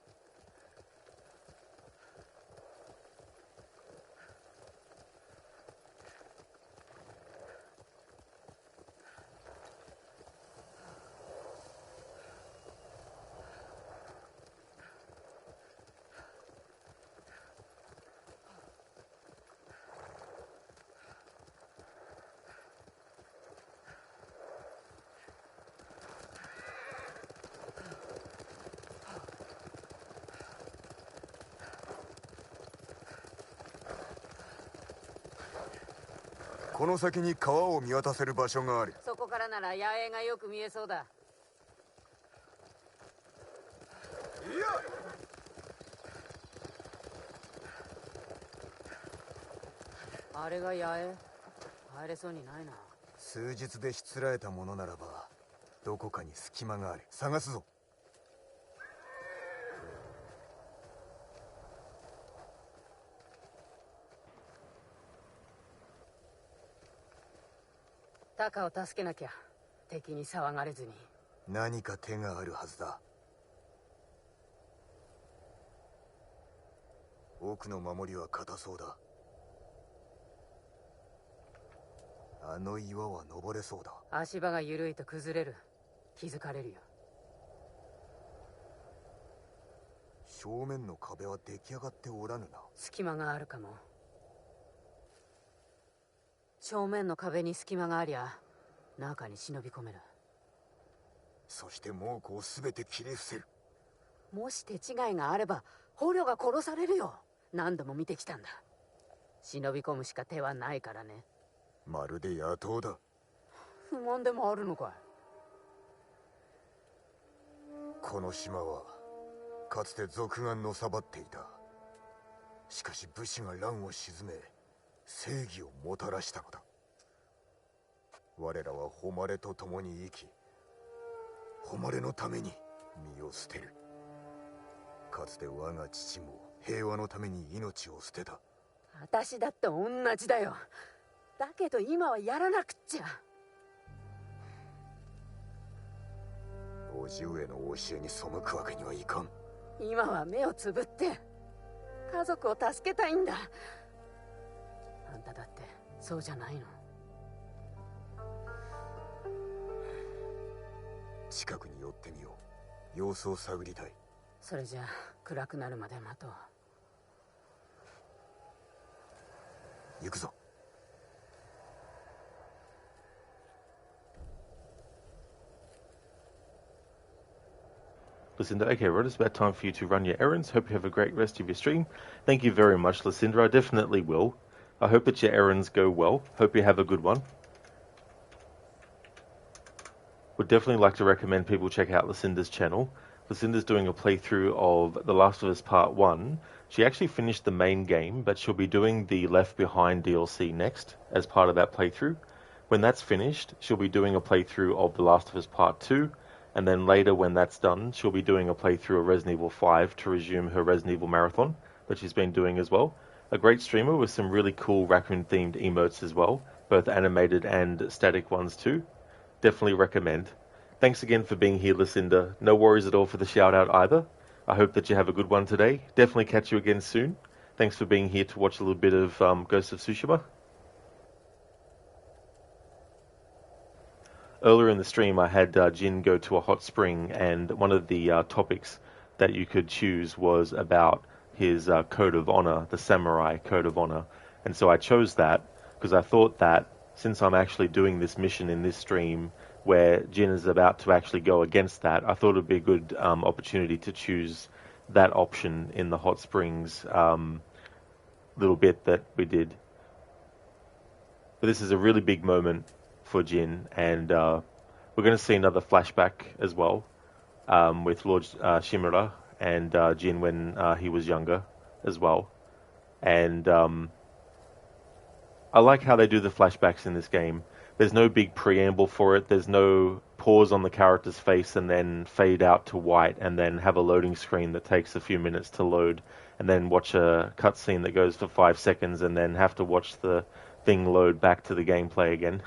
この先に川を見渡せる場所がある。そこからなら野営がよく見えそうだ。いや、あれが野営？入れそうにないな。数日でしつらえたものならばどこかに隙間がある。探すぞ。タカを助けなきゃ。敵に騒がれずに。何か手があるはずだ。奥の守りは固そうだ。あの岩は登れそうだ。足場が緩いと崩れる。気づかれるよ。正面の壁は出来上がっておらぬな。隙間があるかも。正面の壁に隙間がありゃ中に忍び込める。そして猛虎を全て切り伏せる。もし手違いがあれば捕虜が殺されるよ。何度も見てきたんだ。忍び込むしか手はないからね。まるで野党だ。不満でもあるのかい？この島はかつて賊がのさばっていた。しかし武士が乱を鎮め正義をもたらしたのだ。我らは誉れと共に生き、誉れのために身を捨てる。かつて我が父も平和のために命を捨てた。私だって同じだよ。だけど今はやらなくっちゃ。叔父上の教えに背くわけにはいかん。今は目をつぶって家族を助けたいんだ。あんただってそうじゃないの？近くに寄ってみよう。様子を探りたい。それじゃあ暗くなるまで待とう。行くぞ。Lucinda, okay, right, it's about time for you to run your errands. Hope you have a great rest of your stream. Thank you very much, Lucinda. I definitely will. I hope that your errands go well. Hope you have a good one. Would definitely like to recommend people check out Lucinda's channel. Lucinda's doing a playthrough of The Last of Us Part 1. She actually finished the main game, but she'll be doing the Left Behind DLC next as part of that playthrough. When that's finished, she'll be doing a playthrough of The Last of Us Part 2, and then later when that's done, she'll be doing a playthrough of Resident Evil 5 to resume her Resident Evil marathon that she's been doing as well. A great streamer with some really cool raccoon-themed emotes as well, both animated and static ones too. Definitely recommend. Thanks again for being here, Lucinda. No worries at all for the shout-out either. I hope that you have a good one today. Definitely catch you again soon. Thanks for being here to watch a little bit of Ghost of Tsushima. Earlier in the stream, I had Jin go to a hot spring, and one of the topics that you could choose was about his code of honor, the samurai code of honor. And so I chose that because I thought that since I'm actually doing this mission in this stream where Jin is about to actually go against that, I thought it would be a good opportunity to choose that option in the hot springs little bit that we did. But this is a really big moment for Jin, and we're going to see another flashback as well with Lord Shimura and Jin when he was younger as well. And I like how they do the flashbacks in this game. There's no big preamble for it. There's no pause on the character's face and then fade out to white and then have a loading screen that takes a few minutes to load and then watch a cutscene that goes for 5 seconds and then have to watch the thing load back to the gameplay again.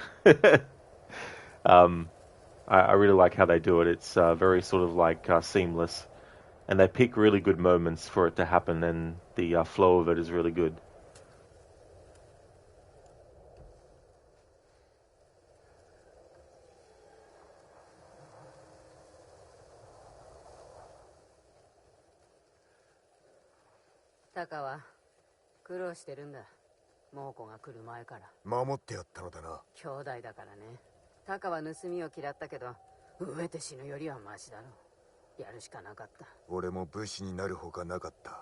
I really like how they do it. It's very sort of like seamless. And they pick really good moments for it to happen, and the flow of it is really good. Takawa, 苦労してるんだ。猛虎が来る前から。守ってやったのだな。兄弟だからね。タカは盗みを嫌ったけど、飢えて死ぬよりはマシだろう。やるしかなかった。俺も武士になるほかなかった。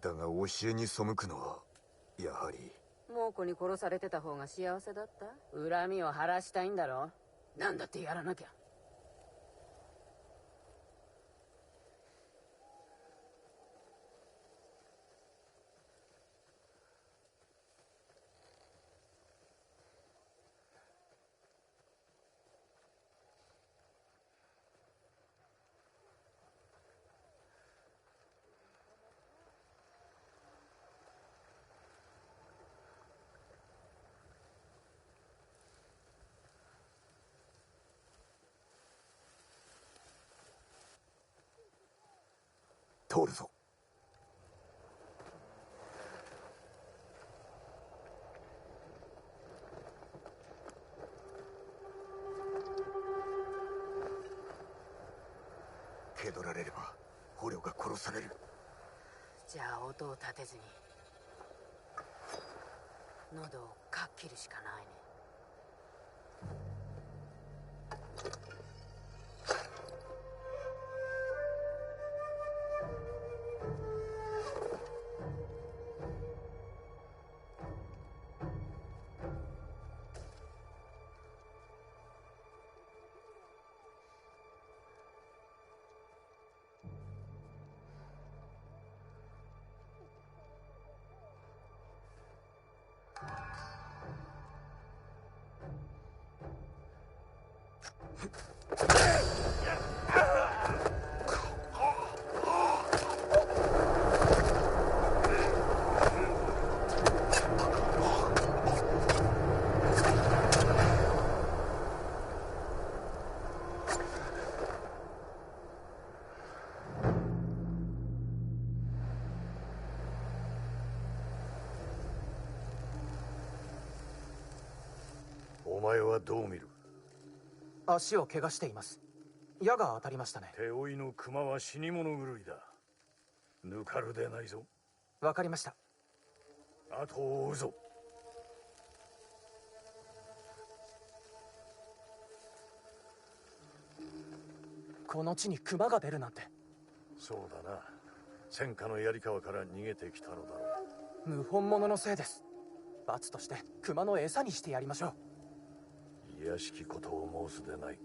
だが教えに背くのはやはり。猛虎に殺されてた方が幸せだった？恨みを晴らしたいんだろ？なんだってやらなきゃ。通るぞ。蹴取られれば捕虜が殺される。じゃあ音を立てずに喉をかっ切るしかないね。前はどう見る？足を怪我しています。矢が当たりましたね。手負いの熊は死に物狂いだ。ぬかるでないぞ。わかりました。後を追うぞ。この地に熊が出るなんて。そうだな。戦火の槍川から逃げてきたのだろう。謀反者のせいです。罰として熊の餌にしてやりましょう。いやしきことを申すでない。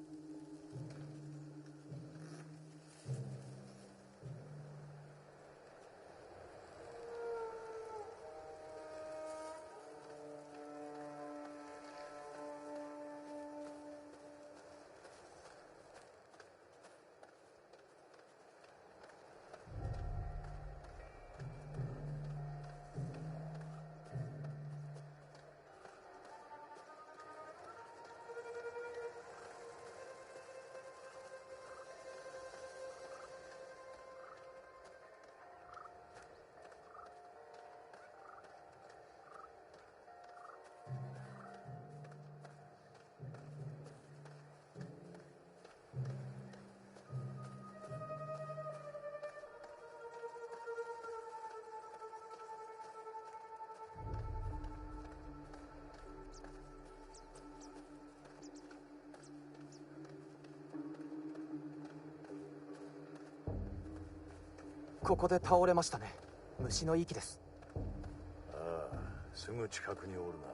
ここで倒れましたね。虫の息です。ああ、すぐ近くにおるな。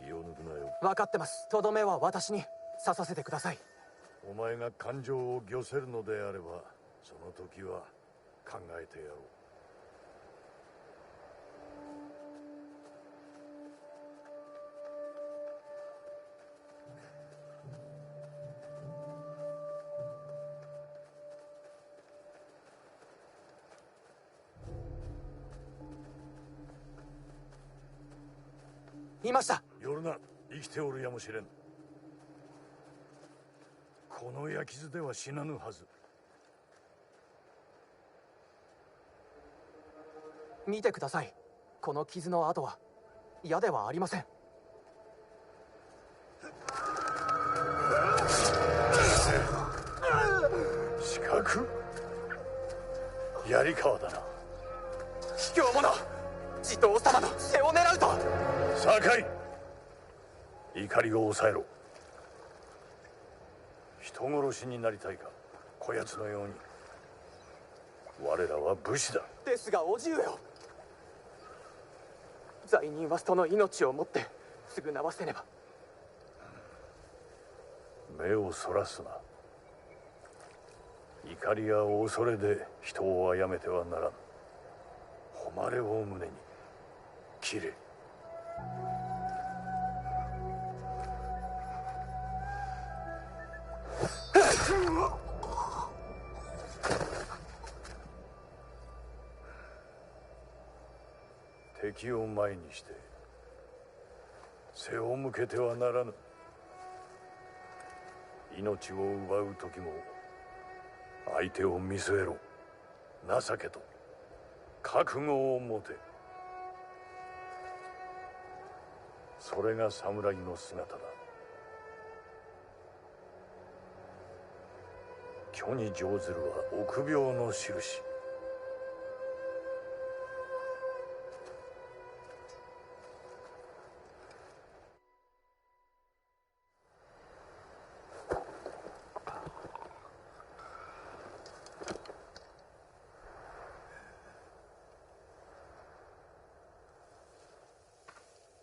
気を抜くなよ。分かってます。とどめは私に刺させてください。お前が感情を御せるのであれば、その時は考えてやろう。いました。夜な、生きておるやもしれん。この焼き傷では死なぬはず。見てください。この傷の跡は矢ではありません。四角？槍川だな。卑怯者！地頭様の背を狙うと。酒井、怒りを抑えろ。人殺しになりたいか、こやつのように。我らは武士だ。ですがおじ上よ、罪人は人の命をもって償わせねば。目をそらすな。怒りや恐れで人を殺めてはならん。誉れを胸に切れ。敵を前にして背を向けてはならぬ。命を奪う時も相手を見据えろ。情けと覚悟を持て。それが侍の姿だ。虚に乗ずるは臆病の印。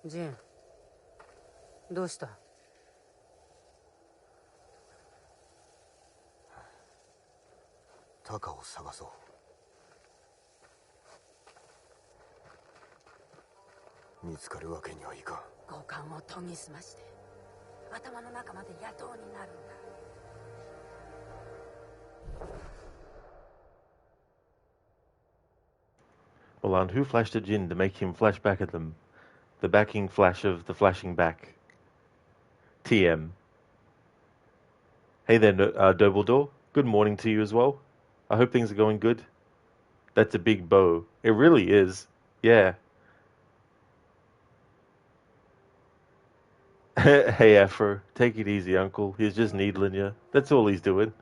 ジン、どうした？タカを探そう。見つかるわけにはいかん。五感を研ぎ澄まして頭の中まで野党になるんだ。Well, and who flashed at Jin to make him flash back at them? The backing flash of the flashing back. TM. Hey there, Dumbledore. Good morning to you as well. I hope things are going good. That's a big bow. It really is. Yeah. Hey, Afro. Take it easy, Uncle. He's just needling you. That's all he's doing.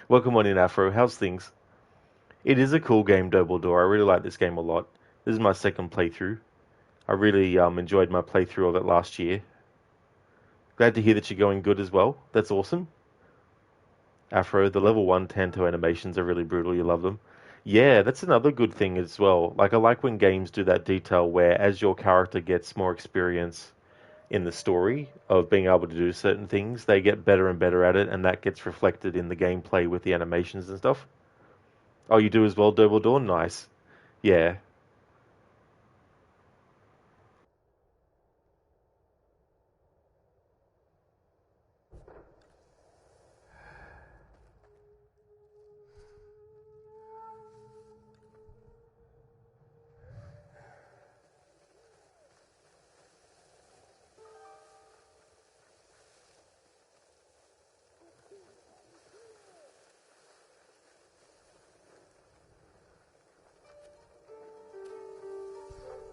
Welcome on in, Afro. How's things? It is a cool game, Dumbledore. I really like this game a lot. This is my second playthrough. I really enjoyed my playthrough of it last year. Glad to hear that you're going good as well. That's awesome. Afro, the level 1 Tanto animations are really brutal. You love them. Yeah, that's another good thing as well. Like, I like when games do that detail where as your character gets more experience in the story of being able to do certain things, they get better and better at it, and that gets reflected in the gameplay with the animations and stuff. Oh, you do as well, Dumbledore? Nice. Yeah.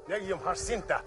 Legium Harsinta.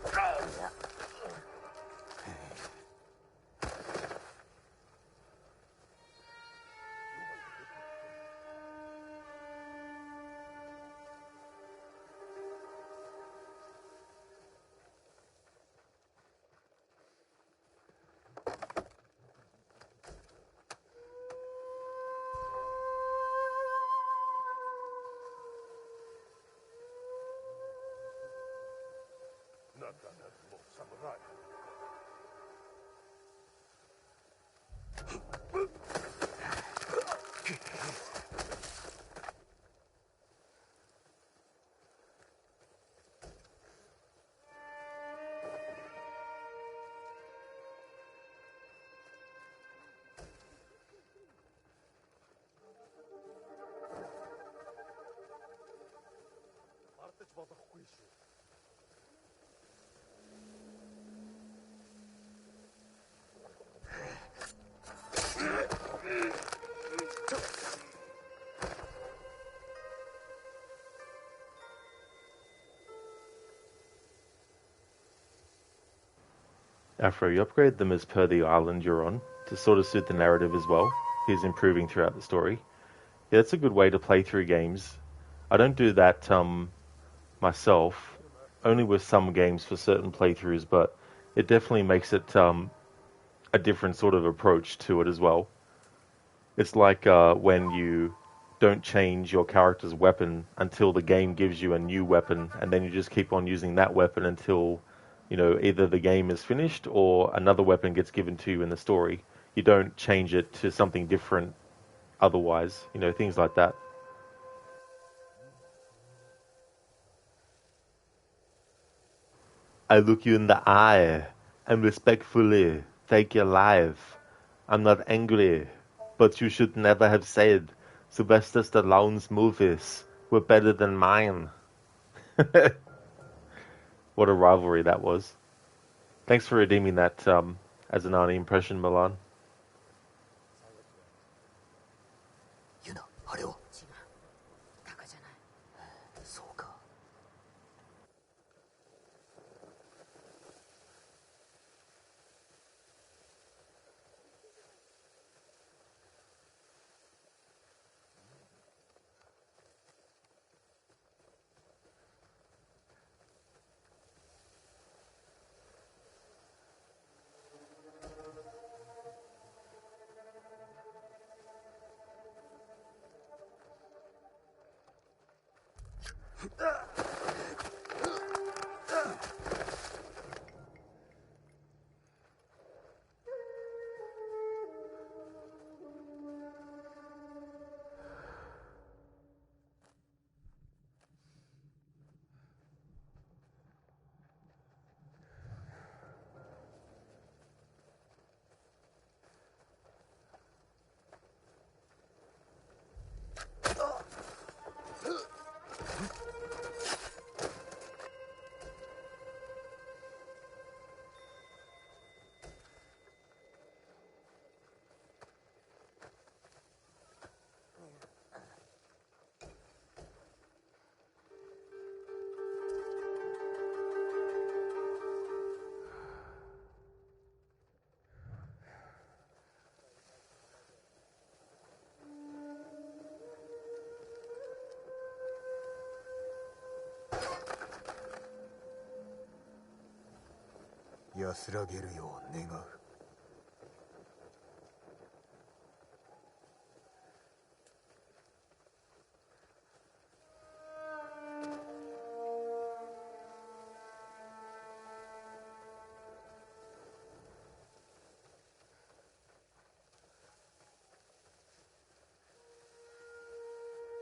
Afro, you upgrade them as per the island you're on to sort of suit the narrative as well. He's improving throughout the story. Yeah, that's a good way to play through games. I don't do that myself, only with some games for certain playthroughs, but it definitely makes it a different sort of approach to it as well. It's like when you don't change your character's weapon until the game gives you a new weapon, and then you just keep on using that weapon until, either the game is finished or another weapon gets given to you in the story. You don't change it to something different otherwise, things like that. I look you in the eye and respectfully take your life. I'm not angry, but you should never have said Sylvester Stallone's movies were better than mine. What a rivalry that was. Thanks for redeeming that as an Arnie impression, Milan. ユナ、あれは違う。タカじゃない。そうか。安らげるよう願う。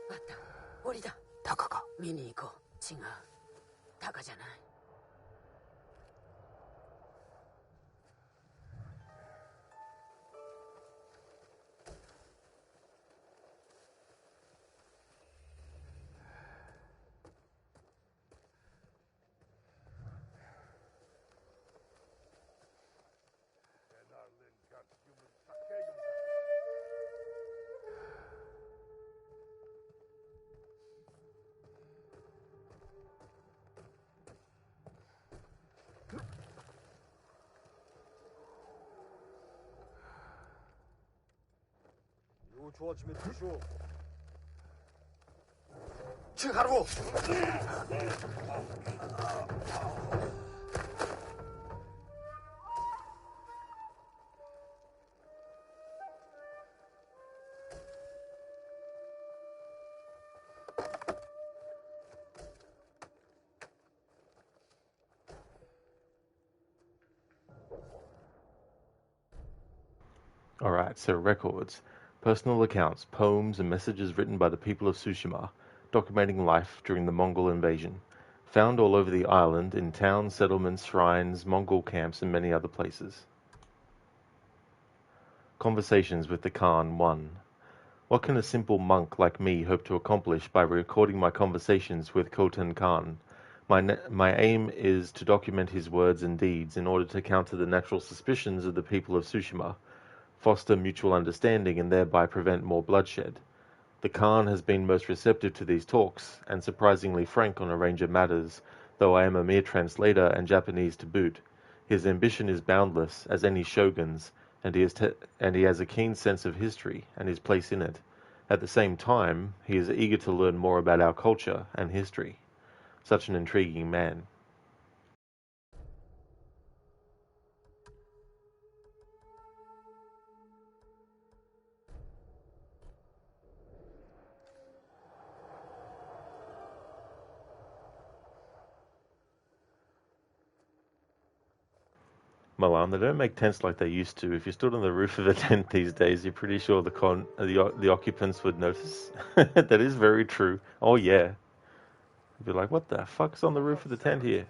あった、檻だ。タカか。見に行こう。違う、タカじゃない。Alright, so records. Personal accounts, poems, and messages written by the people of Tsushima, documenting life during the Mongol invasion. Found all over the island, in towns, settlements, shrines, Mongol camps, and many other places. Conversations with the Khan 1. What can a simple monk like me hope to accomplish by recording my conversations with Khotan Khan? My aim is to document his words and deeds in order to counter the natural suspicions of the people of Tsushima, foster mutual understanding, and thereby prevent more bloodshed. The Khan has been most receptive to these talks, and surprisingly frank on a range of matters, though I am a mere translator and Japanese to boot. His ambition is boundless, as any shogun's, and he has a keen sense of history and his place in it. At the same time, he is eager to learn more about our culture and history. Such an intriguing man. Milan, they don't make tents like they used to. If you stood on the roof of a tent these days, you're pretty sure the occupants would notice. That is very true. Oh yeah. You'd be like, what the fuck's on the roof of the tent here?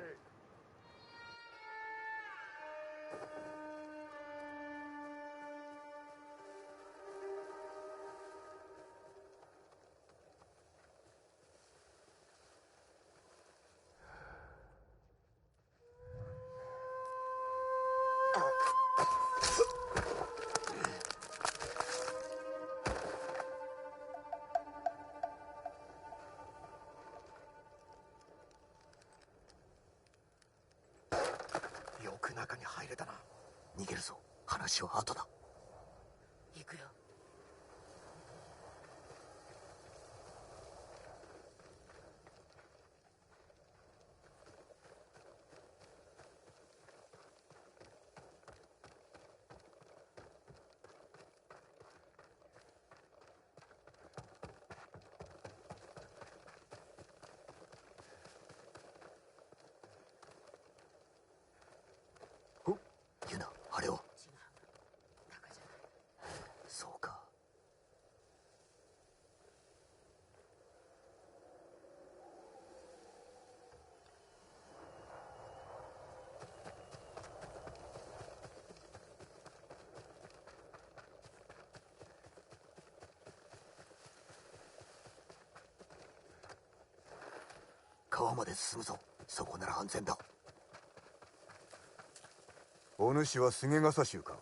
お主は菅笠衆か。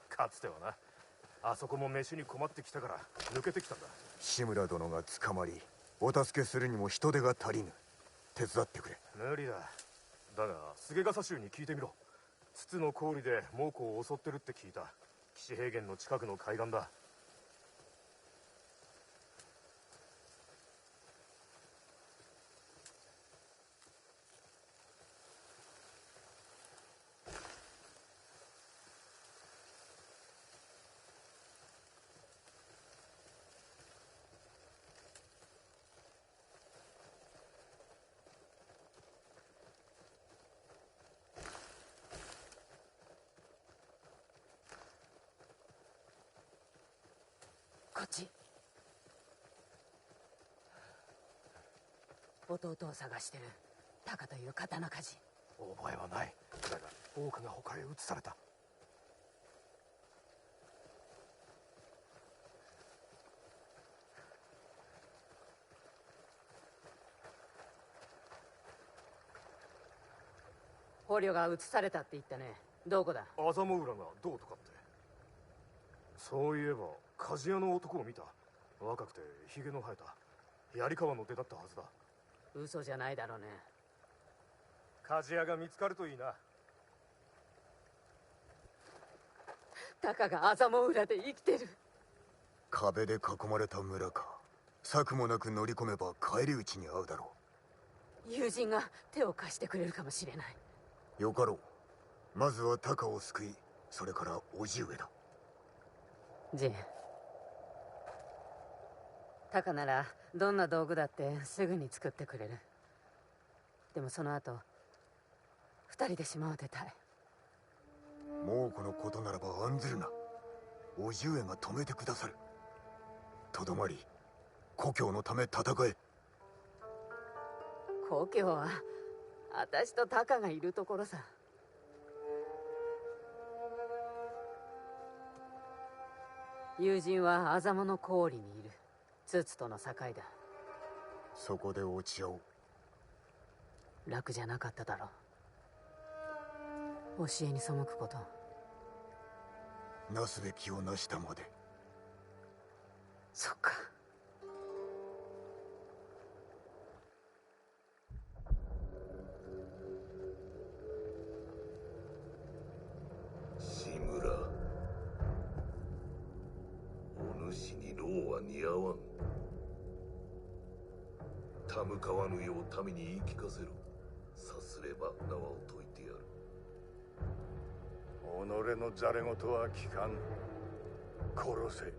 かつてはな。あそこも飯に困ってきたから抜けてきたんだ。志村殿が捕まり、お助けするにも人手が足りぬ。手伝ってくれ。無理だ。だが菅笠衆に聞いてみろ。筒の氷で猛虎を襲ってるって聞いた。岸平原の近くの海岸だ。っち。弟を探してるタカという刀鍛冶。覚えはない。だが多くが他へ移された。捕虜が移されたって言ったね。どこだ？アザモウラがどうとかって。そういえば鍛冶屋の男を見た。若くてヒゲの生えた槍川の出だったはずだ。嘘じゃないだろうね。鍛冶屋が見つかるといいな。タカがアザモウラで生きてる。壁で囲まれた村か。策もなく乗り込めば返り討ちに遭うだろ友人が手を貸してくれるかもしれない。う。よかろう。まずはタカを救い、それから叔父上だ。ジン、タカならどんな道具だってすぐに作ってくれる。でもその後二人で島を出たい。猛虎のことならば案ずるな。叔父上が止めてくださる。とどまり故郷のため戦え。故郷は私とタカがいるところさ。友人はアザモの氷にいる。ツツとの境だ。そこで落ち合おう。楽じゃなかっただろう。教えに背くこと。なすべきをなしたまで。そっか。志村、お主に労は似合わん。たむかわぬよう民に言い聞かせろ。さすれば縄を解いてやる。己のざれ言は聞かん。殺せ。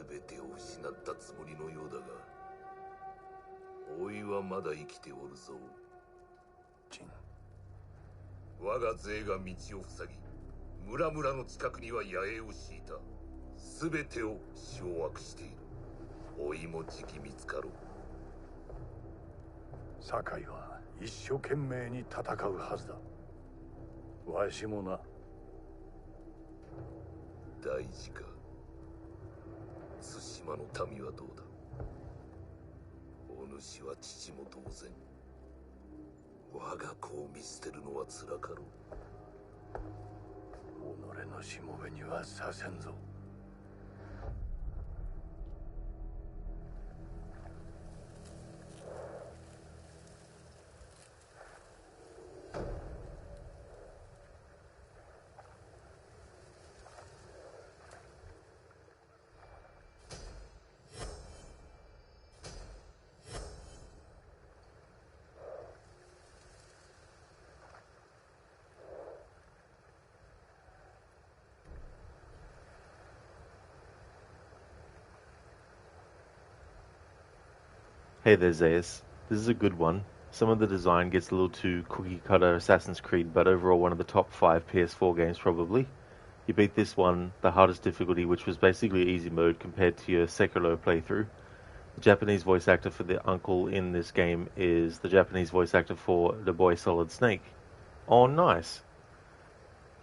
全てを失ったつもりのようだが、おいはまだ生きておるぞ。ジン。我が勢が道を塞ぎ、村々の近くには野営を敷いた。全てを掌握している。おいもじき見つかろう。堺は一生懸命に戦うはずだ。わしもな。大事か。対馬の民はどうだ。お主は父も同然。我が子を見捨てるのはつらかろう。己のしもべにはさせんぞ。Hey there, Zayas. This is a good one. Some of the design gets a little too cookie-cutter Assassin's Creed, but overall one of the top 5 PS4 games probably. You beat this one, the hardest difficulty, which was basically easy mode compared to your Sekiro playthrough. The Japanese voice actor for the uncle in this game is the Japanese voice actor for the boy Solid Snake. Oh, nice.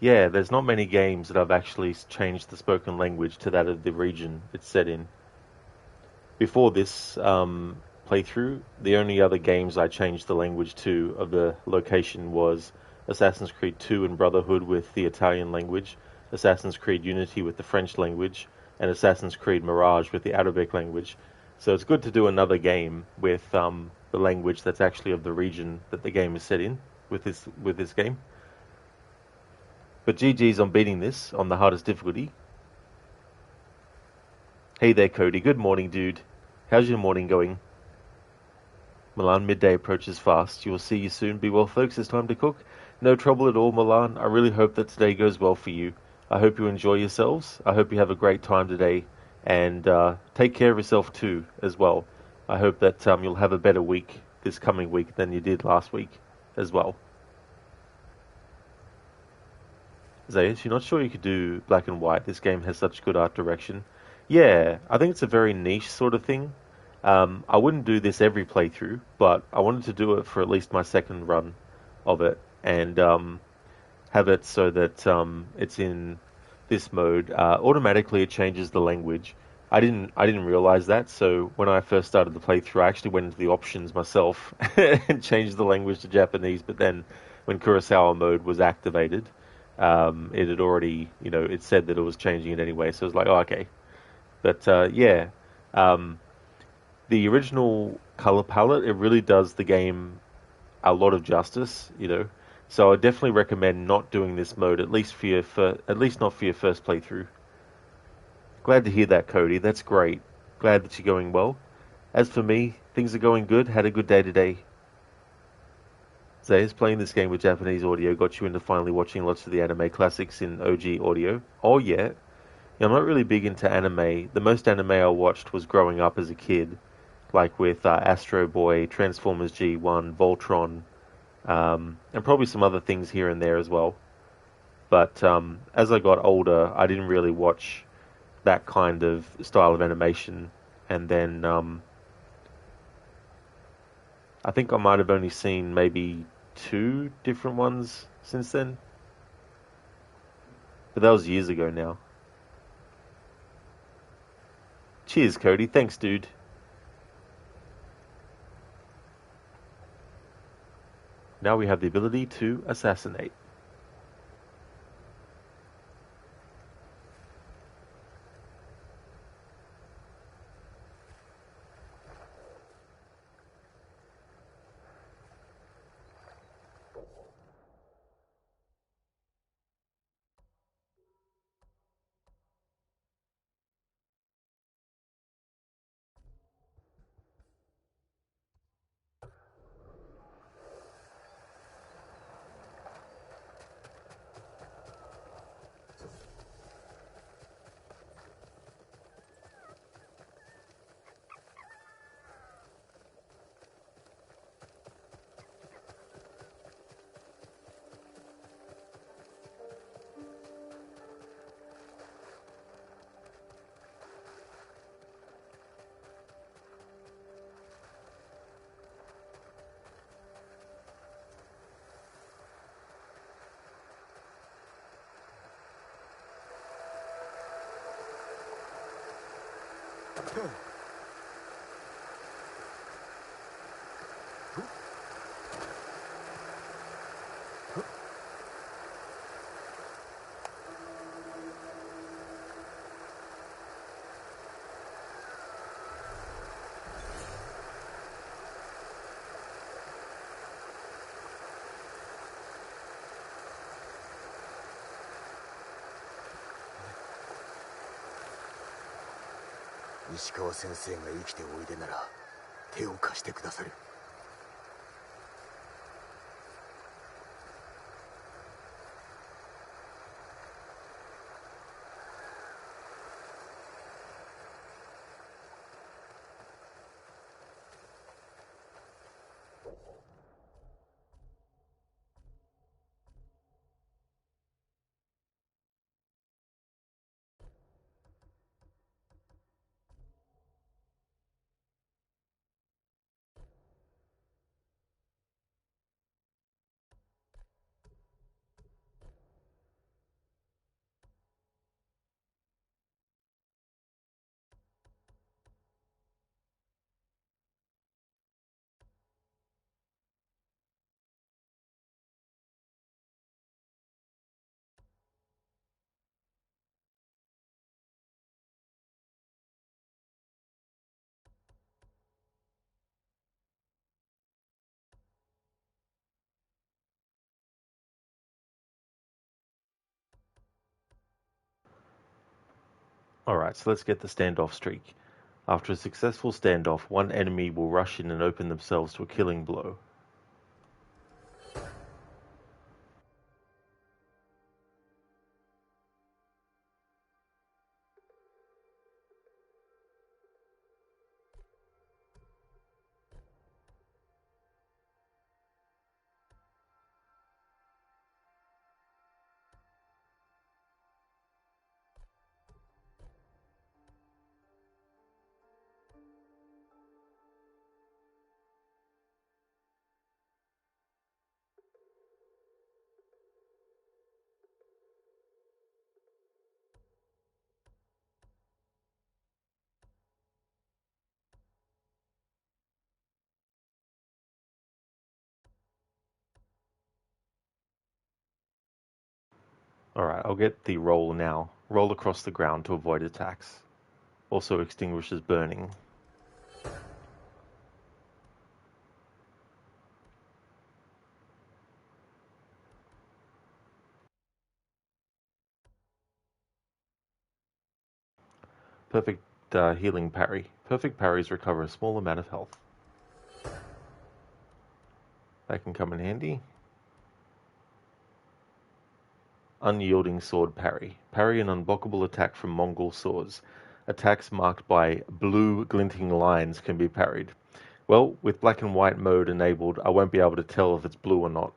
Yeah, there's not many games that I've actually changed the spoken language to that of the region it's set in. Before this playthrough, the only other games I changed the language to of the location was Assassin's Creed 2 and Brotherhood with the Italian language, Assassin's Creed Unity with the French language, and Assassin's Creed Mirage with the Arabic language. So it's good to do another game with the language that's actually of the region that the game is set in with this game. But GG's on beating this on the hardest difficulty. Hey there, Cody. Good morning, dude. How's your morning going? Milan, midday approaches fast. You will see you soon. Be well, folks. It's time to cook. No trouble at all, Milan. I really hope that today goes well for you. I hope you enjoy yourselves. I hope you have a great time today. And take care of yourself too, as well. I hope that you'll have a better week this coming week than you did last week, as well. Zayas, you're not sure you could do black and white. This game has such good art direction. Yeah, I think it's a very niche sort of thing. I wouldn't do this every playthrough, but I wanted to do it for at least my second run of it, and have it so that it's in this mode. Automatically, it changes the language. I didn't realize that. So when I first started the playthrough, I actually went into the options myself and changed the language to Japanese. But then, when Kurosawa Mode was activated, it had already, it said that it was changing it anyway. So I was like, oh, okay. But yeah, um, the original color palette, it really does the game a lot of justice, So I definitely recommend not doing this mode, at least at least not for your first playthrough. Glad to hear that, Cody. That's great. Glad that you're going well. As for me, things are going good. Had a good day today. Zayas, playing this game with Japanese audio got you into finally watching lots of the anime classics in OG audio. Oh yeah. I'm not really big into anime. The most anime I watched was growing up as a kid, like with Astro Boy, Transformers G1, Voltron, and probably some other things here and there as well. But as I got older, I didn't really watch that kind of style of animation. And then I think I might have only seen maybe 2 different ones since then. But that was years ago now. Cheers, Cody. Thanks, dude. Now we have the ability to assassinate. Huh. 石川先生が生きておいでなら手を貸してくださる。Alright, so let's get the standoff streak. After a successful standoff, one enemy will rush in and open themselves to a killing blow. Alright, I'll get the roll now. Roll across the ground to avoid attacks. Also extinguishes burning. Perfect healing parry. Perfect parries recover a small amount of health. That can come in handy. Unyielding sword parry. Parry an unblockable attack from Mongol swords. Attacks marked by blue glinting lines can be parried. Well, with black and white mode enabled, I won't be able to tell if it's blue or not.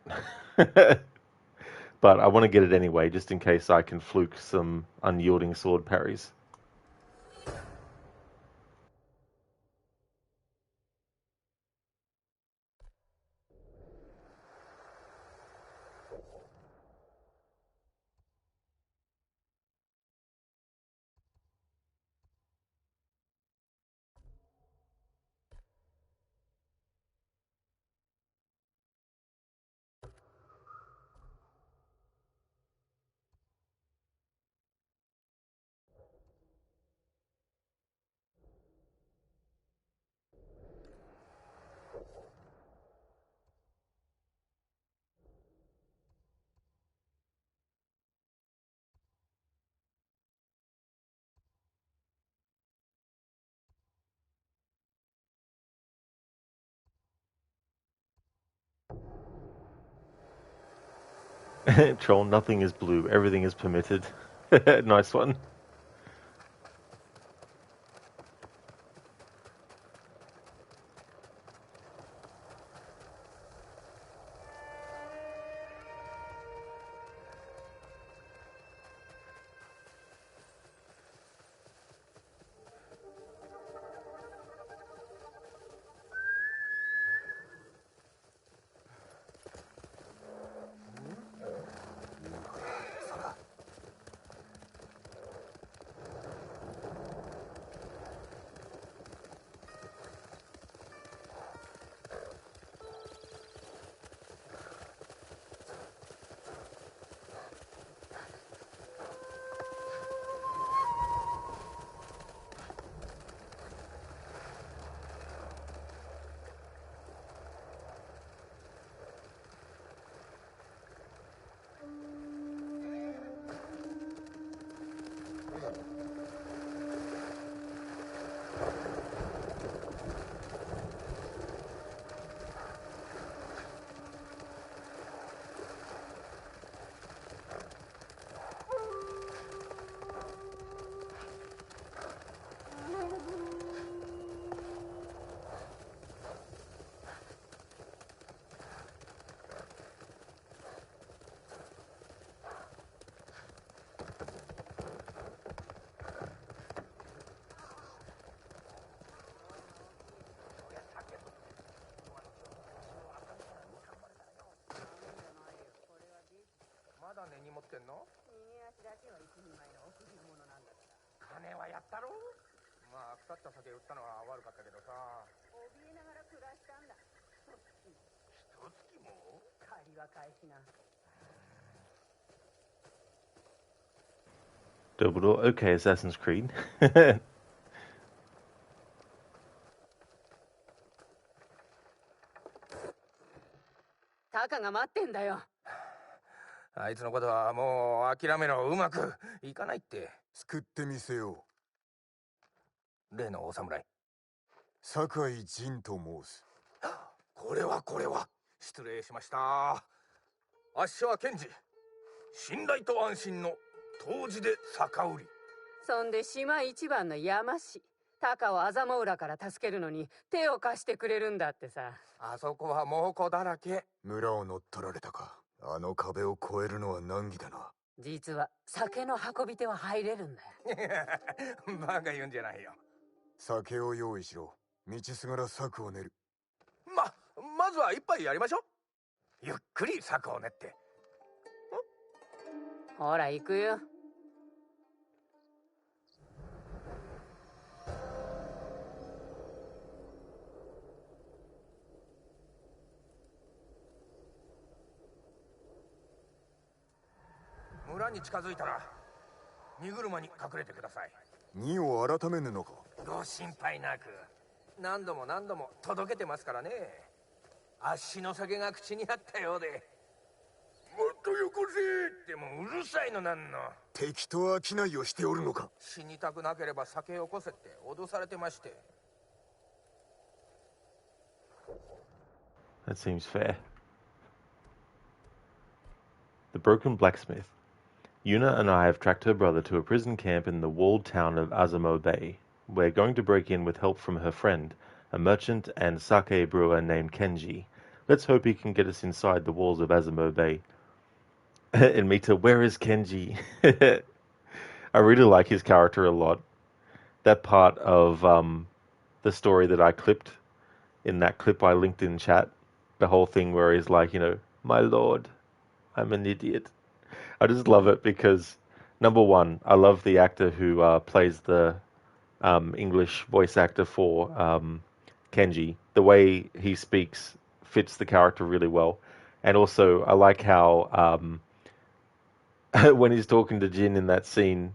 But I want to get it anyway, just in case I can fluke some unyielding sword parries. Troll, nothing is blue, everything is permitted. Nice one. Double door. Okay, Assassin's Creed. タカが待ってんだよ。あいつのことはもう諦めろ。うまくいかないって。救ってみせよう。例のお侍。酒井仁と申す。これは失礼しました。あっしは検事。信頼と安心の当時で酒売り。そんで島一番の山師。タカをアザモウラから助けるのに手を貸してくれるんだってさ。あそこは猛虎だらけ。村を乗っ取られたか。あの壁を越えるのは難儀だな。実は酒の運び手は入れるんだよ。バカ言うんじゃないよ。酒を用意しろ。道すがら策を練る。まずは一杯やりましょう。ゆっくり策を練って。ほら行くよ。村村に近づいたら荷車に隠れてください。荷を改めぬのか。ご心配なく、何度も何度も届けてますからね。足の酒が口にあったようで、もっとよこせってもうるさいのなんの。敵と商いをしておるのか。死にたくなければ酒よこせって脅されてまして。That seems fair. The Broken Blacksmith. Yuna and I have tracked her brother to a prison camp in the walled town of Azamo Bay. We're going to break in with help from her friend, a merchant and sake brewer named Kenji. Let's hope he can get us inside the walls of Azamo Bay. And Mita, where is Kenji? I really like his character a lot. That part of the story that I clipped, in that clip I linked in chat, the whole thing where he's like, my lord, I'm an idiot. I just love it because, number one, I love the actor who plays the English voice actor for Kenji. The way he speaks fits the character really well. And also, I like how when he's talking to Jin in that scene,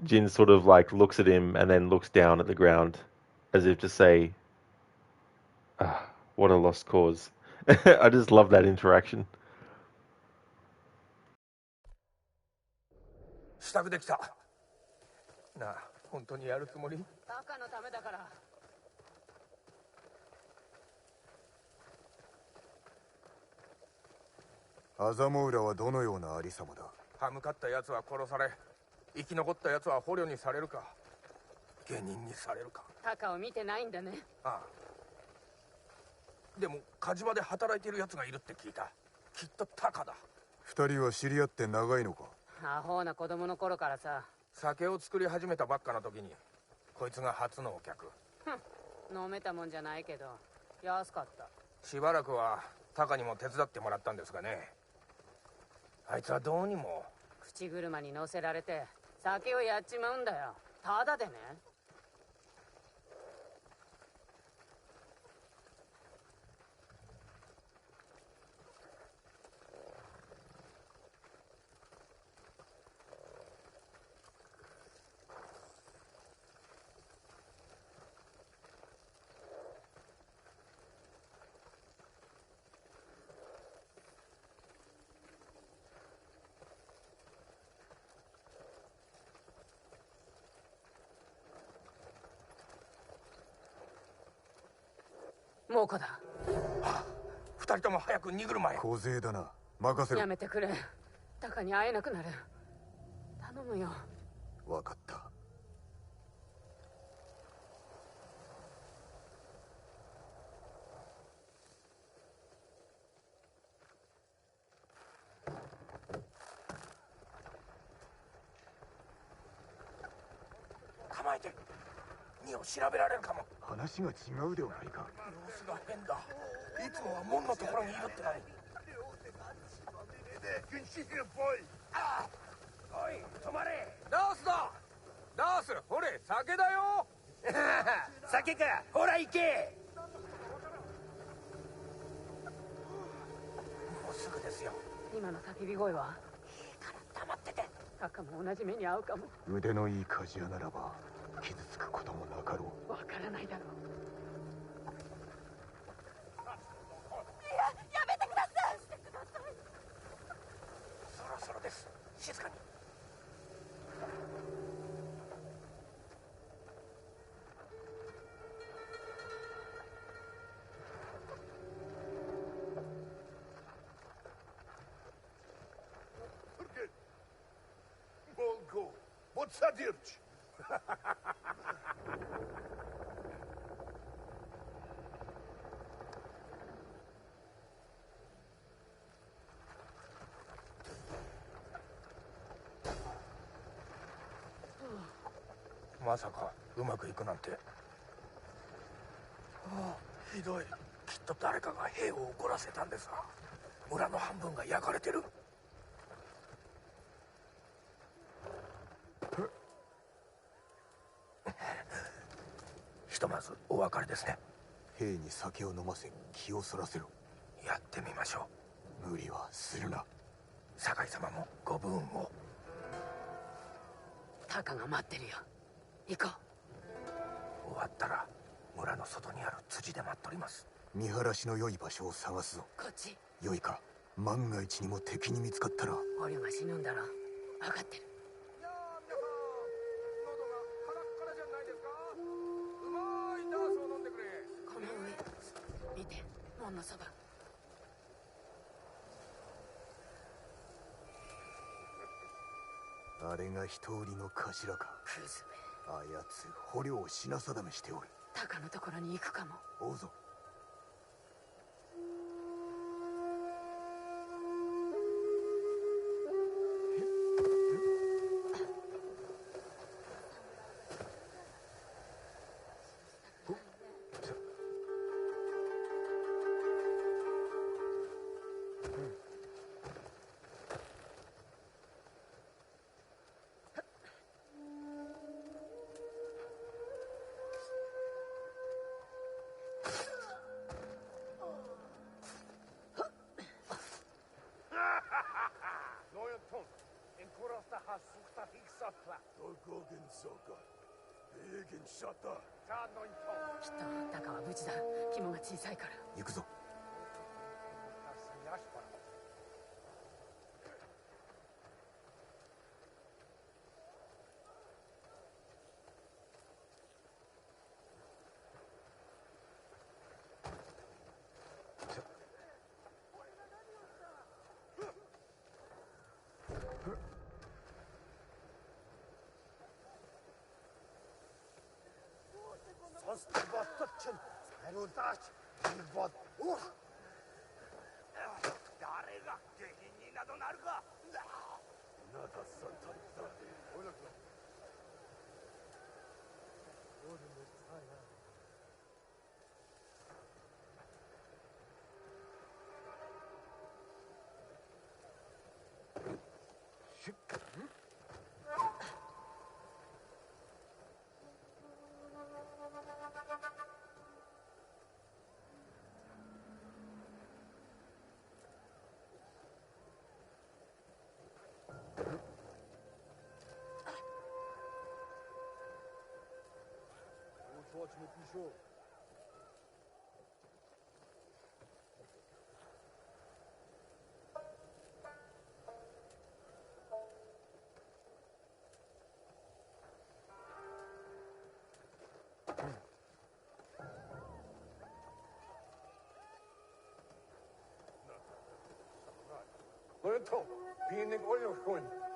Jin sort of like looks at him and then looks down at the ground as if to say, what a lost cause. I just love that interaction. 支度できた。なあ、本当にやるつもり？バカのためだから。アザモ浦はどのようなありさまだ。歯向かった奴は殺され、生き残った奴は捕虜にされるか、下人にされるか。タカを見てないんだね。ああ。でも火事場で働いている奴がいるって聞いた。きっとタカだ。二人は知り合って長いのか。アホな子供の頃からさ。酒を作り始めたばっかの時にこいつが初のお客。飲めたもんじゃないけど安かった。しばらくはタカにも手伝ってもらったんですがね、あいつはどうにも。口車に乗せられて酒をやっちまうんだよ。ただでね。猛虎だ。二人とも早く荷車へ。小勢だな。任せろ。やめてくれ。タカに会えなくなる。頼むよ。わかった。構えて。荷を調べられるかも。話が違うではないか。様子が変だ。いつもは門のところにいるってのに。おい、止まれ。ダースだ。ダース、ほれ、酒だよ。酒か。ほら、行け。もうすぐですよ。今の叫び声は？いいから黙ってて。タカも同じ目に遭うかも。腕のいい鍛冶屋ならば傷つくこともなかろう。わからないだろう。やめてください。してください。そろそろです。静かに。まさかうまくいくなんて。ああ、ひどい。きっと誰かが兵を怒らせたんですが、村の半分が焼かれてる。ひとまずお別れですね。兵に酒を飲ませ気をそらせろ。やってみましょう。無理はするな。酒井様もご武運を。タカが待ってるよ。行こ終わったら村の外にある辻で待っとります。見晴らしの良い場所を探すぞ。う。こっち。良いか、万が一にも敵に見つかったら。捕虜が死ぬんだろ。分かってる。いやー、皆さん、喉がカラッカラじゃないですか。うまいダースを飲んでくれ。この上見て、門のそば。あれが一人の頭か。クズめ。あやつ捕虜を品定めしておる。タカのところに行くかも。追うぞ。きっとタカは無事だ。肝が小さいから。行くぞ。誰が下品になどなるか。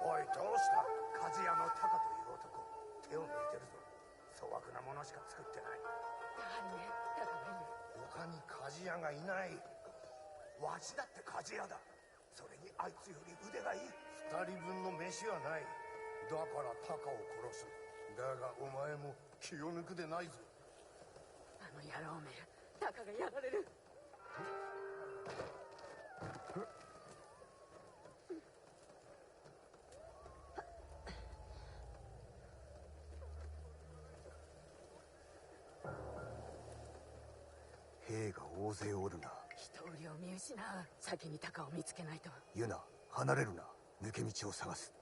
おい、どうした鍛冶屋のタカという男、手を抜いてるぞ。粗悪なものしか作ってない。やはりね、タカがいる。他に鍛冶屋がいない。わしだって鍛冶屋だ。それにあいつより腕がいい。二人分の飯はない。だからタカを殺す。だがお前も気を抜くでないぞ。あの野郎め、タカがやられる。兵が大勢おるな。人売りを見失う。先にタカを見つけないと。ユナ、離れるな。抜け道を探す。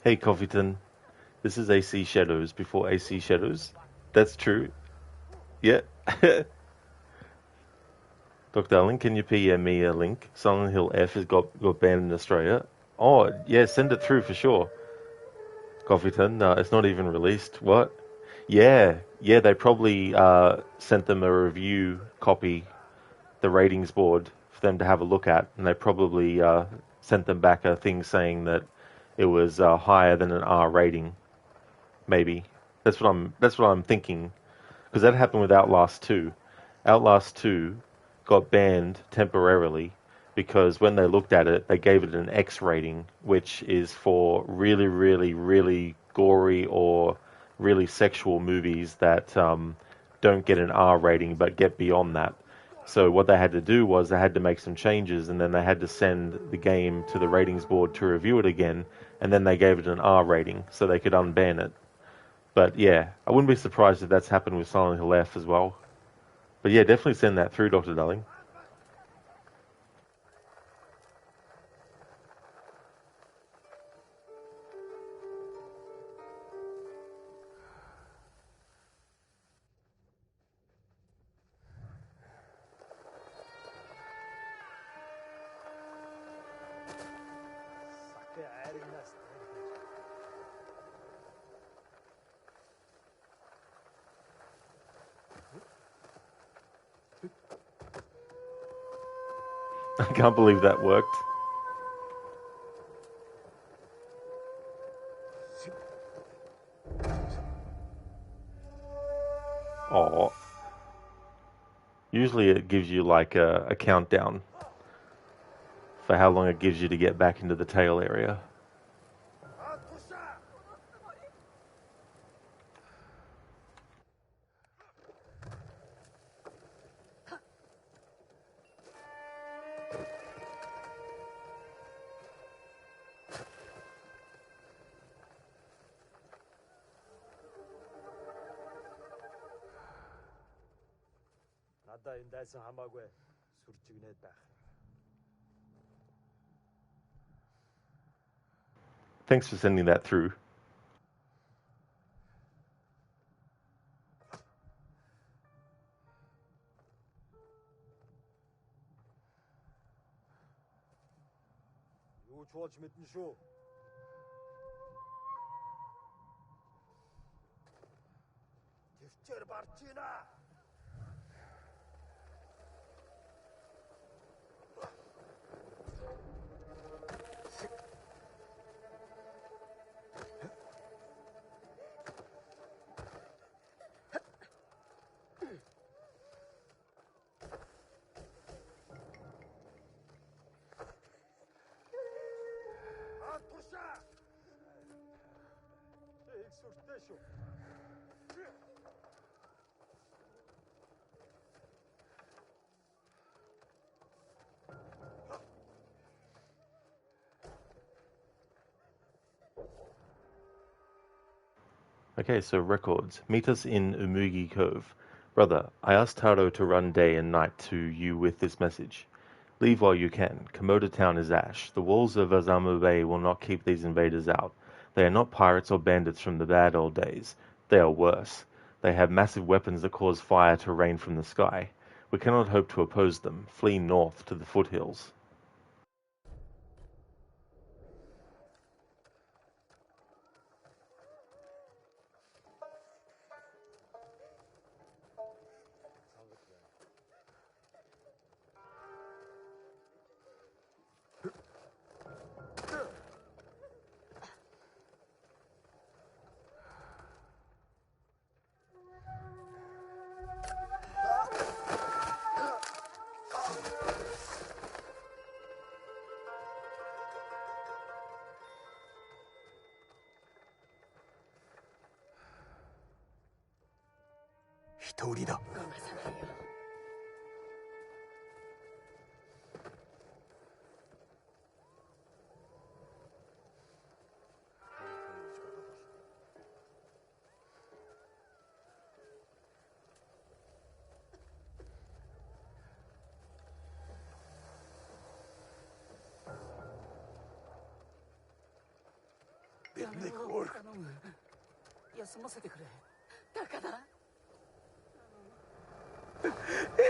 Hey Coffeeton, this is AC Shadows before AC Shadows. That's true. Yeah. Dr. Allen, can you PM me a link? Silent Hill F has got banned in Australia. Oh, yeah, send it through for sure. Coffeeton, no, it's not even released. What? Yeah, they probably sent them a review copy, the ratings board, for them to have a look at, and they probably sent them back a thing saying that it was higher than an R rating. Maybe that's what I'm thinking, because that happened with Outlast 2. Outlast 2 got banned temporarily because when they looked at it, they gave it an X rating, which is for really, really, really gory or really sexual movies that don't get an R rating but get beyond that. So what they had to do was they had to make some changes, and then they had to send the game to the ratings board to review it again, and then they gave it an R rating so they could unban it. But yeah, I wouldn't be surprised if that's happened with Silent Hill F as well. But yeah, definitely send that through, Dr. Darling. I can't believe that worked. Oh. Usually it gives you like a countdown for how long it gives you to get back into the tail area. Thanks for sending that through. Okay, so records. Meet us in Umugi Cove. Brother, I asked Taro to run day and night to you with this message. Leave while you can. Komoda town is ash. The walls of Azamu Bay will not keep these invaders out. They are not pirates or bandits from the bad old days. They are worse. They have massive weapons that cause fire to rain from the sky. We cannot hope to oppose them. Flee north to the foothills.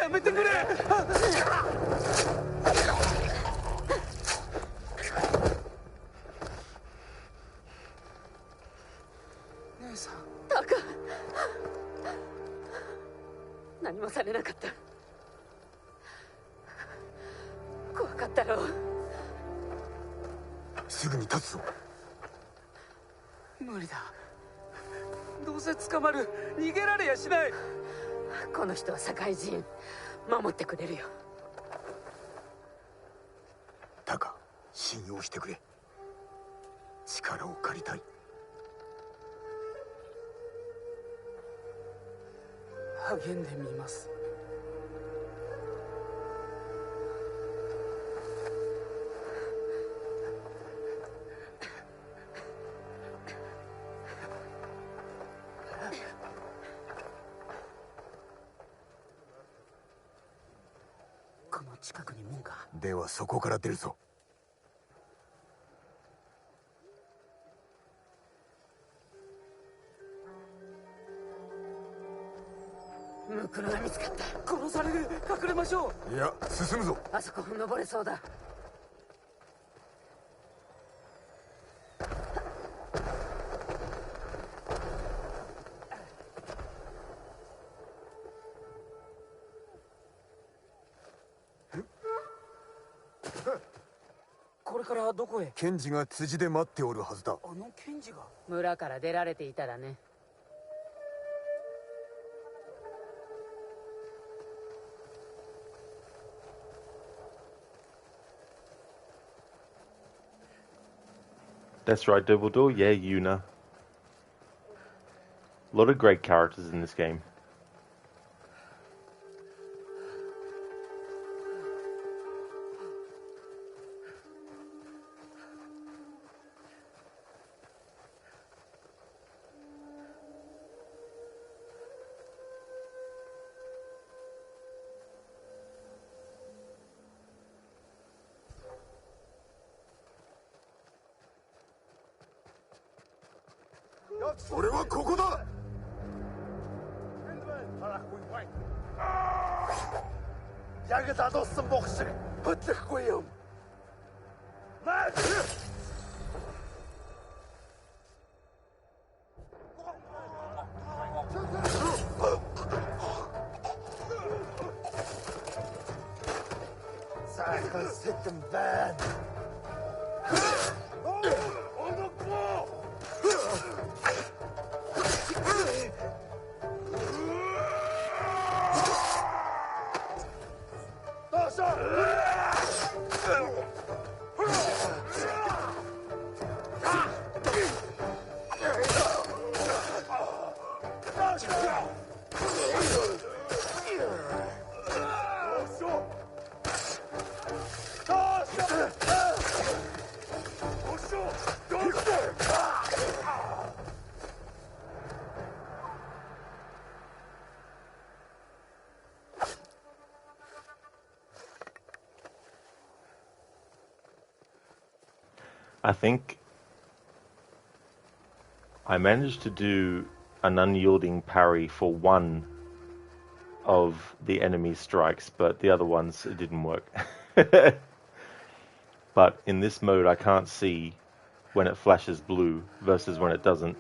やめてくれ。姉さん。タカ。何もされなかった。怖かったろう。すぐに立つぞ。無理だ。どうせ捕まる。逃げられやしない。この人は社会人。守ってくれるよ。タカ、信用してくれ。力を借りたい。励んでみます。この近くに門が。ではそこから出るぞ。ムクロが見つかった。殺される。隠れましょう。いや、進むぞ。あそこ登れそうだ。これからどこへ？検事が辻で待っておるはずだ。あの検事が？村から出られていたらね。That's right, Dumbledore. Yeah, Yuna. A lot of great characters in this game.俺はここだ。I think I managed to do an unyielding parry for one of the enemy strikes, but the other ones, it didn't work. But in this mode, I can't see when it flashes blue versus when it doesn't.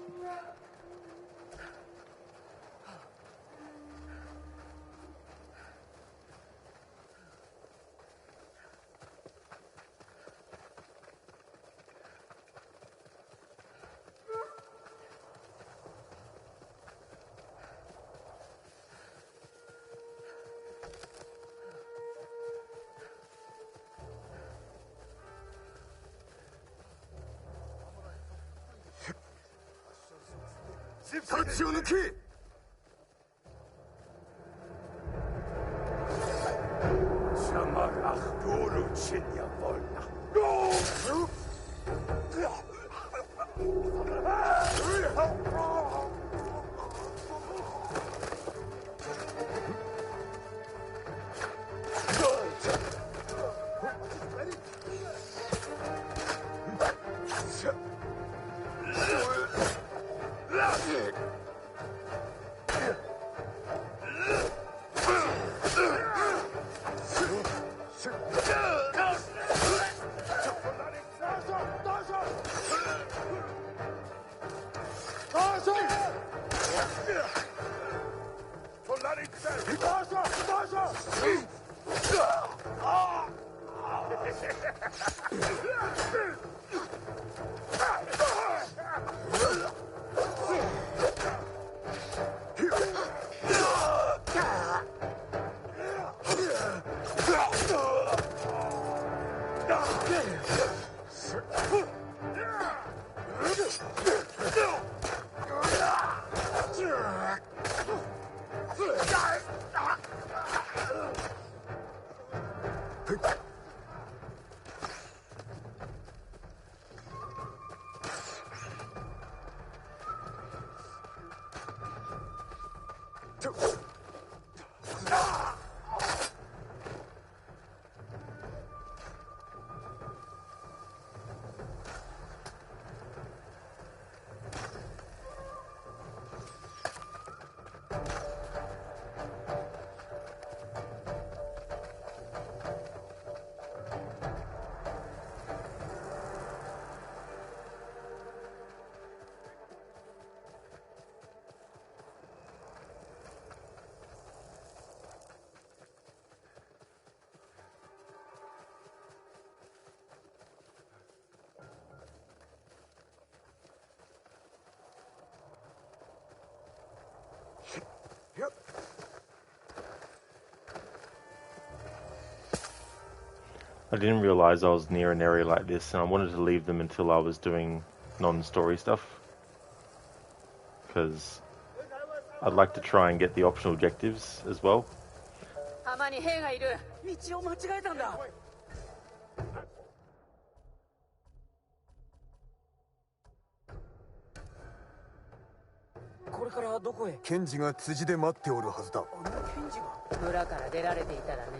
I didn't realize I was near an area like this, and I wanted to leave them until I was doing non-story stuff, because I'd like to try and get the optional objectives as well. 浜に兵がいる。道を間違えたんだ。これからどこへ？ケンジが辻で待っておるはずだ。あのケンジが？村から出られていたらね。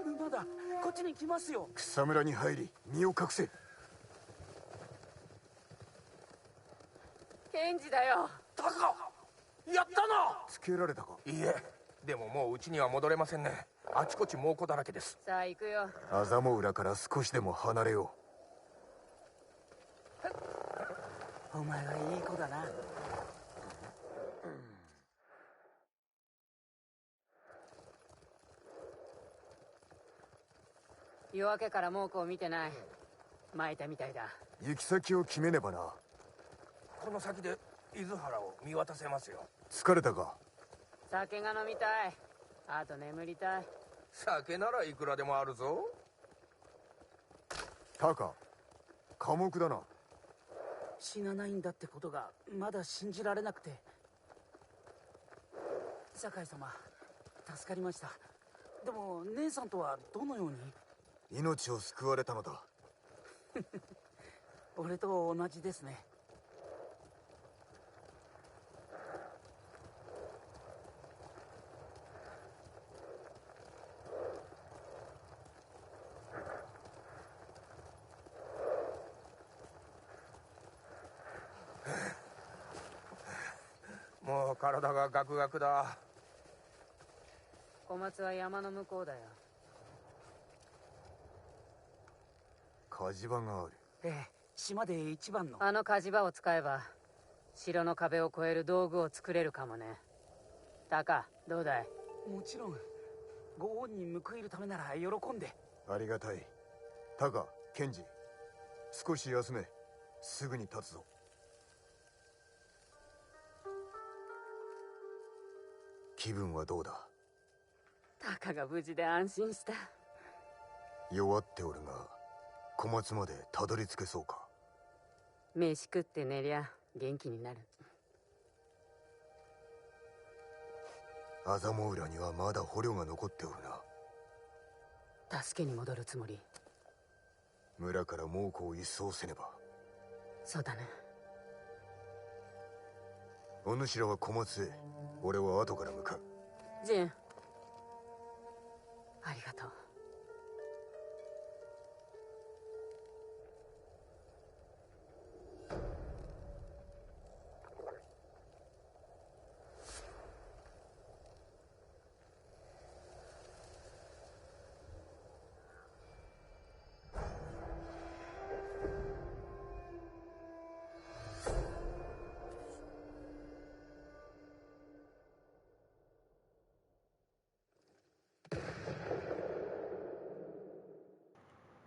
馬だ。こっちに来ますよ。草むらに入り身を隠せ。ケンジだよ。タカ、やったな。つけられたか？いいえ、でももう家には戻れませんね。あちこち猛虎だらけです。さあ行くよ。あざも裏から少しでも離れよお前はいい子だな。夜明けから猛虎を見てない。巻いたみたいだ。う。行き先を決めねばな。この先で伊豆原を見渡せますよ。疲れたか？酒が飲みたい。あと眠りたい。酒ならいくらでもあるぞ。タカ、寡黙だな。死なないんだってことがまだ信じられなくて。酒井様、助かりました。でも姉さんとはどのように？命を救われたのだ。俺と同じですね。もう体がガクガクだ。小松は山の向こうだよ。火事場がある。ええ、島で一番の。あの火事場を使えば城の壁を越える道具を作れるかもね。タカ、どうだい？もちろん。ご恩に報いるためなら喜んで。ありがたい。タカ、ケンジ、少し休め。すぐに立つぞ。気分はどうだ？タカが無事で安心した。弱っておるが、小松までたどり着けそうか？飯食って寝りゃ元気になる。アザモ浦にはまだ捕虜が残っておるな。助けに戻るつもり？村から猛虎を一掃せねば。そうだね。お主らは小松へ、俺は後から向かう。ジン、ありがとう。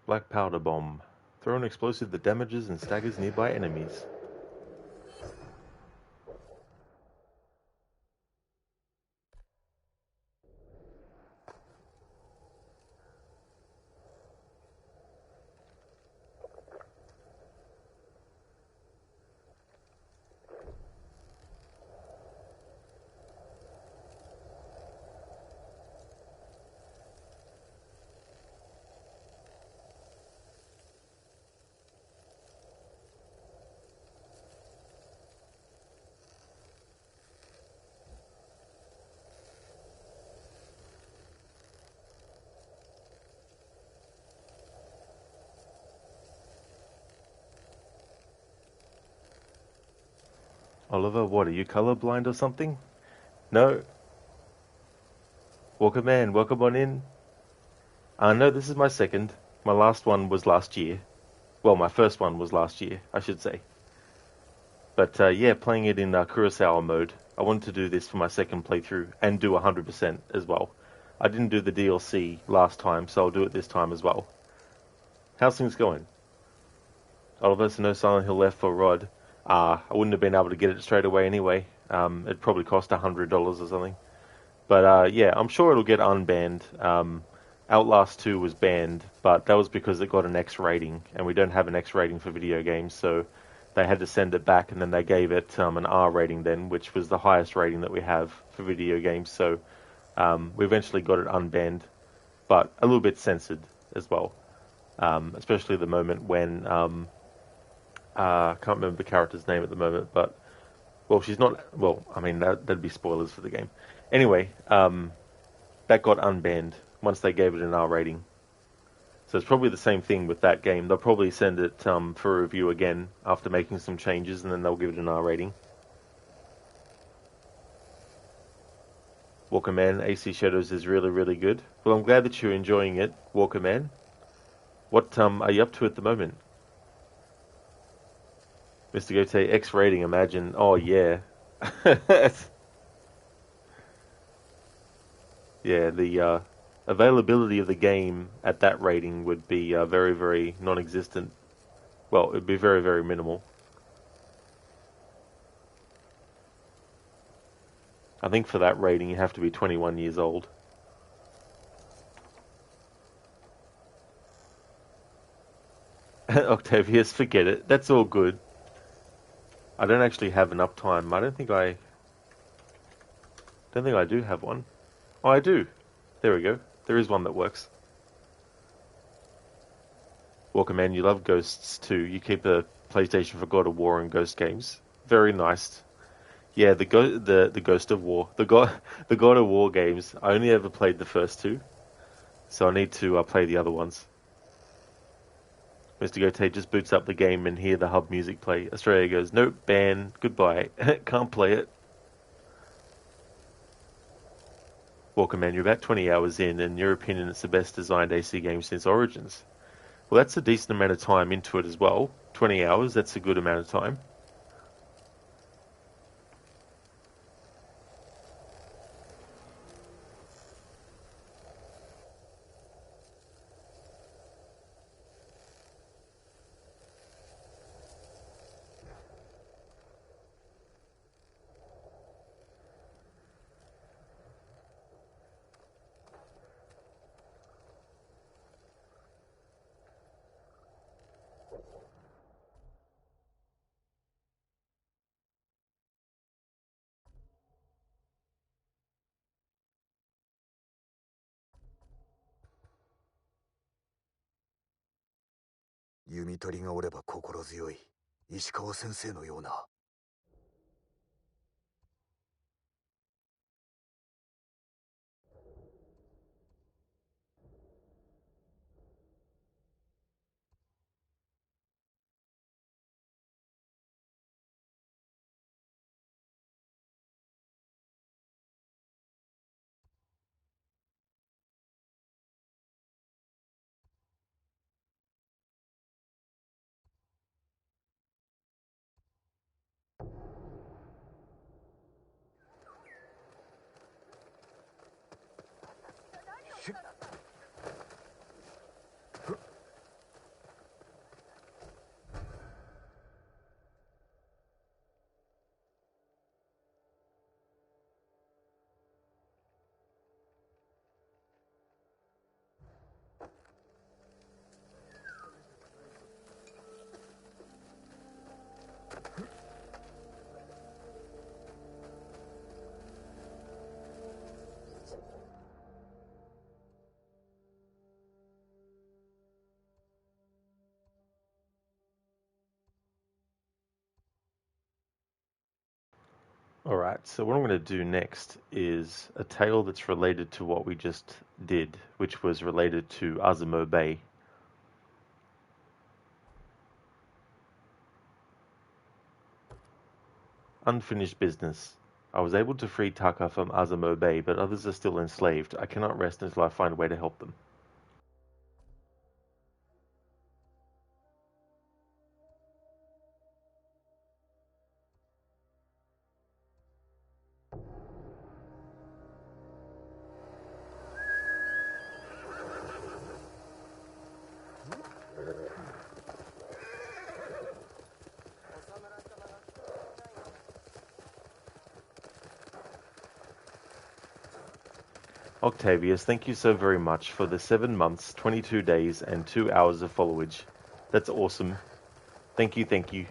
Black powder bomb. Throw an explosive that damages and staggers nearby enemies. Oliver, what, are you colorblind or something? No? Walker man, welcome on in. No, this is my second. My last one was last year. Well, my first one was last year, I should say. But yeah, playing it in Kurosawa mode. I wanted to do this for my second playthrough and do 100% as well. I didn't do the DLC last time, so I'll do it this time as well. How's things going? Oliver, so no Silent Hill left for Rod. I wouldn't have been able to get it straight away anyway. It probably cost $100 or something. But yeah, I'm sure it'll get unbanned. Outlast 2 was banned, but that was because it got an X rating, and we don't have an X rating for video games, so they had to send it back, and then they gave it an R rating then, which was the highest rating that we have for video games, so we eventually got it unbanned, but a little bit censored as well, especially the moment when... I can't remember the character's name at the moment, but, well, she's not, well, I mean, that'd be spoilers for the game. Anyway, that got unbanned once they gave it an R rating. So it's probably the same thing with that game. They'll probably send it for review again after making some changes, and then they'll give it an R rating. Walker Man, AC Shadows is really, really good. Well, I'm glad that you're enjoying it, Walker Man. What are you up to at the moment? Mr. Gote, X rating, imagine. Oh, yeah. Yeah, the availability of the game at that rating would be very, very non-existent. Well, it would be very, very minimal. I think for that rating you have to be 21 years old. Octavius, forget it. That's all good. I don't actually have an uptime. I don't think I do have one. Oh, I do. There we go. There is one that works. Walker Man, you love Ghosts too. You keep a PlayStation for God of War and Ghost games. Very nice. Yeah, the Ghost of War, the God of War games. I only ever played the first two, so I need to play the other ones. Mr. Gote just boots up the game and hear the hub music play. Australia goes, nope, ban, goodbye, can't play it. Walker Man, you're about 20 hours in, and in your opinion it's the best designed AC game since Origins. Well, that's a decent amount of time into it as well. 20 hours, that's a good amount of time. 弓取りがおれば心強い石川先生のような。Alright, so what I'm going to do next is a tale that's related to what we just did, which was related to Azamo Bay. Unfinished business. I was able to free Taka from Azamo Bay, but others are still enslaved. I cannot rest until I find a way to help them. Octavius, thank you so very much for the 7 months, 22 days, and 2 hours of followage. That's awesome. Thank you, thank you.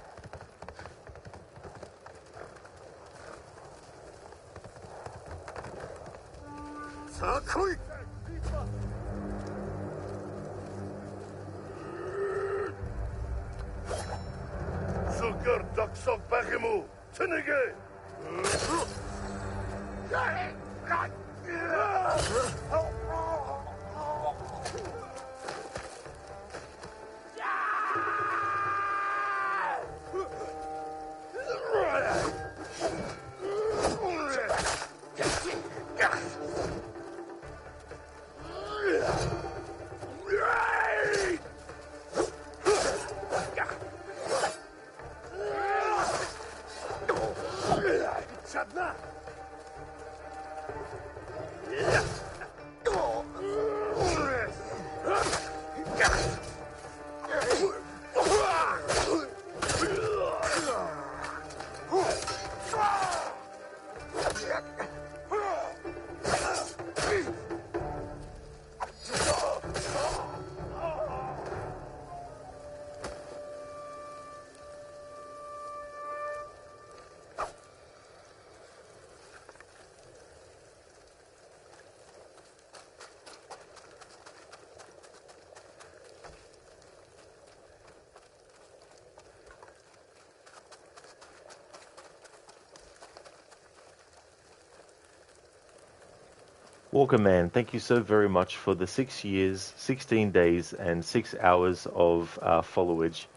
Walker Man, thank you so very much for the 6 years, 16 days, and 6 hours of followage.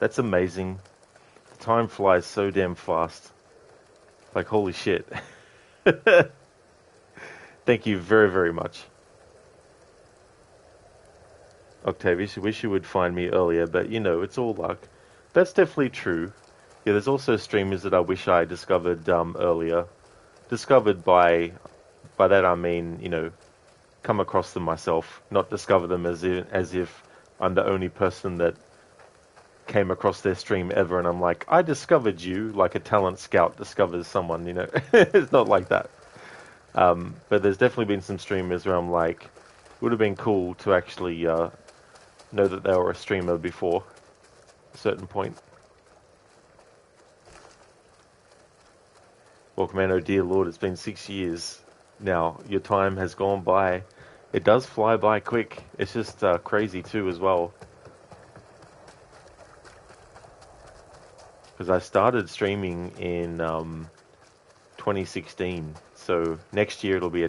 That's amazing. The time flies so damn fast. Like, holy shit. Thank you very, very much. Octavius, I wish you would find me earlier, but you know, it's all luck. That's definitely true. Yeah, there's also streamers that I wish I discovered earlier. Discovered by that I mean, you know, come across them myself, not discover them as if I'm the only person that came across their stream ever, and I'm like, I discovered you, like a talent scout discovers someone, you know. It's not like that. But there's definitely been some streamers where I'm like, it would have been cool to actually know that they were a streamer before a certain point. Welcome, man. Oh dear Lord, it's been 6 years now. Your time has gone by. It does fly by quick. It's just crazy too as well. because I started streaming in 2016. So next year it'll be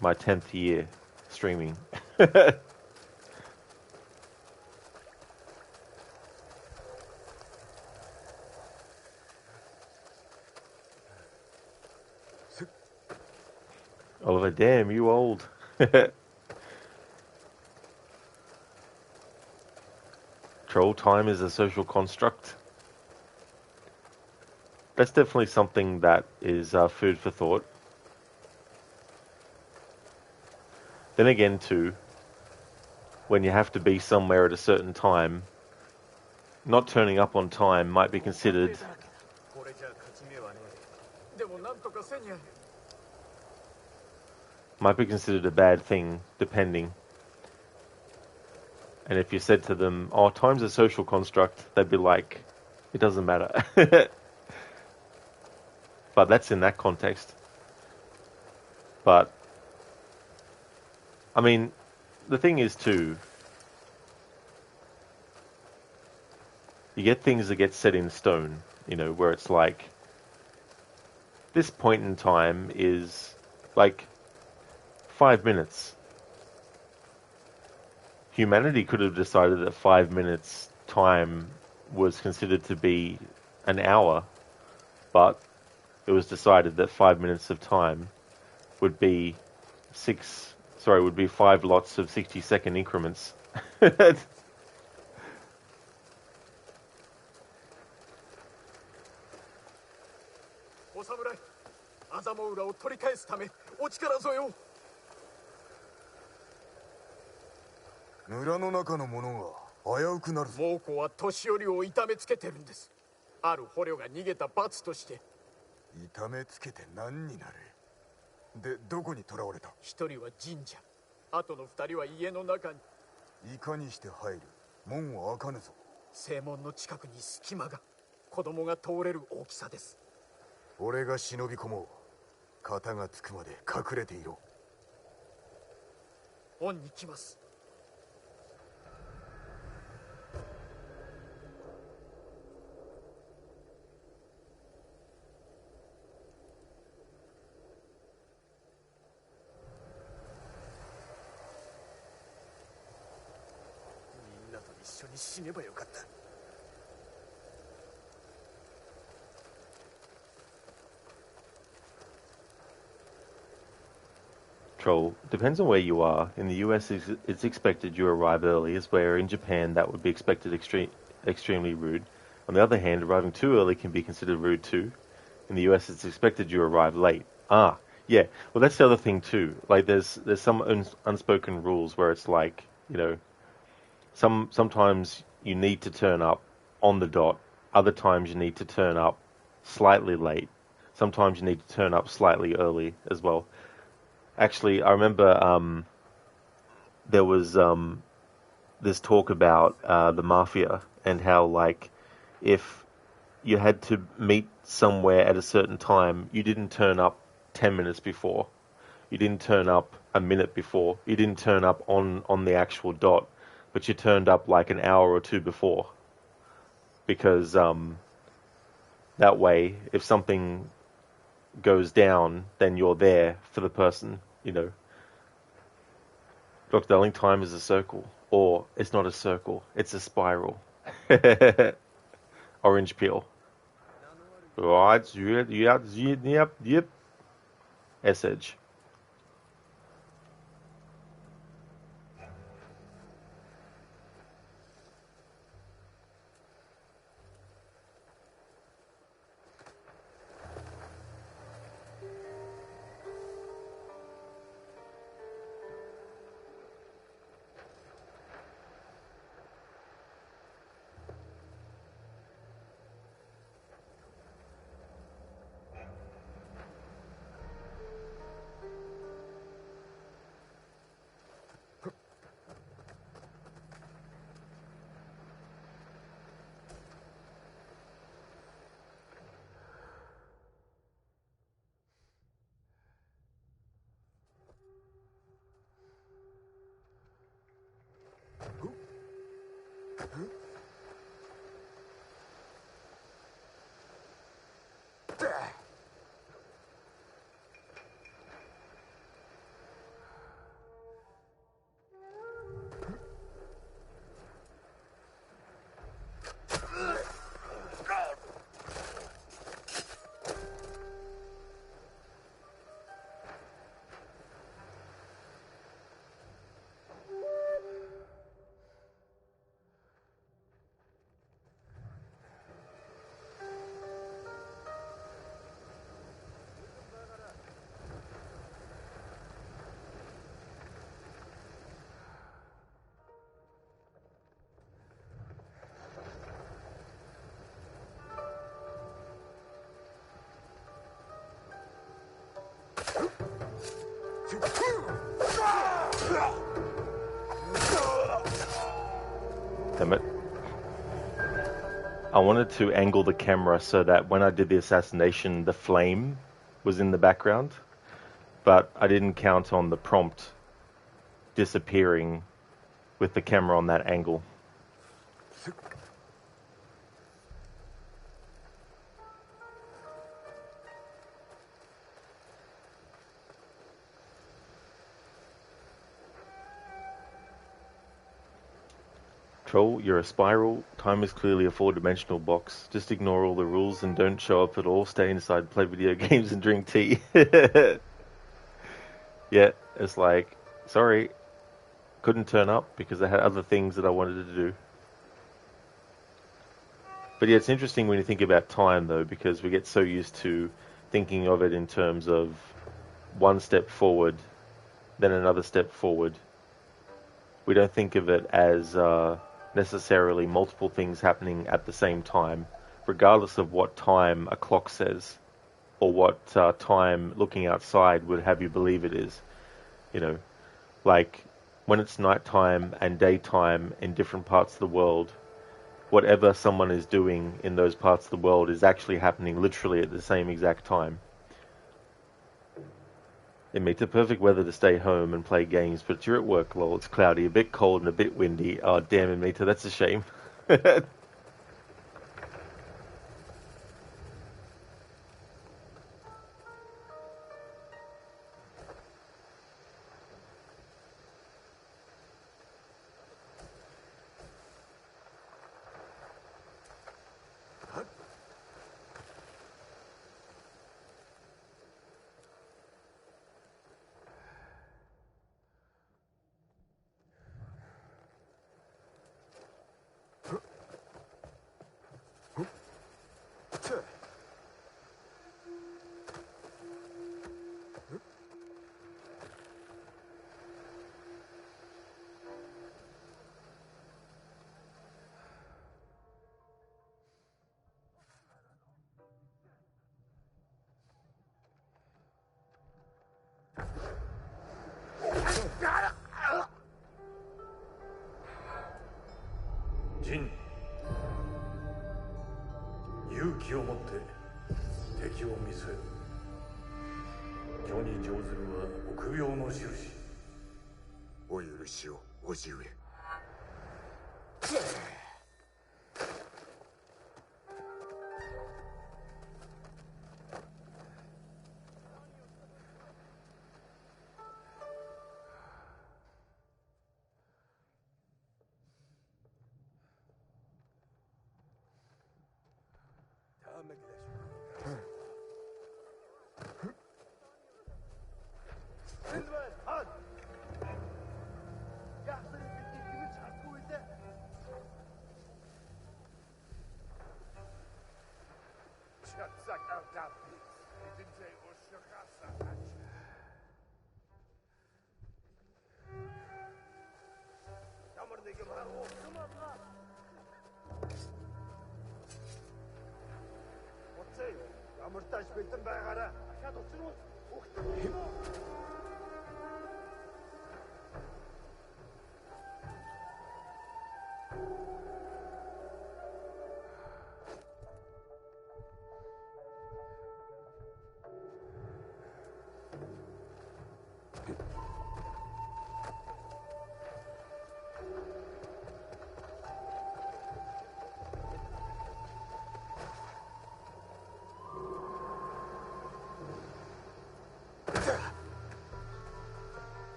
my 10th year streaming. Oliver, damn, you old. Troll time is a social construct. That's definitely something that is food for thought. Then again, too, when you have to be somewhere at a certain time, not turning up on time might be considered a bad thing, depending. And if you said to them, "Oh, time's a social construct," they'd be like, "It doesn't matter." But that's in that context. But I mean, the thing is too, you get things that get set in stone, where it's like, this point in time is like 5 minutes. Humanity could have decided that 5 minutes time was considered to be an hour, but it was decided that 5 minutes of time would be 5 lots of 60-second increments. Troll, depends on where you are. In the US, it's expected you arrive early, as where in Japan that would be expected extremely rude. On the other hand, arriving too early can be considered rude too. In the US, it's expected you arrive late. Ah, yeah. Well, that's the other thing too. Like, there's some unspoken rules where it's like, sometimes you need to turn up on the dot. Other times you need to turn up slightly late. Sometimes you need to turn up slightly early as well. Actually, I remember there was this talk about the mafia and how, like, if you had to meet somewhere at a certain time, you didn't turn up 10 minutes before. You didn't turn up a minute before. You didn't turn up on the actual dot, but you turned up like an hour or two before. Because that way, if something goes down, then you're there for the person, Dr. Darling, time is a circle. Or, it's not a circle, it's a spiral. Orange peel. Right, yep. S-edge. Damn it. I wanted to angle the camera so that when I did the assassination, the flame was in the background, but I didn't count on the prompt disappearing with the camera on that angle. Troll, you're a spiral. Time is clearly a four-dimensional box. Just ignore all the rules and don't show up at all. Stay inside, play video games, and drink tea. Yeah, it's like, sorry, couldn't turn up because I had other things that I wanted to do. But yeah, it's interesting when you think about time, though, because we get so used to thinking of it in terms of one step forward, then another step forward. We don't think of it as necessarily multiple things happening at the same time, regardless of what time a clock says or what time looking outside would have you believe it is. You know, like when it's nighttime and daytime in different parts of the world, whatever someone is doing in those parts of the world is actually happening literally at the same exact time. It makes it perfect weather to stay home and play games, but you're at work, lol. It's cloudy, a bit cold and a bit windy. Oh, damn it, Mita, that's a shame.ジン、勇気を持って敵を見据える。ジョニー・ジョーズルは臆病の印。お許しを、叔父上。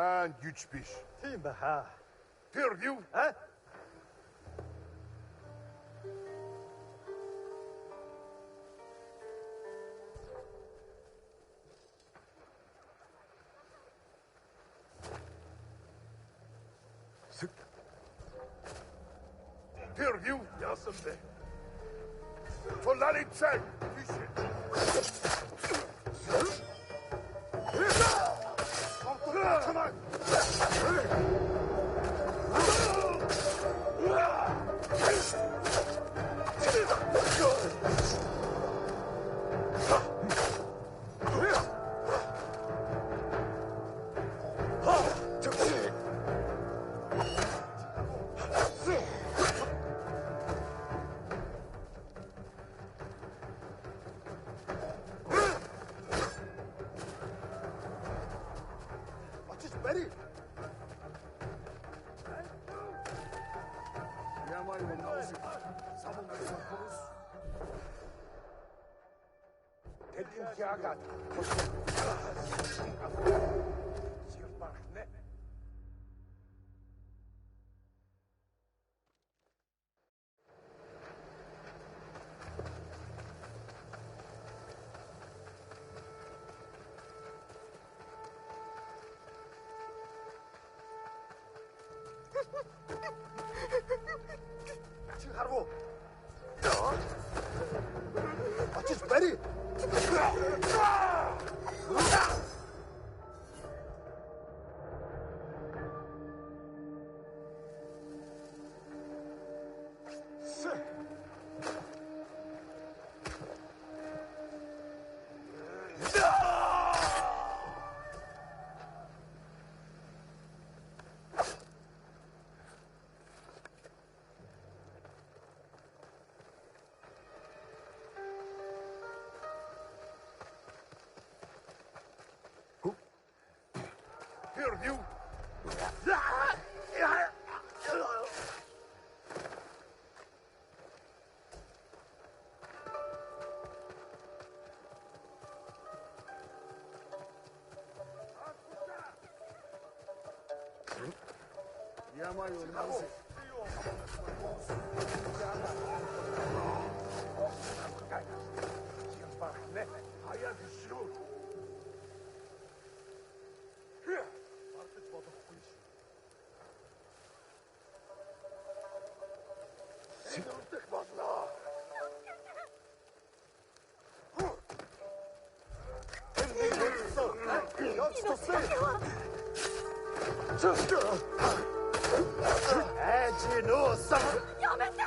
Hangi güç piş. Timba ha. Perdiu. Ha? Perdiu. Jasım be. Tolali çay. Düşün. Tamam. Çıkarvo. Açış beri. Perdiu. Yamay olmaz. Ne? Hayat şu. Artık batık bu iş. Sen artık bazla.やめて。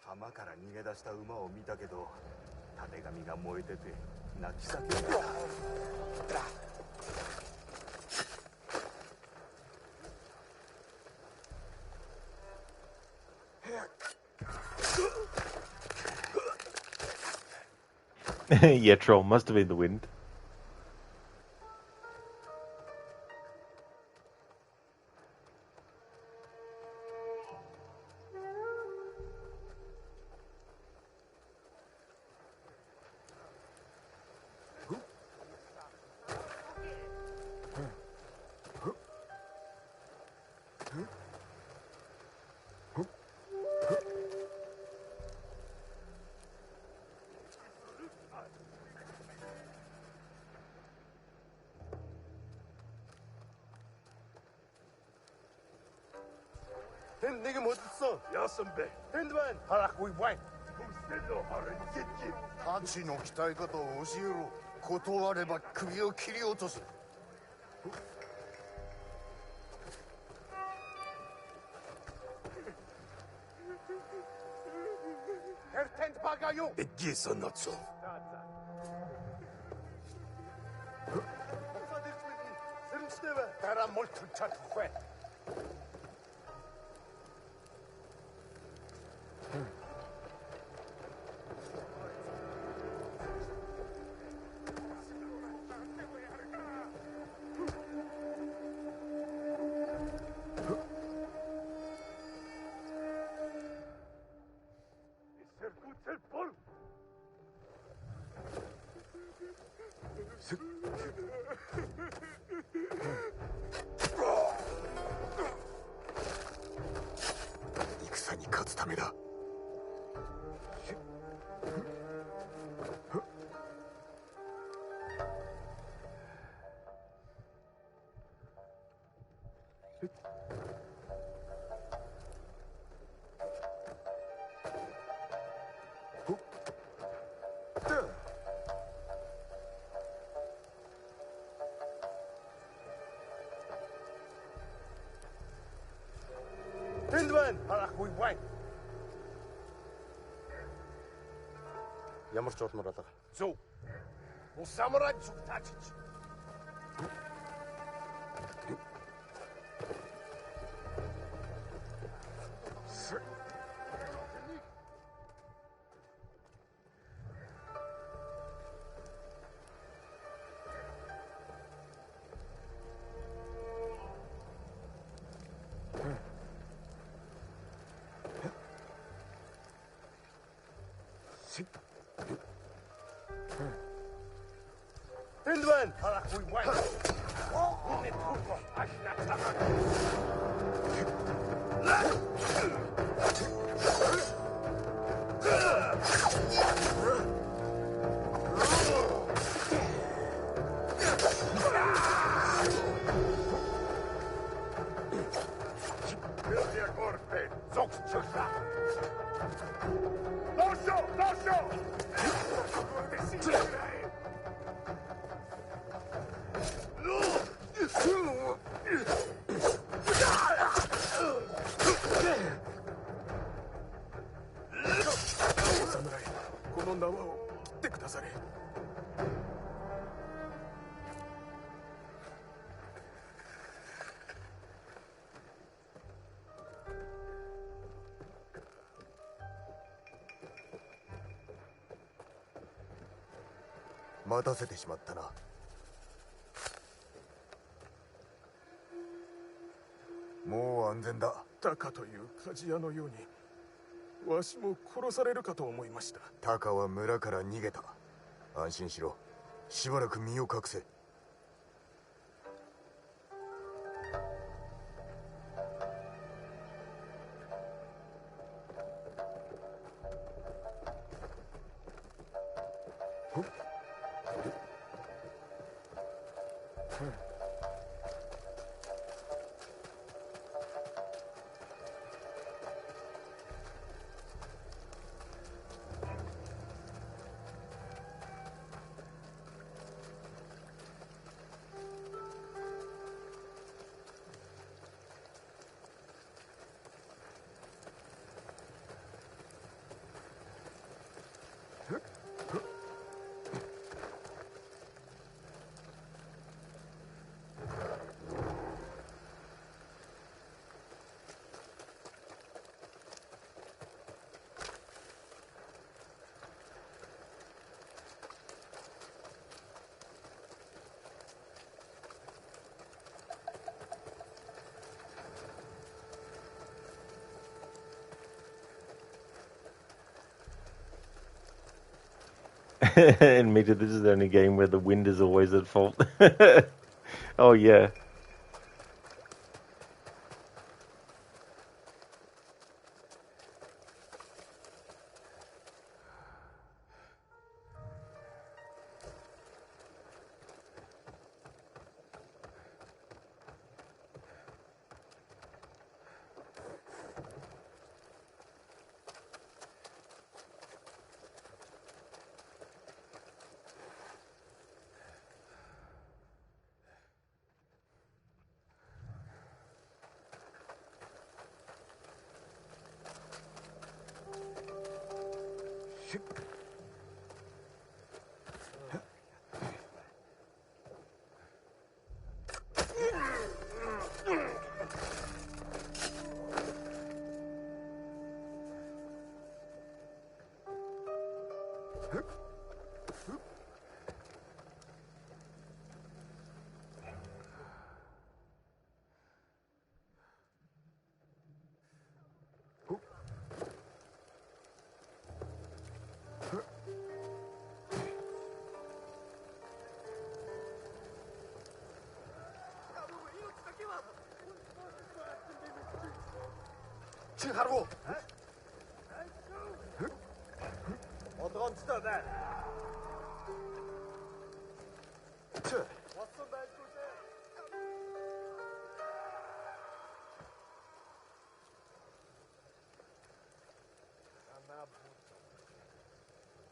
浜から逃げ出した馬を見たけど、たてがみが燃えてて泣き叫んでた。Yeah, troll. Must have been the wind. Hem nigga mutlusun. Yasın be. Hindman. Harak we wine. ハチの鍛え方を教えろ。断れば首を切り落とす。Gissa not so. Era molto chato.戦に勝つためだ。Ямар ч болмоор байгаа. Зөв. Самурай зүгтаач. Indwen!待たせてしまったな。もう安全だ。タカという鍛冶屋のようにわしも殺されるかと思いました。タカは村から逃げた。安心しろ。しばらく身を隠せ。Admitted this is the only game where the wind is always at fault. Oh yeah. 칭하라고. 어떤 짓다.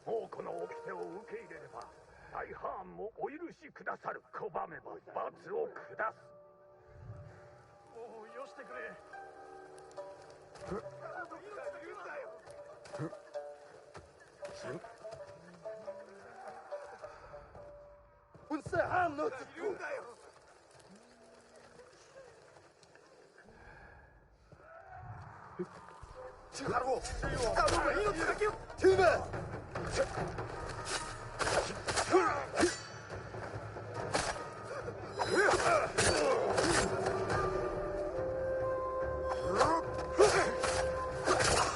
もうこの掟を受け入れれば大藩もお許しくださる。拒めば罰を下す。もうよしてくれ。운세한 너 듣고 칭하라고. 까불면 이렇게 할게요. 드마.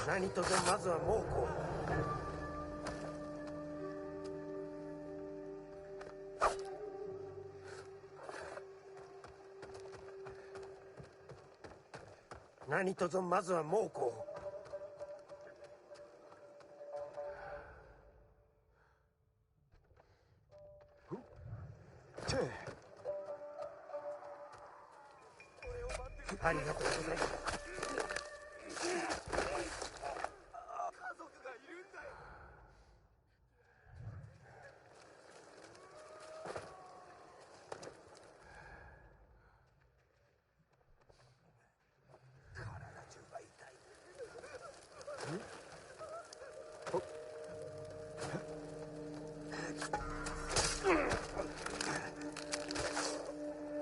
何とぞまずは猛虎。何とぞまずは猛虎。ありがとうございます。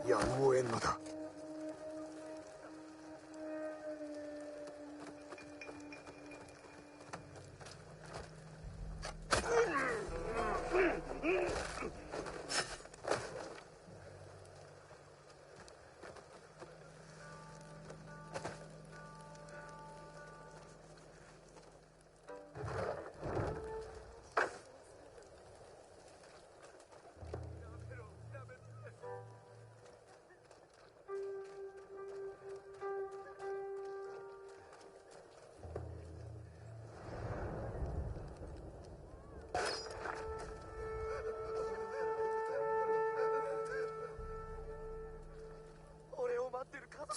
やむを得んのだ。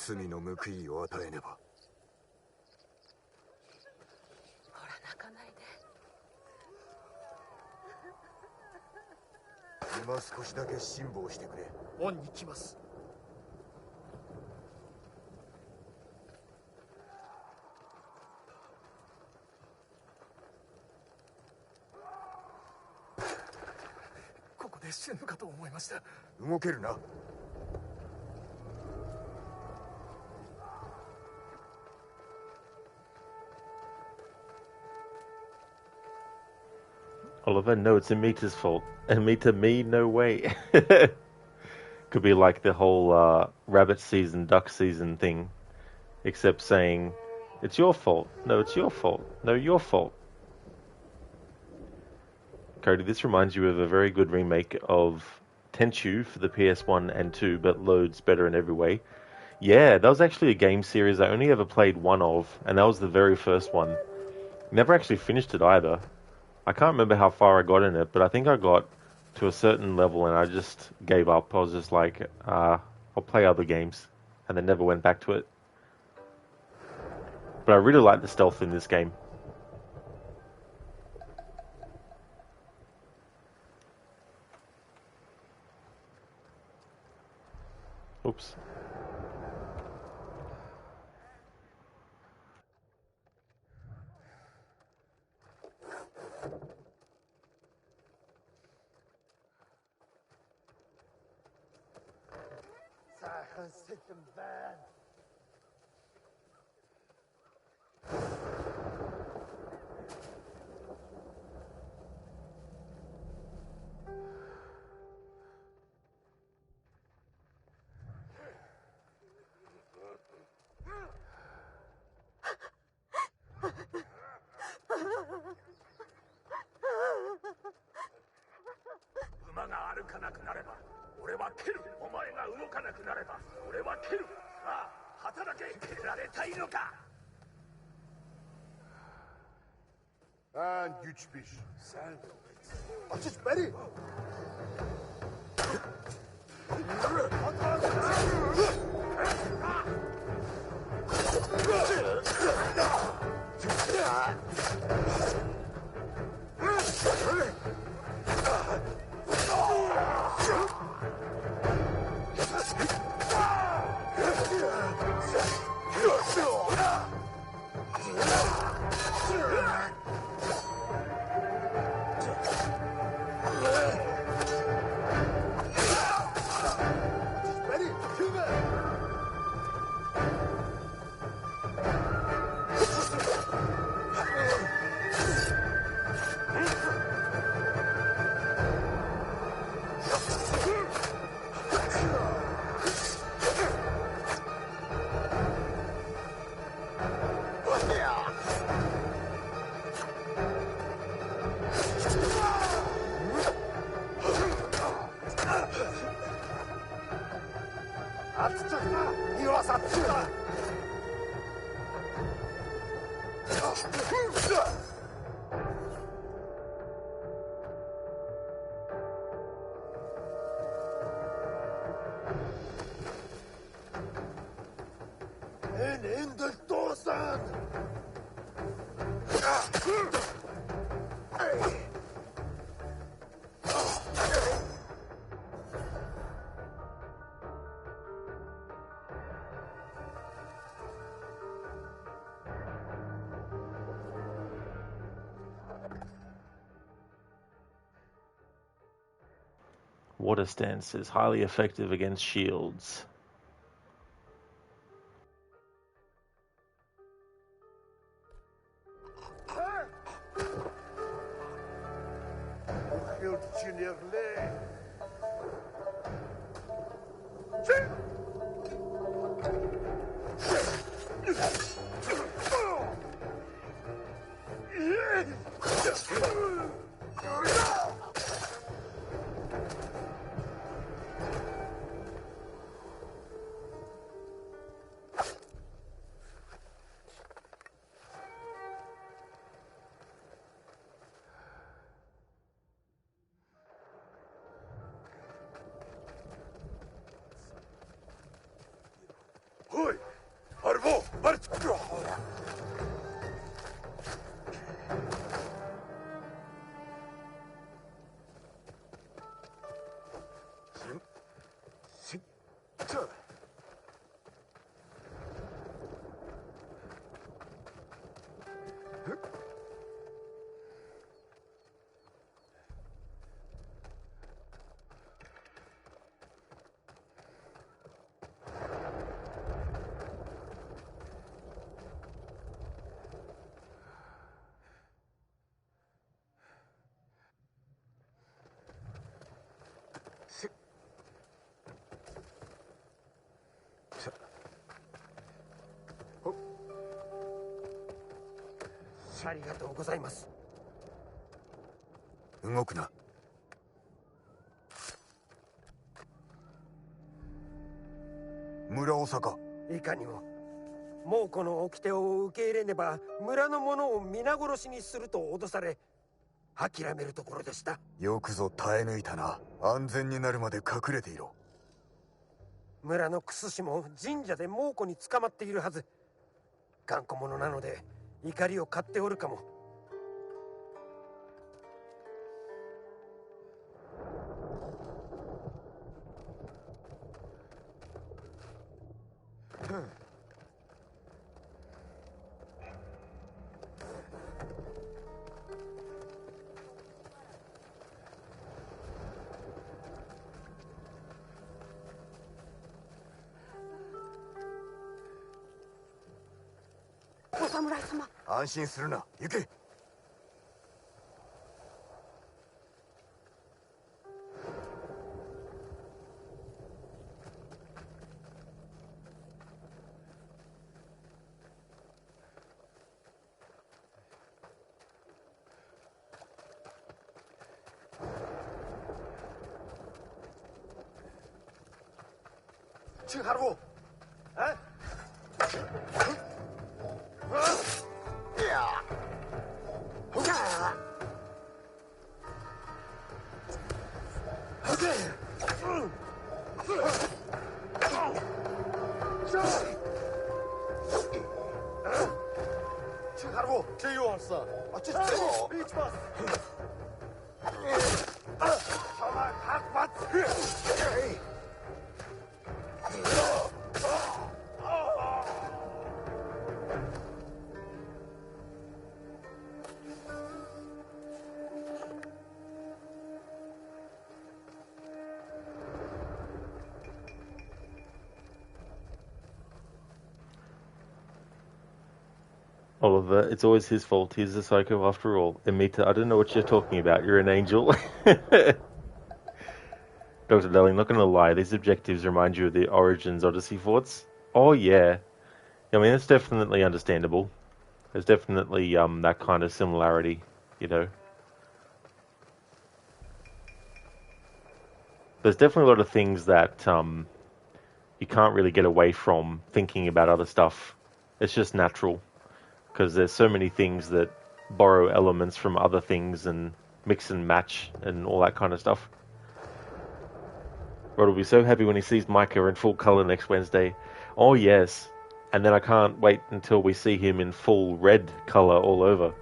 罪の報いを与えねば。ほら泣かないで。今少しだけ辛抱してくれ。恩に来ます。ここで死ぬかと思いました。動けるな。Oliver, no, it's Amita's fault. Amita, me, no way. Could be like the whole rabbit season, duck season thing, except saying, it's your fault. No, it's your fault. No, your fault. Cody, this reminds you of a very good remake of Tenchu for the PS1 and 2, but loads better in every way. Yeah, that was actually a game series I only ever played one of, and that was the very first one. Never actually finished it either. I can't remember how far I got in it, but I think I got to a certain level and I just gave up. I was just like, I'll play other games, and then never went back to it. But I really like the stealth in this game. Oops. Set them bad. 馬が歩かなくなれば俺は蹴る。お前が動かなくなれば俺は蹴る。さあ働け。蹴られたいのか。 And güçmüş. Sen Açış beni. In the Dosan! Water stance is highly effective against shields.ありがとうございます。動くな。村長か。いかにも。猛虎の掟を受け入れねば村の者を皆殺しにすると脅され諦めるところでした。よくぞ耐え抜いたな。安全になるまで隠れていろ。村のクス氏も神社で猛虎に捕まっているはず。頑固者なので怒りを買っておるかも。お侍様。安心するな。行け。千春。え？Çıkarbo, şey varsa. Açış hiç bas. Sana kalkmaz. Oliver, it's always his fault. He's a psycho after all. Amita, I don't know what you're talking about. You're an angel. Dr. Darling, not going to lie, these objectives remind you of the Origins Odyssey forts. Oh, yeah. I mean, it's definitely understandable. There's definitely that kind of similarity, you know. There's definitely a lot of things that you can't really get away from thinking about other stuff. It's just natural. Because there's so many things that borrow elements from other things and mix and match and all that kind of stuff. Rod will be so happy when he sees Micah in full colour next Wednesday. Oh yes. And then I can't wait until we see him in full red colour all over.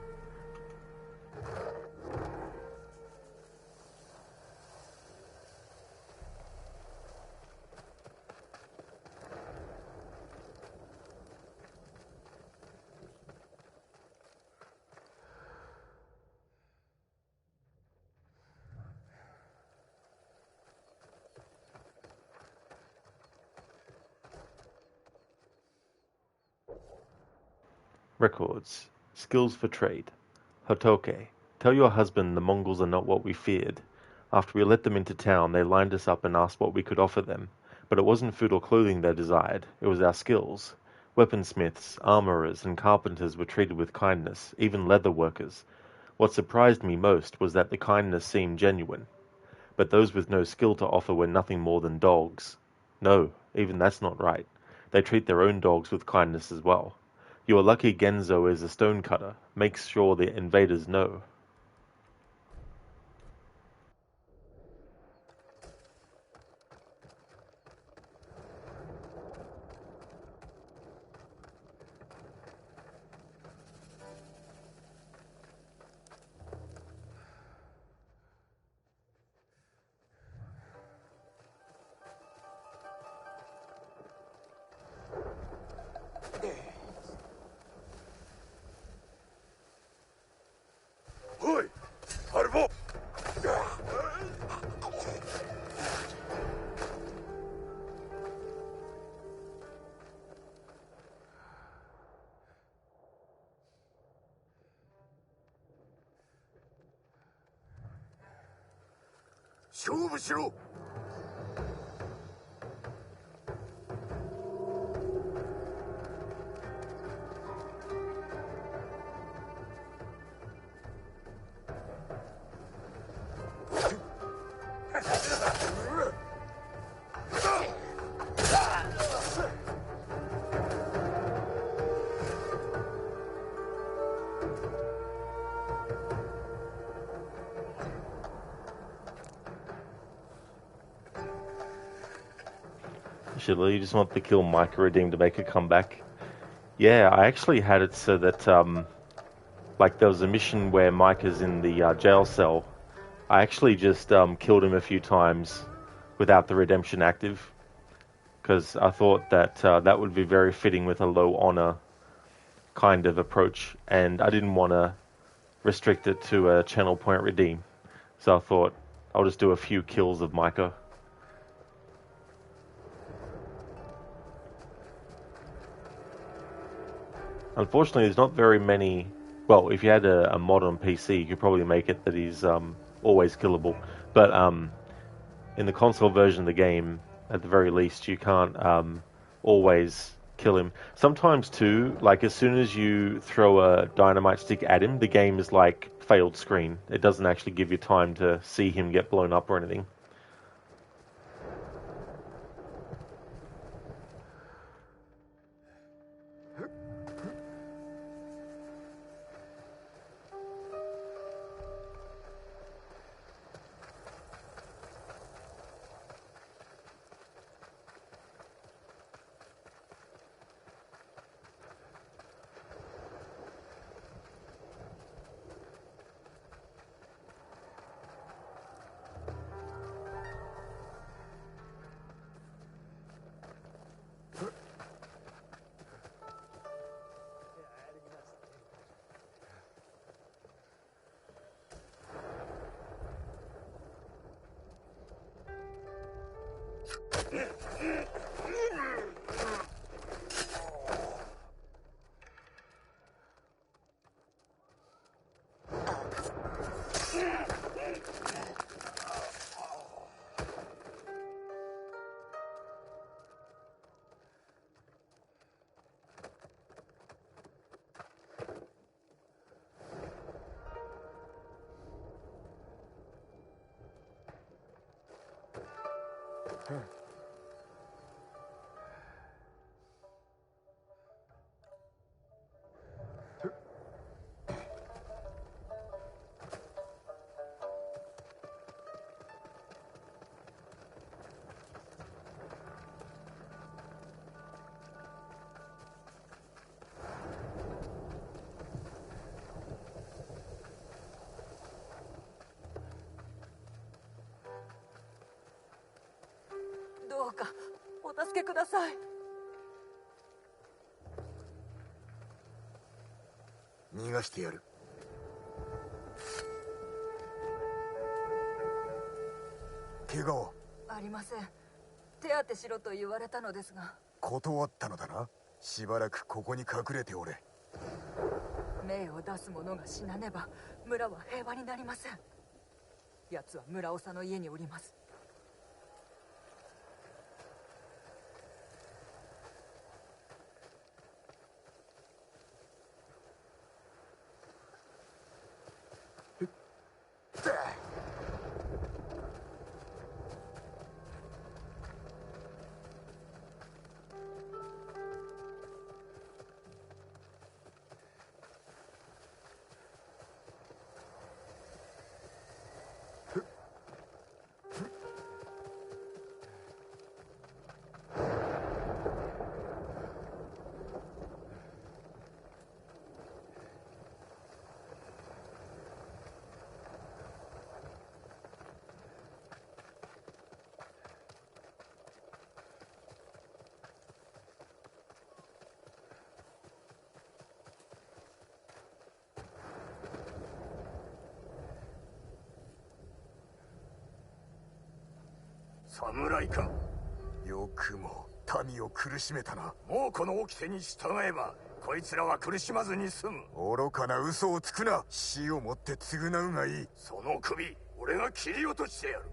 Records. Skills for trade. Hotoke. Tell your husband the Mongols are not what we feared. After we let them into town, they lined us up and asked what we could offer them. But it wasn't food or clothing they desired. It was our skills. Weaponsmiths, armourers, and carpenters were treated with kindness, even leather workers. What surprised me most was that the kindness seemed genuine. But those with no skill to offer were nothing more than dogs. No, even that's not right. They treat their own dogs with kindness as well. You are lucky Genzo is a stonecutter. Make sure the invaders know. Hoi! Harbo! 勝負しろ。You just want to kill Micah Redeem to make a comeback. Yeah, I actually had it so that, like, there was a mission where Micah's in the jail cell. I actually just killed him a few times without the redemption active, because I thought that that would be very fitting with a low honor kind of approach, and I didn't want to restrict it to a channel point redeem. So I thought I'll just do a few kills of Micah. Unfortunately, there's not very many. Well, if you had a mod on PC, you could probably make it that he's always killable. But in the console version of the game, at the very least, you can't always kill him. Sometimes too, like as soon as you throw a dynamite stick at him, the game is like failed screen. It doesn't actually give you time to see him get blown up or anything.どうかお助けください。逃がしてやる。怪我は？ありません。手当てしろと言われたのですが。断ったのだな。しばらくここに隠れておれ。命を出す者が死なねば村は平和になりません。奴は村長の家におります。侍か。よくも民を苦しめたな。もうこの掟に従えばこいつらは苦しまずに済む。愚かな嘘をつくな。死をもって償うがいい。その首俺が切り落としてやる。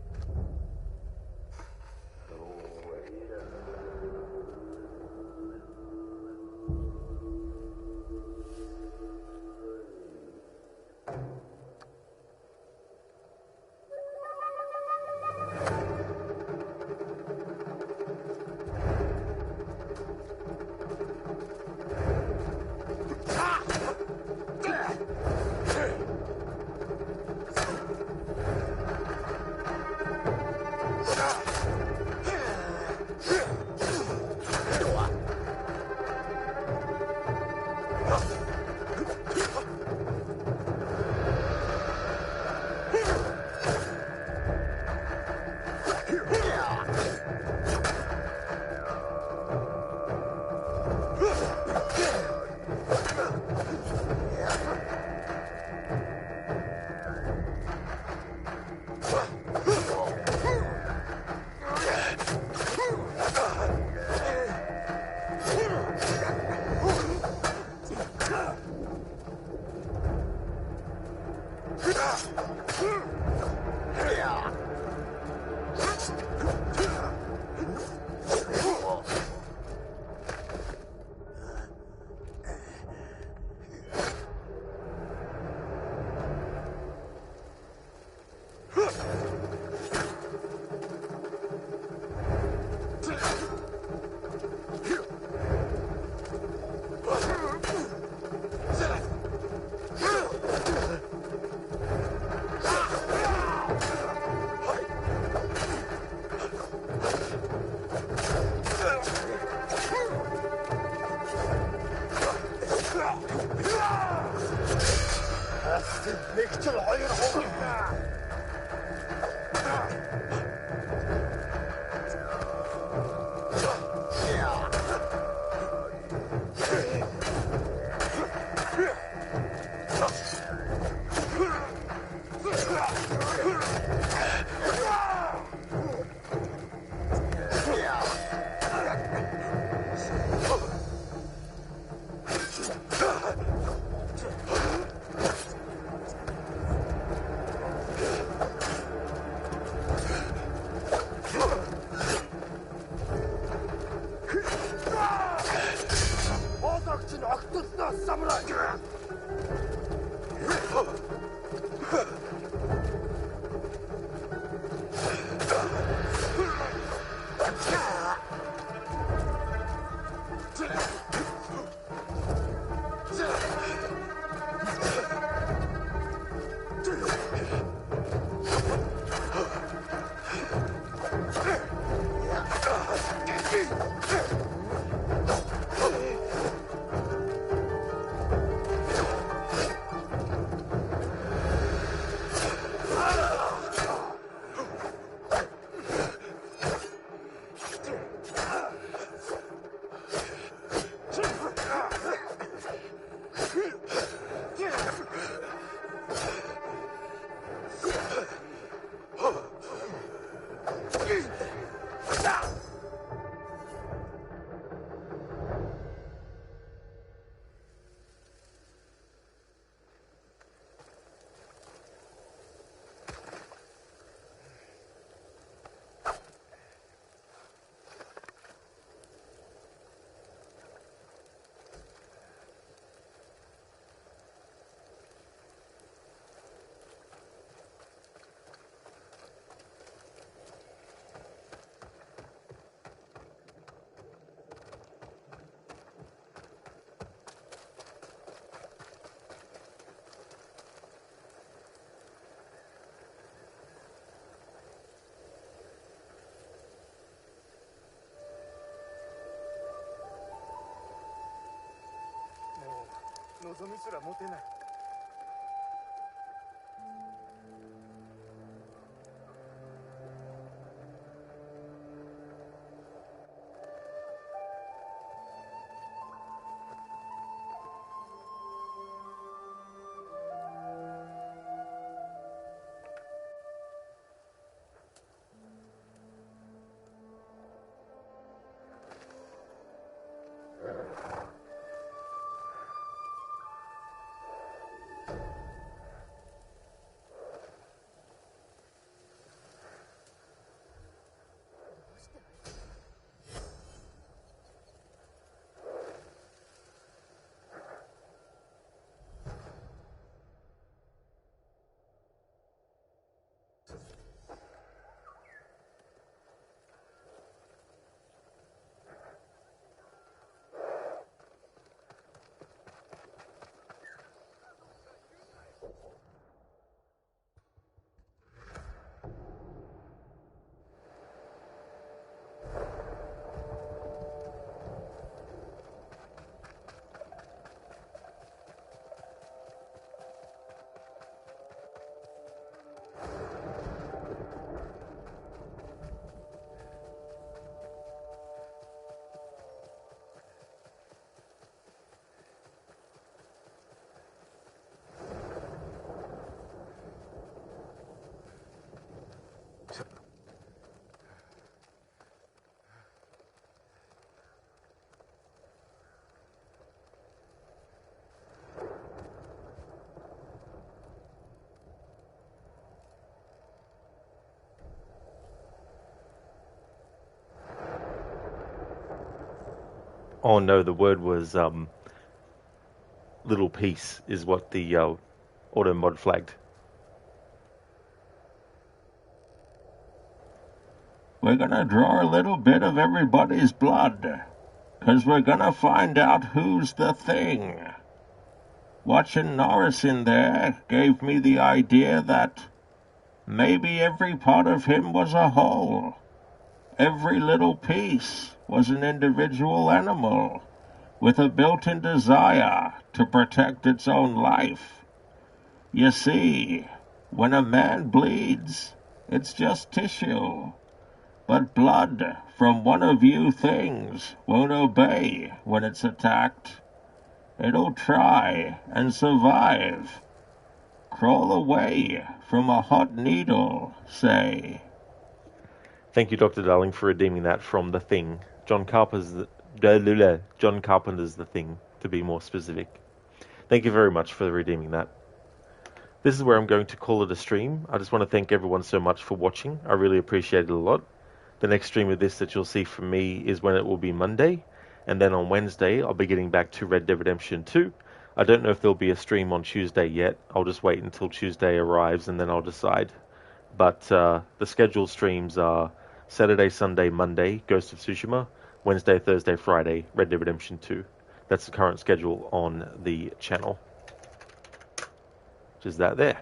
نقتل غير حقوقنا.望みすら持てない。Oh no, the word was little piece is what the auto mod flagged. We're gonna draw a little bit of everybody's blood, 'cause we're gonna find out who's the thing. Watching Norris in there gave me the idea that maybe every part of him was a whole. Every little piece was an individual animal with a built-in desire to protect its own life. You see, when a man bleeds, it's just tissue. But blood from one of you things won't obey when it's attacked. It'll try and survive. Crawl away from a hot needle, say. Thank you, Dr. Darling, for redeeming that from The Thing. John Carpenter's The Thing, to be more specific. Thank you very much for redeeming that. This is where I'm going to call it a stream. I just want to thank everyone so much for watching. I really appreciate it a lot. The next stream of this that you'll see from me is when it will be Monday. And then on Wednesday, I'll be getting back to Red Dead Redemption 2. I don't know if there'll be a stream on Tuesday yet. I'll just wait until Tuesday arrives and then I'll decide. But the scheduled streams are Saturday, Sunday, Monday, Ghost of Tsushima, Wednesday, Thursday, Friday, Red Dead Redemption 2. That's the current schedule on the channel. Which is that there.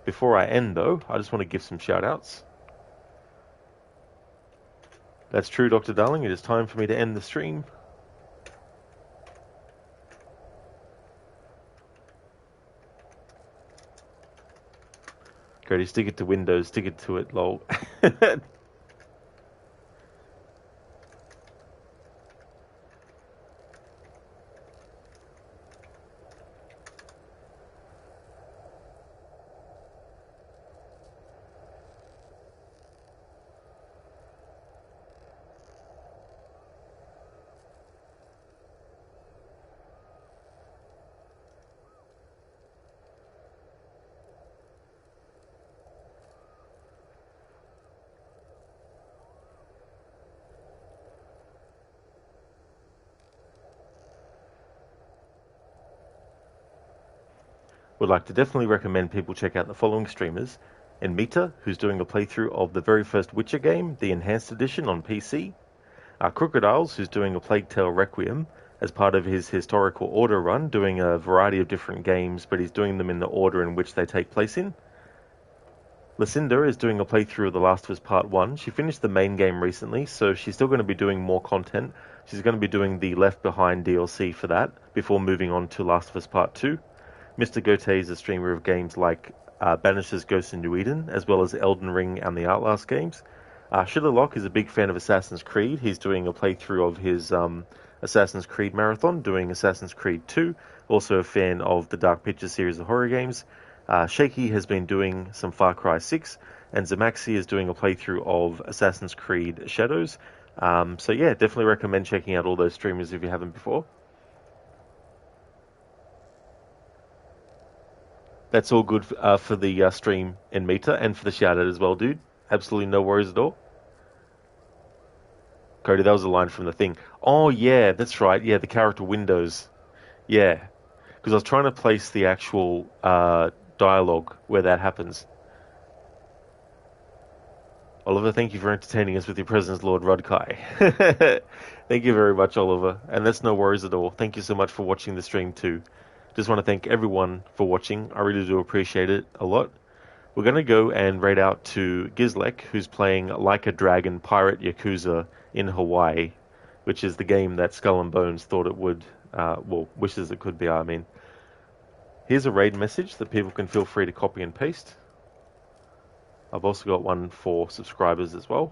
Before I end, though, I just want to give some shout-outs. That's true, Dr. Darling. It is time for me to end the stream. Cody, stick it to Windows, stick it to it, lol. Would like to definitely recommend people check out the following streamers. Enmita, who's doing a playthrough of the very first Witcher game, the Enhanced Edition on PC. Crocodiles, who's doing a Plague Tale Requiem as part of his historical order run, doing a variety of different games, but he's doing them in the order in which they take place in. Lucinda is doing a playthrough of The Last of Us Part 1. She finished the main game recently, so she's still going to be doing more content. She's going to be doing the Left Behind DLC for that, before moving on to Last of Us Part 2. Mr. Gote is a streamer of games like Banish's Ghost in New Eden, as well as Elden Ring and the Outlast games. Shillerlock is a big fan of Assassin's Creed. He's doing a playthrough of his Assassin's Creed marathon, doing Assassin's Creed 2. Also a fan of the Dark Pictures series of horror games. Shaky has been doing some Far Cry 6, and Zamaxi is doing a playthrough of Assassin's Creed Shadows. So yeah, definitely recommend checking out all those streamers if you haven't before. That's all good for the stream in Meta and for the shout out as well, dude. Absolutely no worries at all. Cody, that was a line from The Thing. Oh, yeah, that's right. Yeah, the character windows. Yeah. Because I was trying to place the actual dialogue where that happens. Oliver, thank you for entertaining us with your presence, Lord Rudkai. Thank you very much, Oliver. And that's no worries at all. Thank you so much for watching the stream too. Just want to thank everyone for watching. I really do appreciate it a lot. We're going to go and raid out to Gizlek, who's playing Like a Dragon Pirate Yakuza in Hawaii, which is the game that Skull and Bones thought it would, wishes it could be, I mean. Here's a raid message that people can feel free to copy and paste. I've also got one for subscribers as well.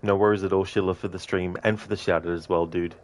No worries at all, Sheila, for the stream and for the shout out as well, dude.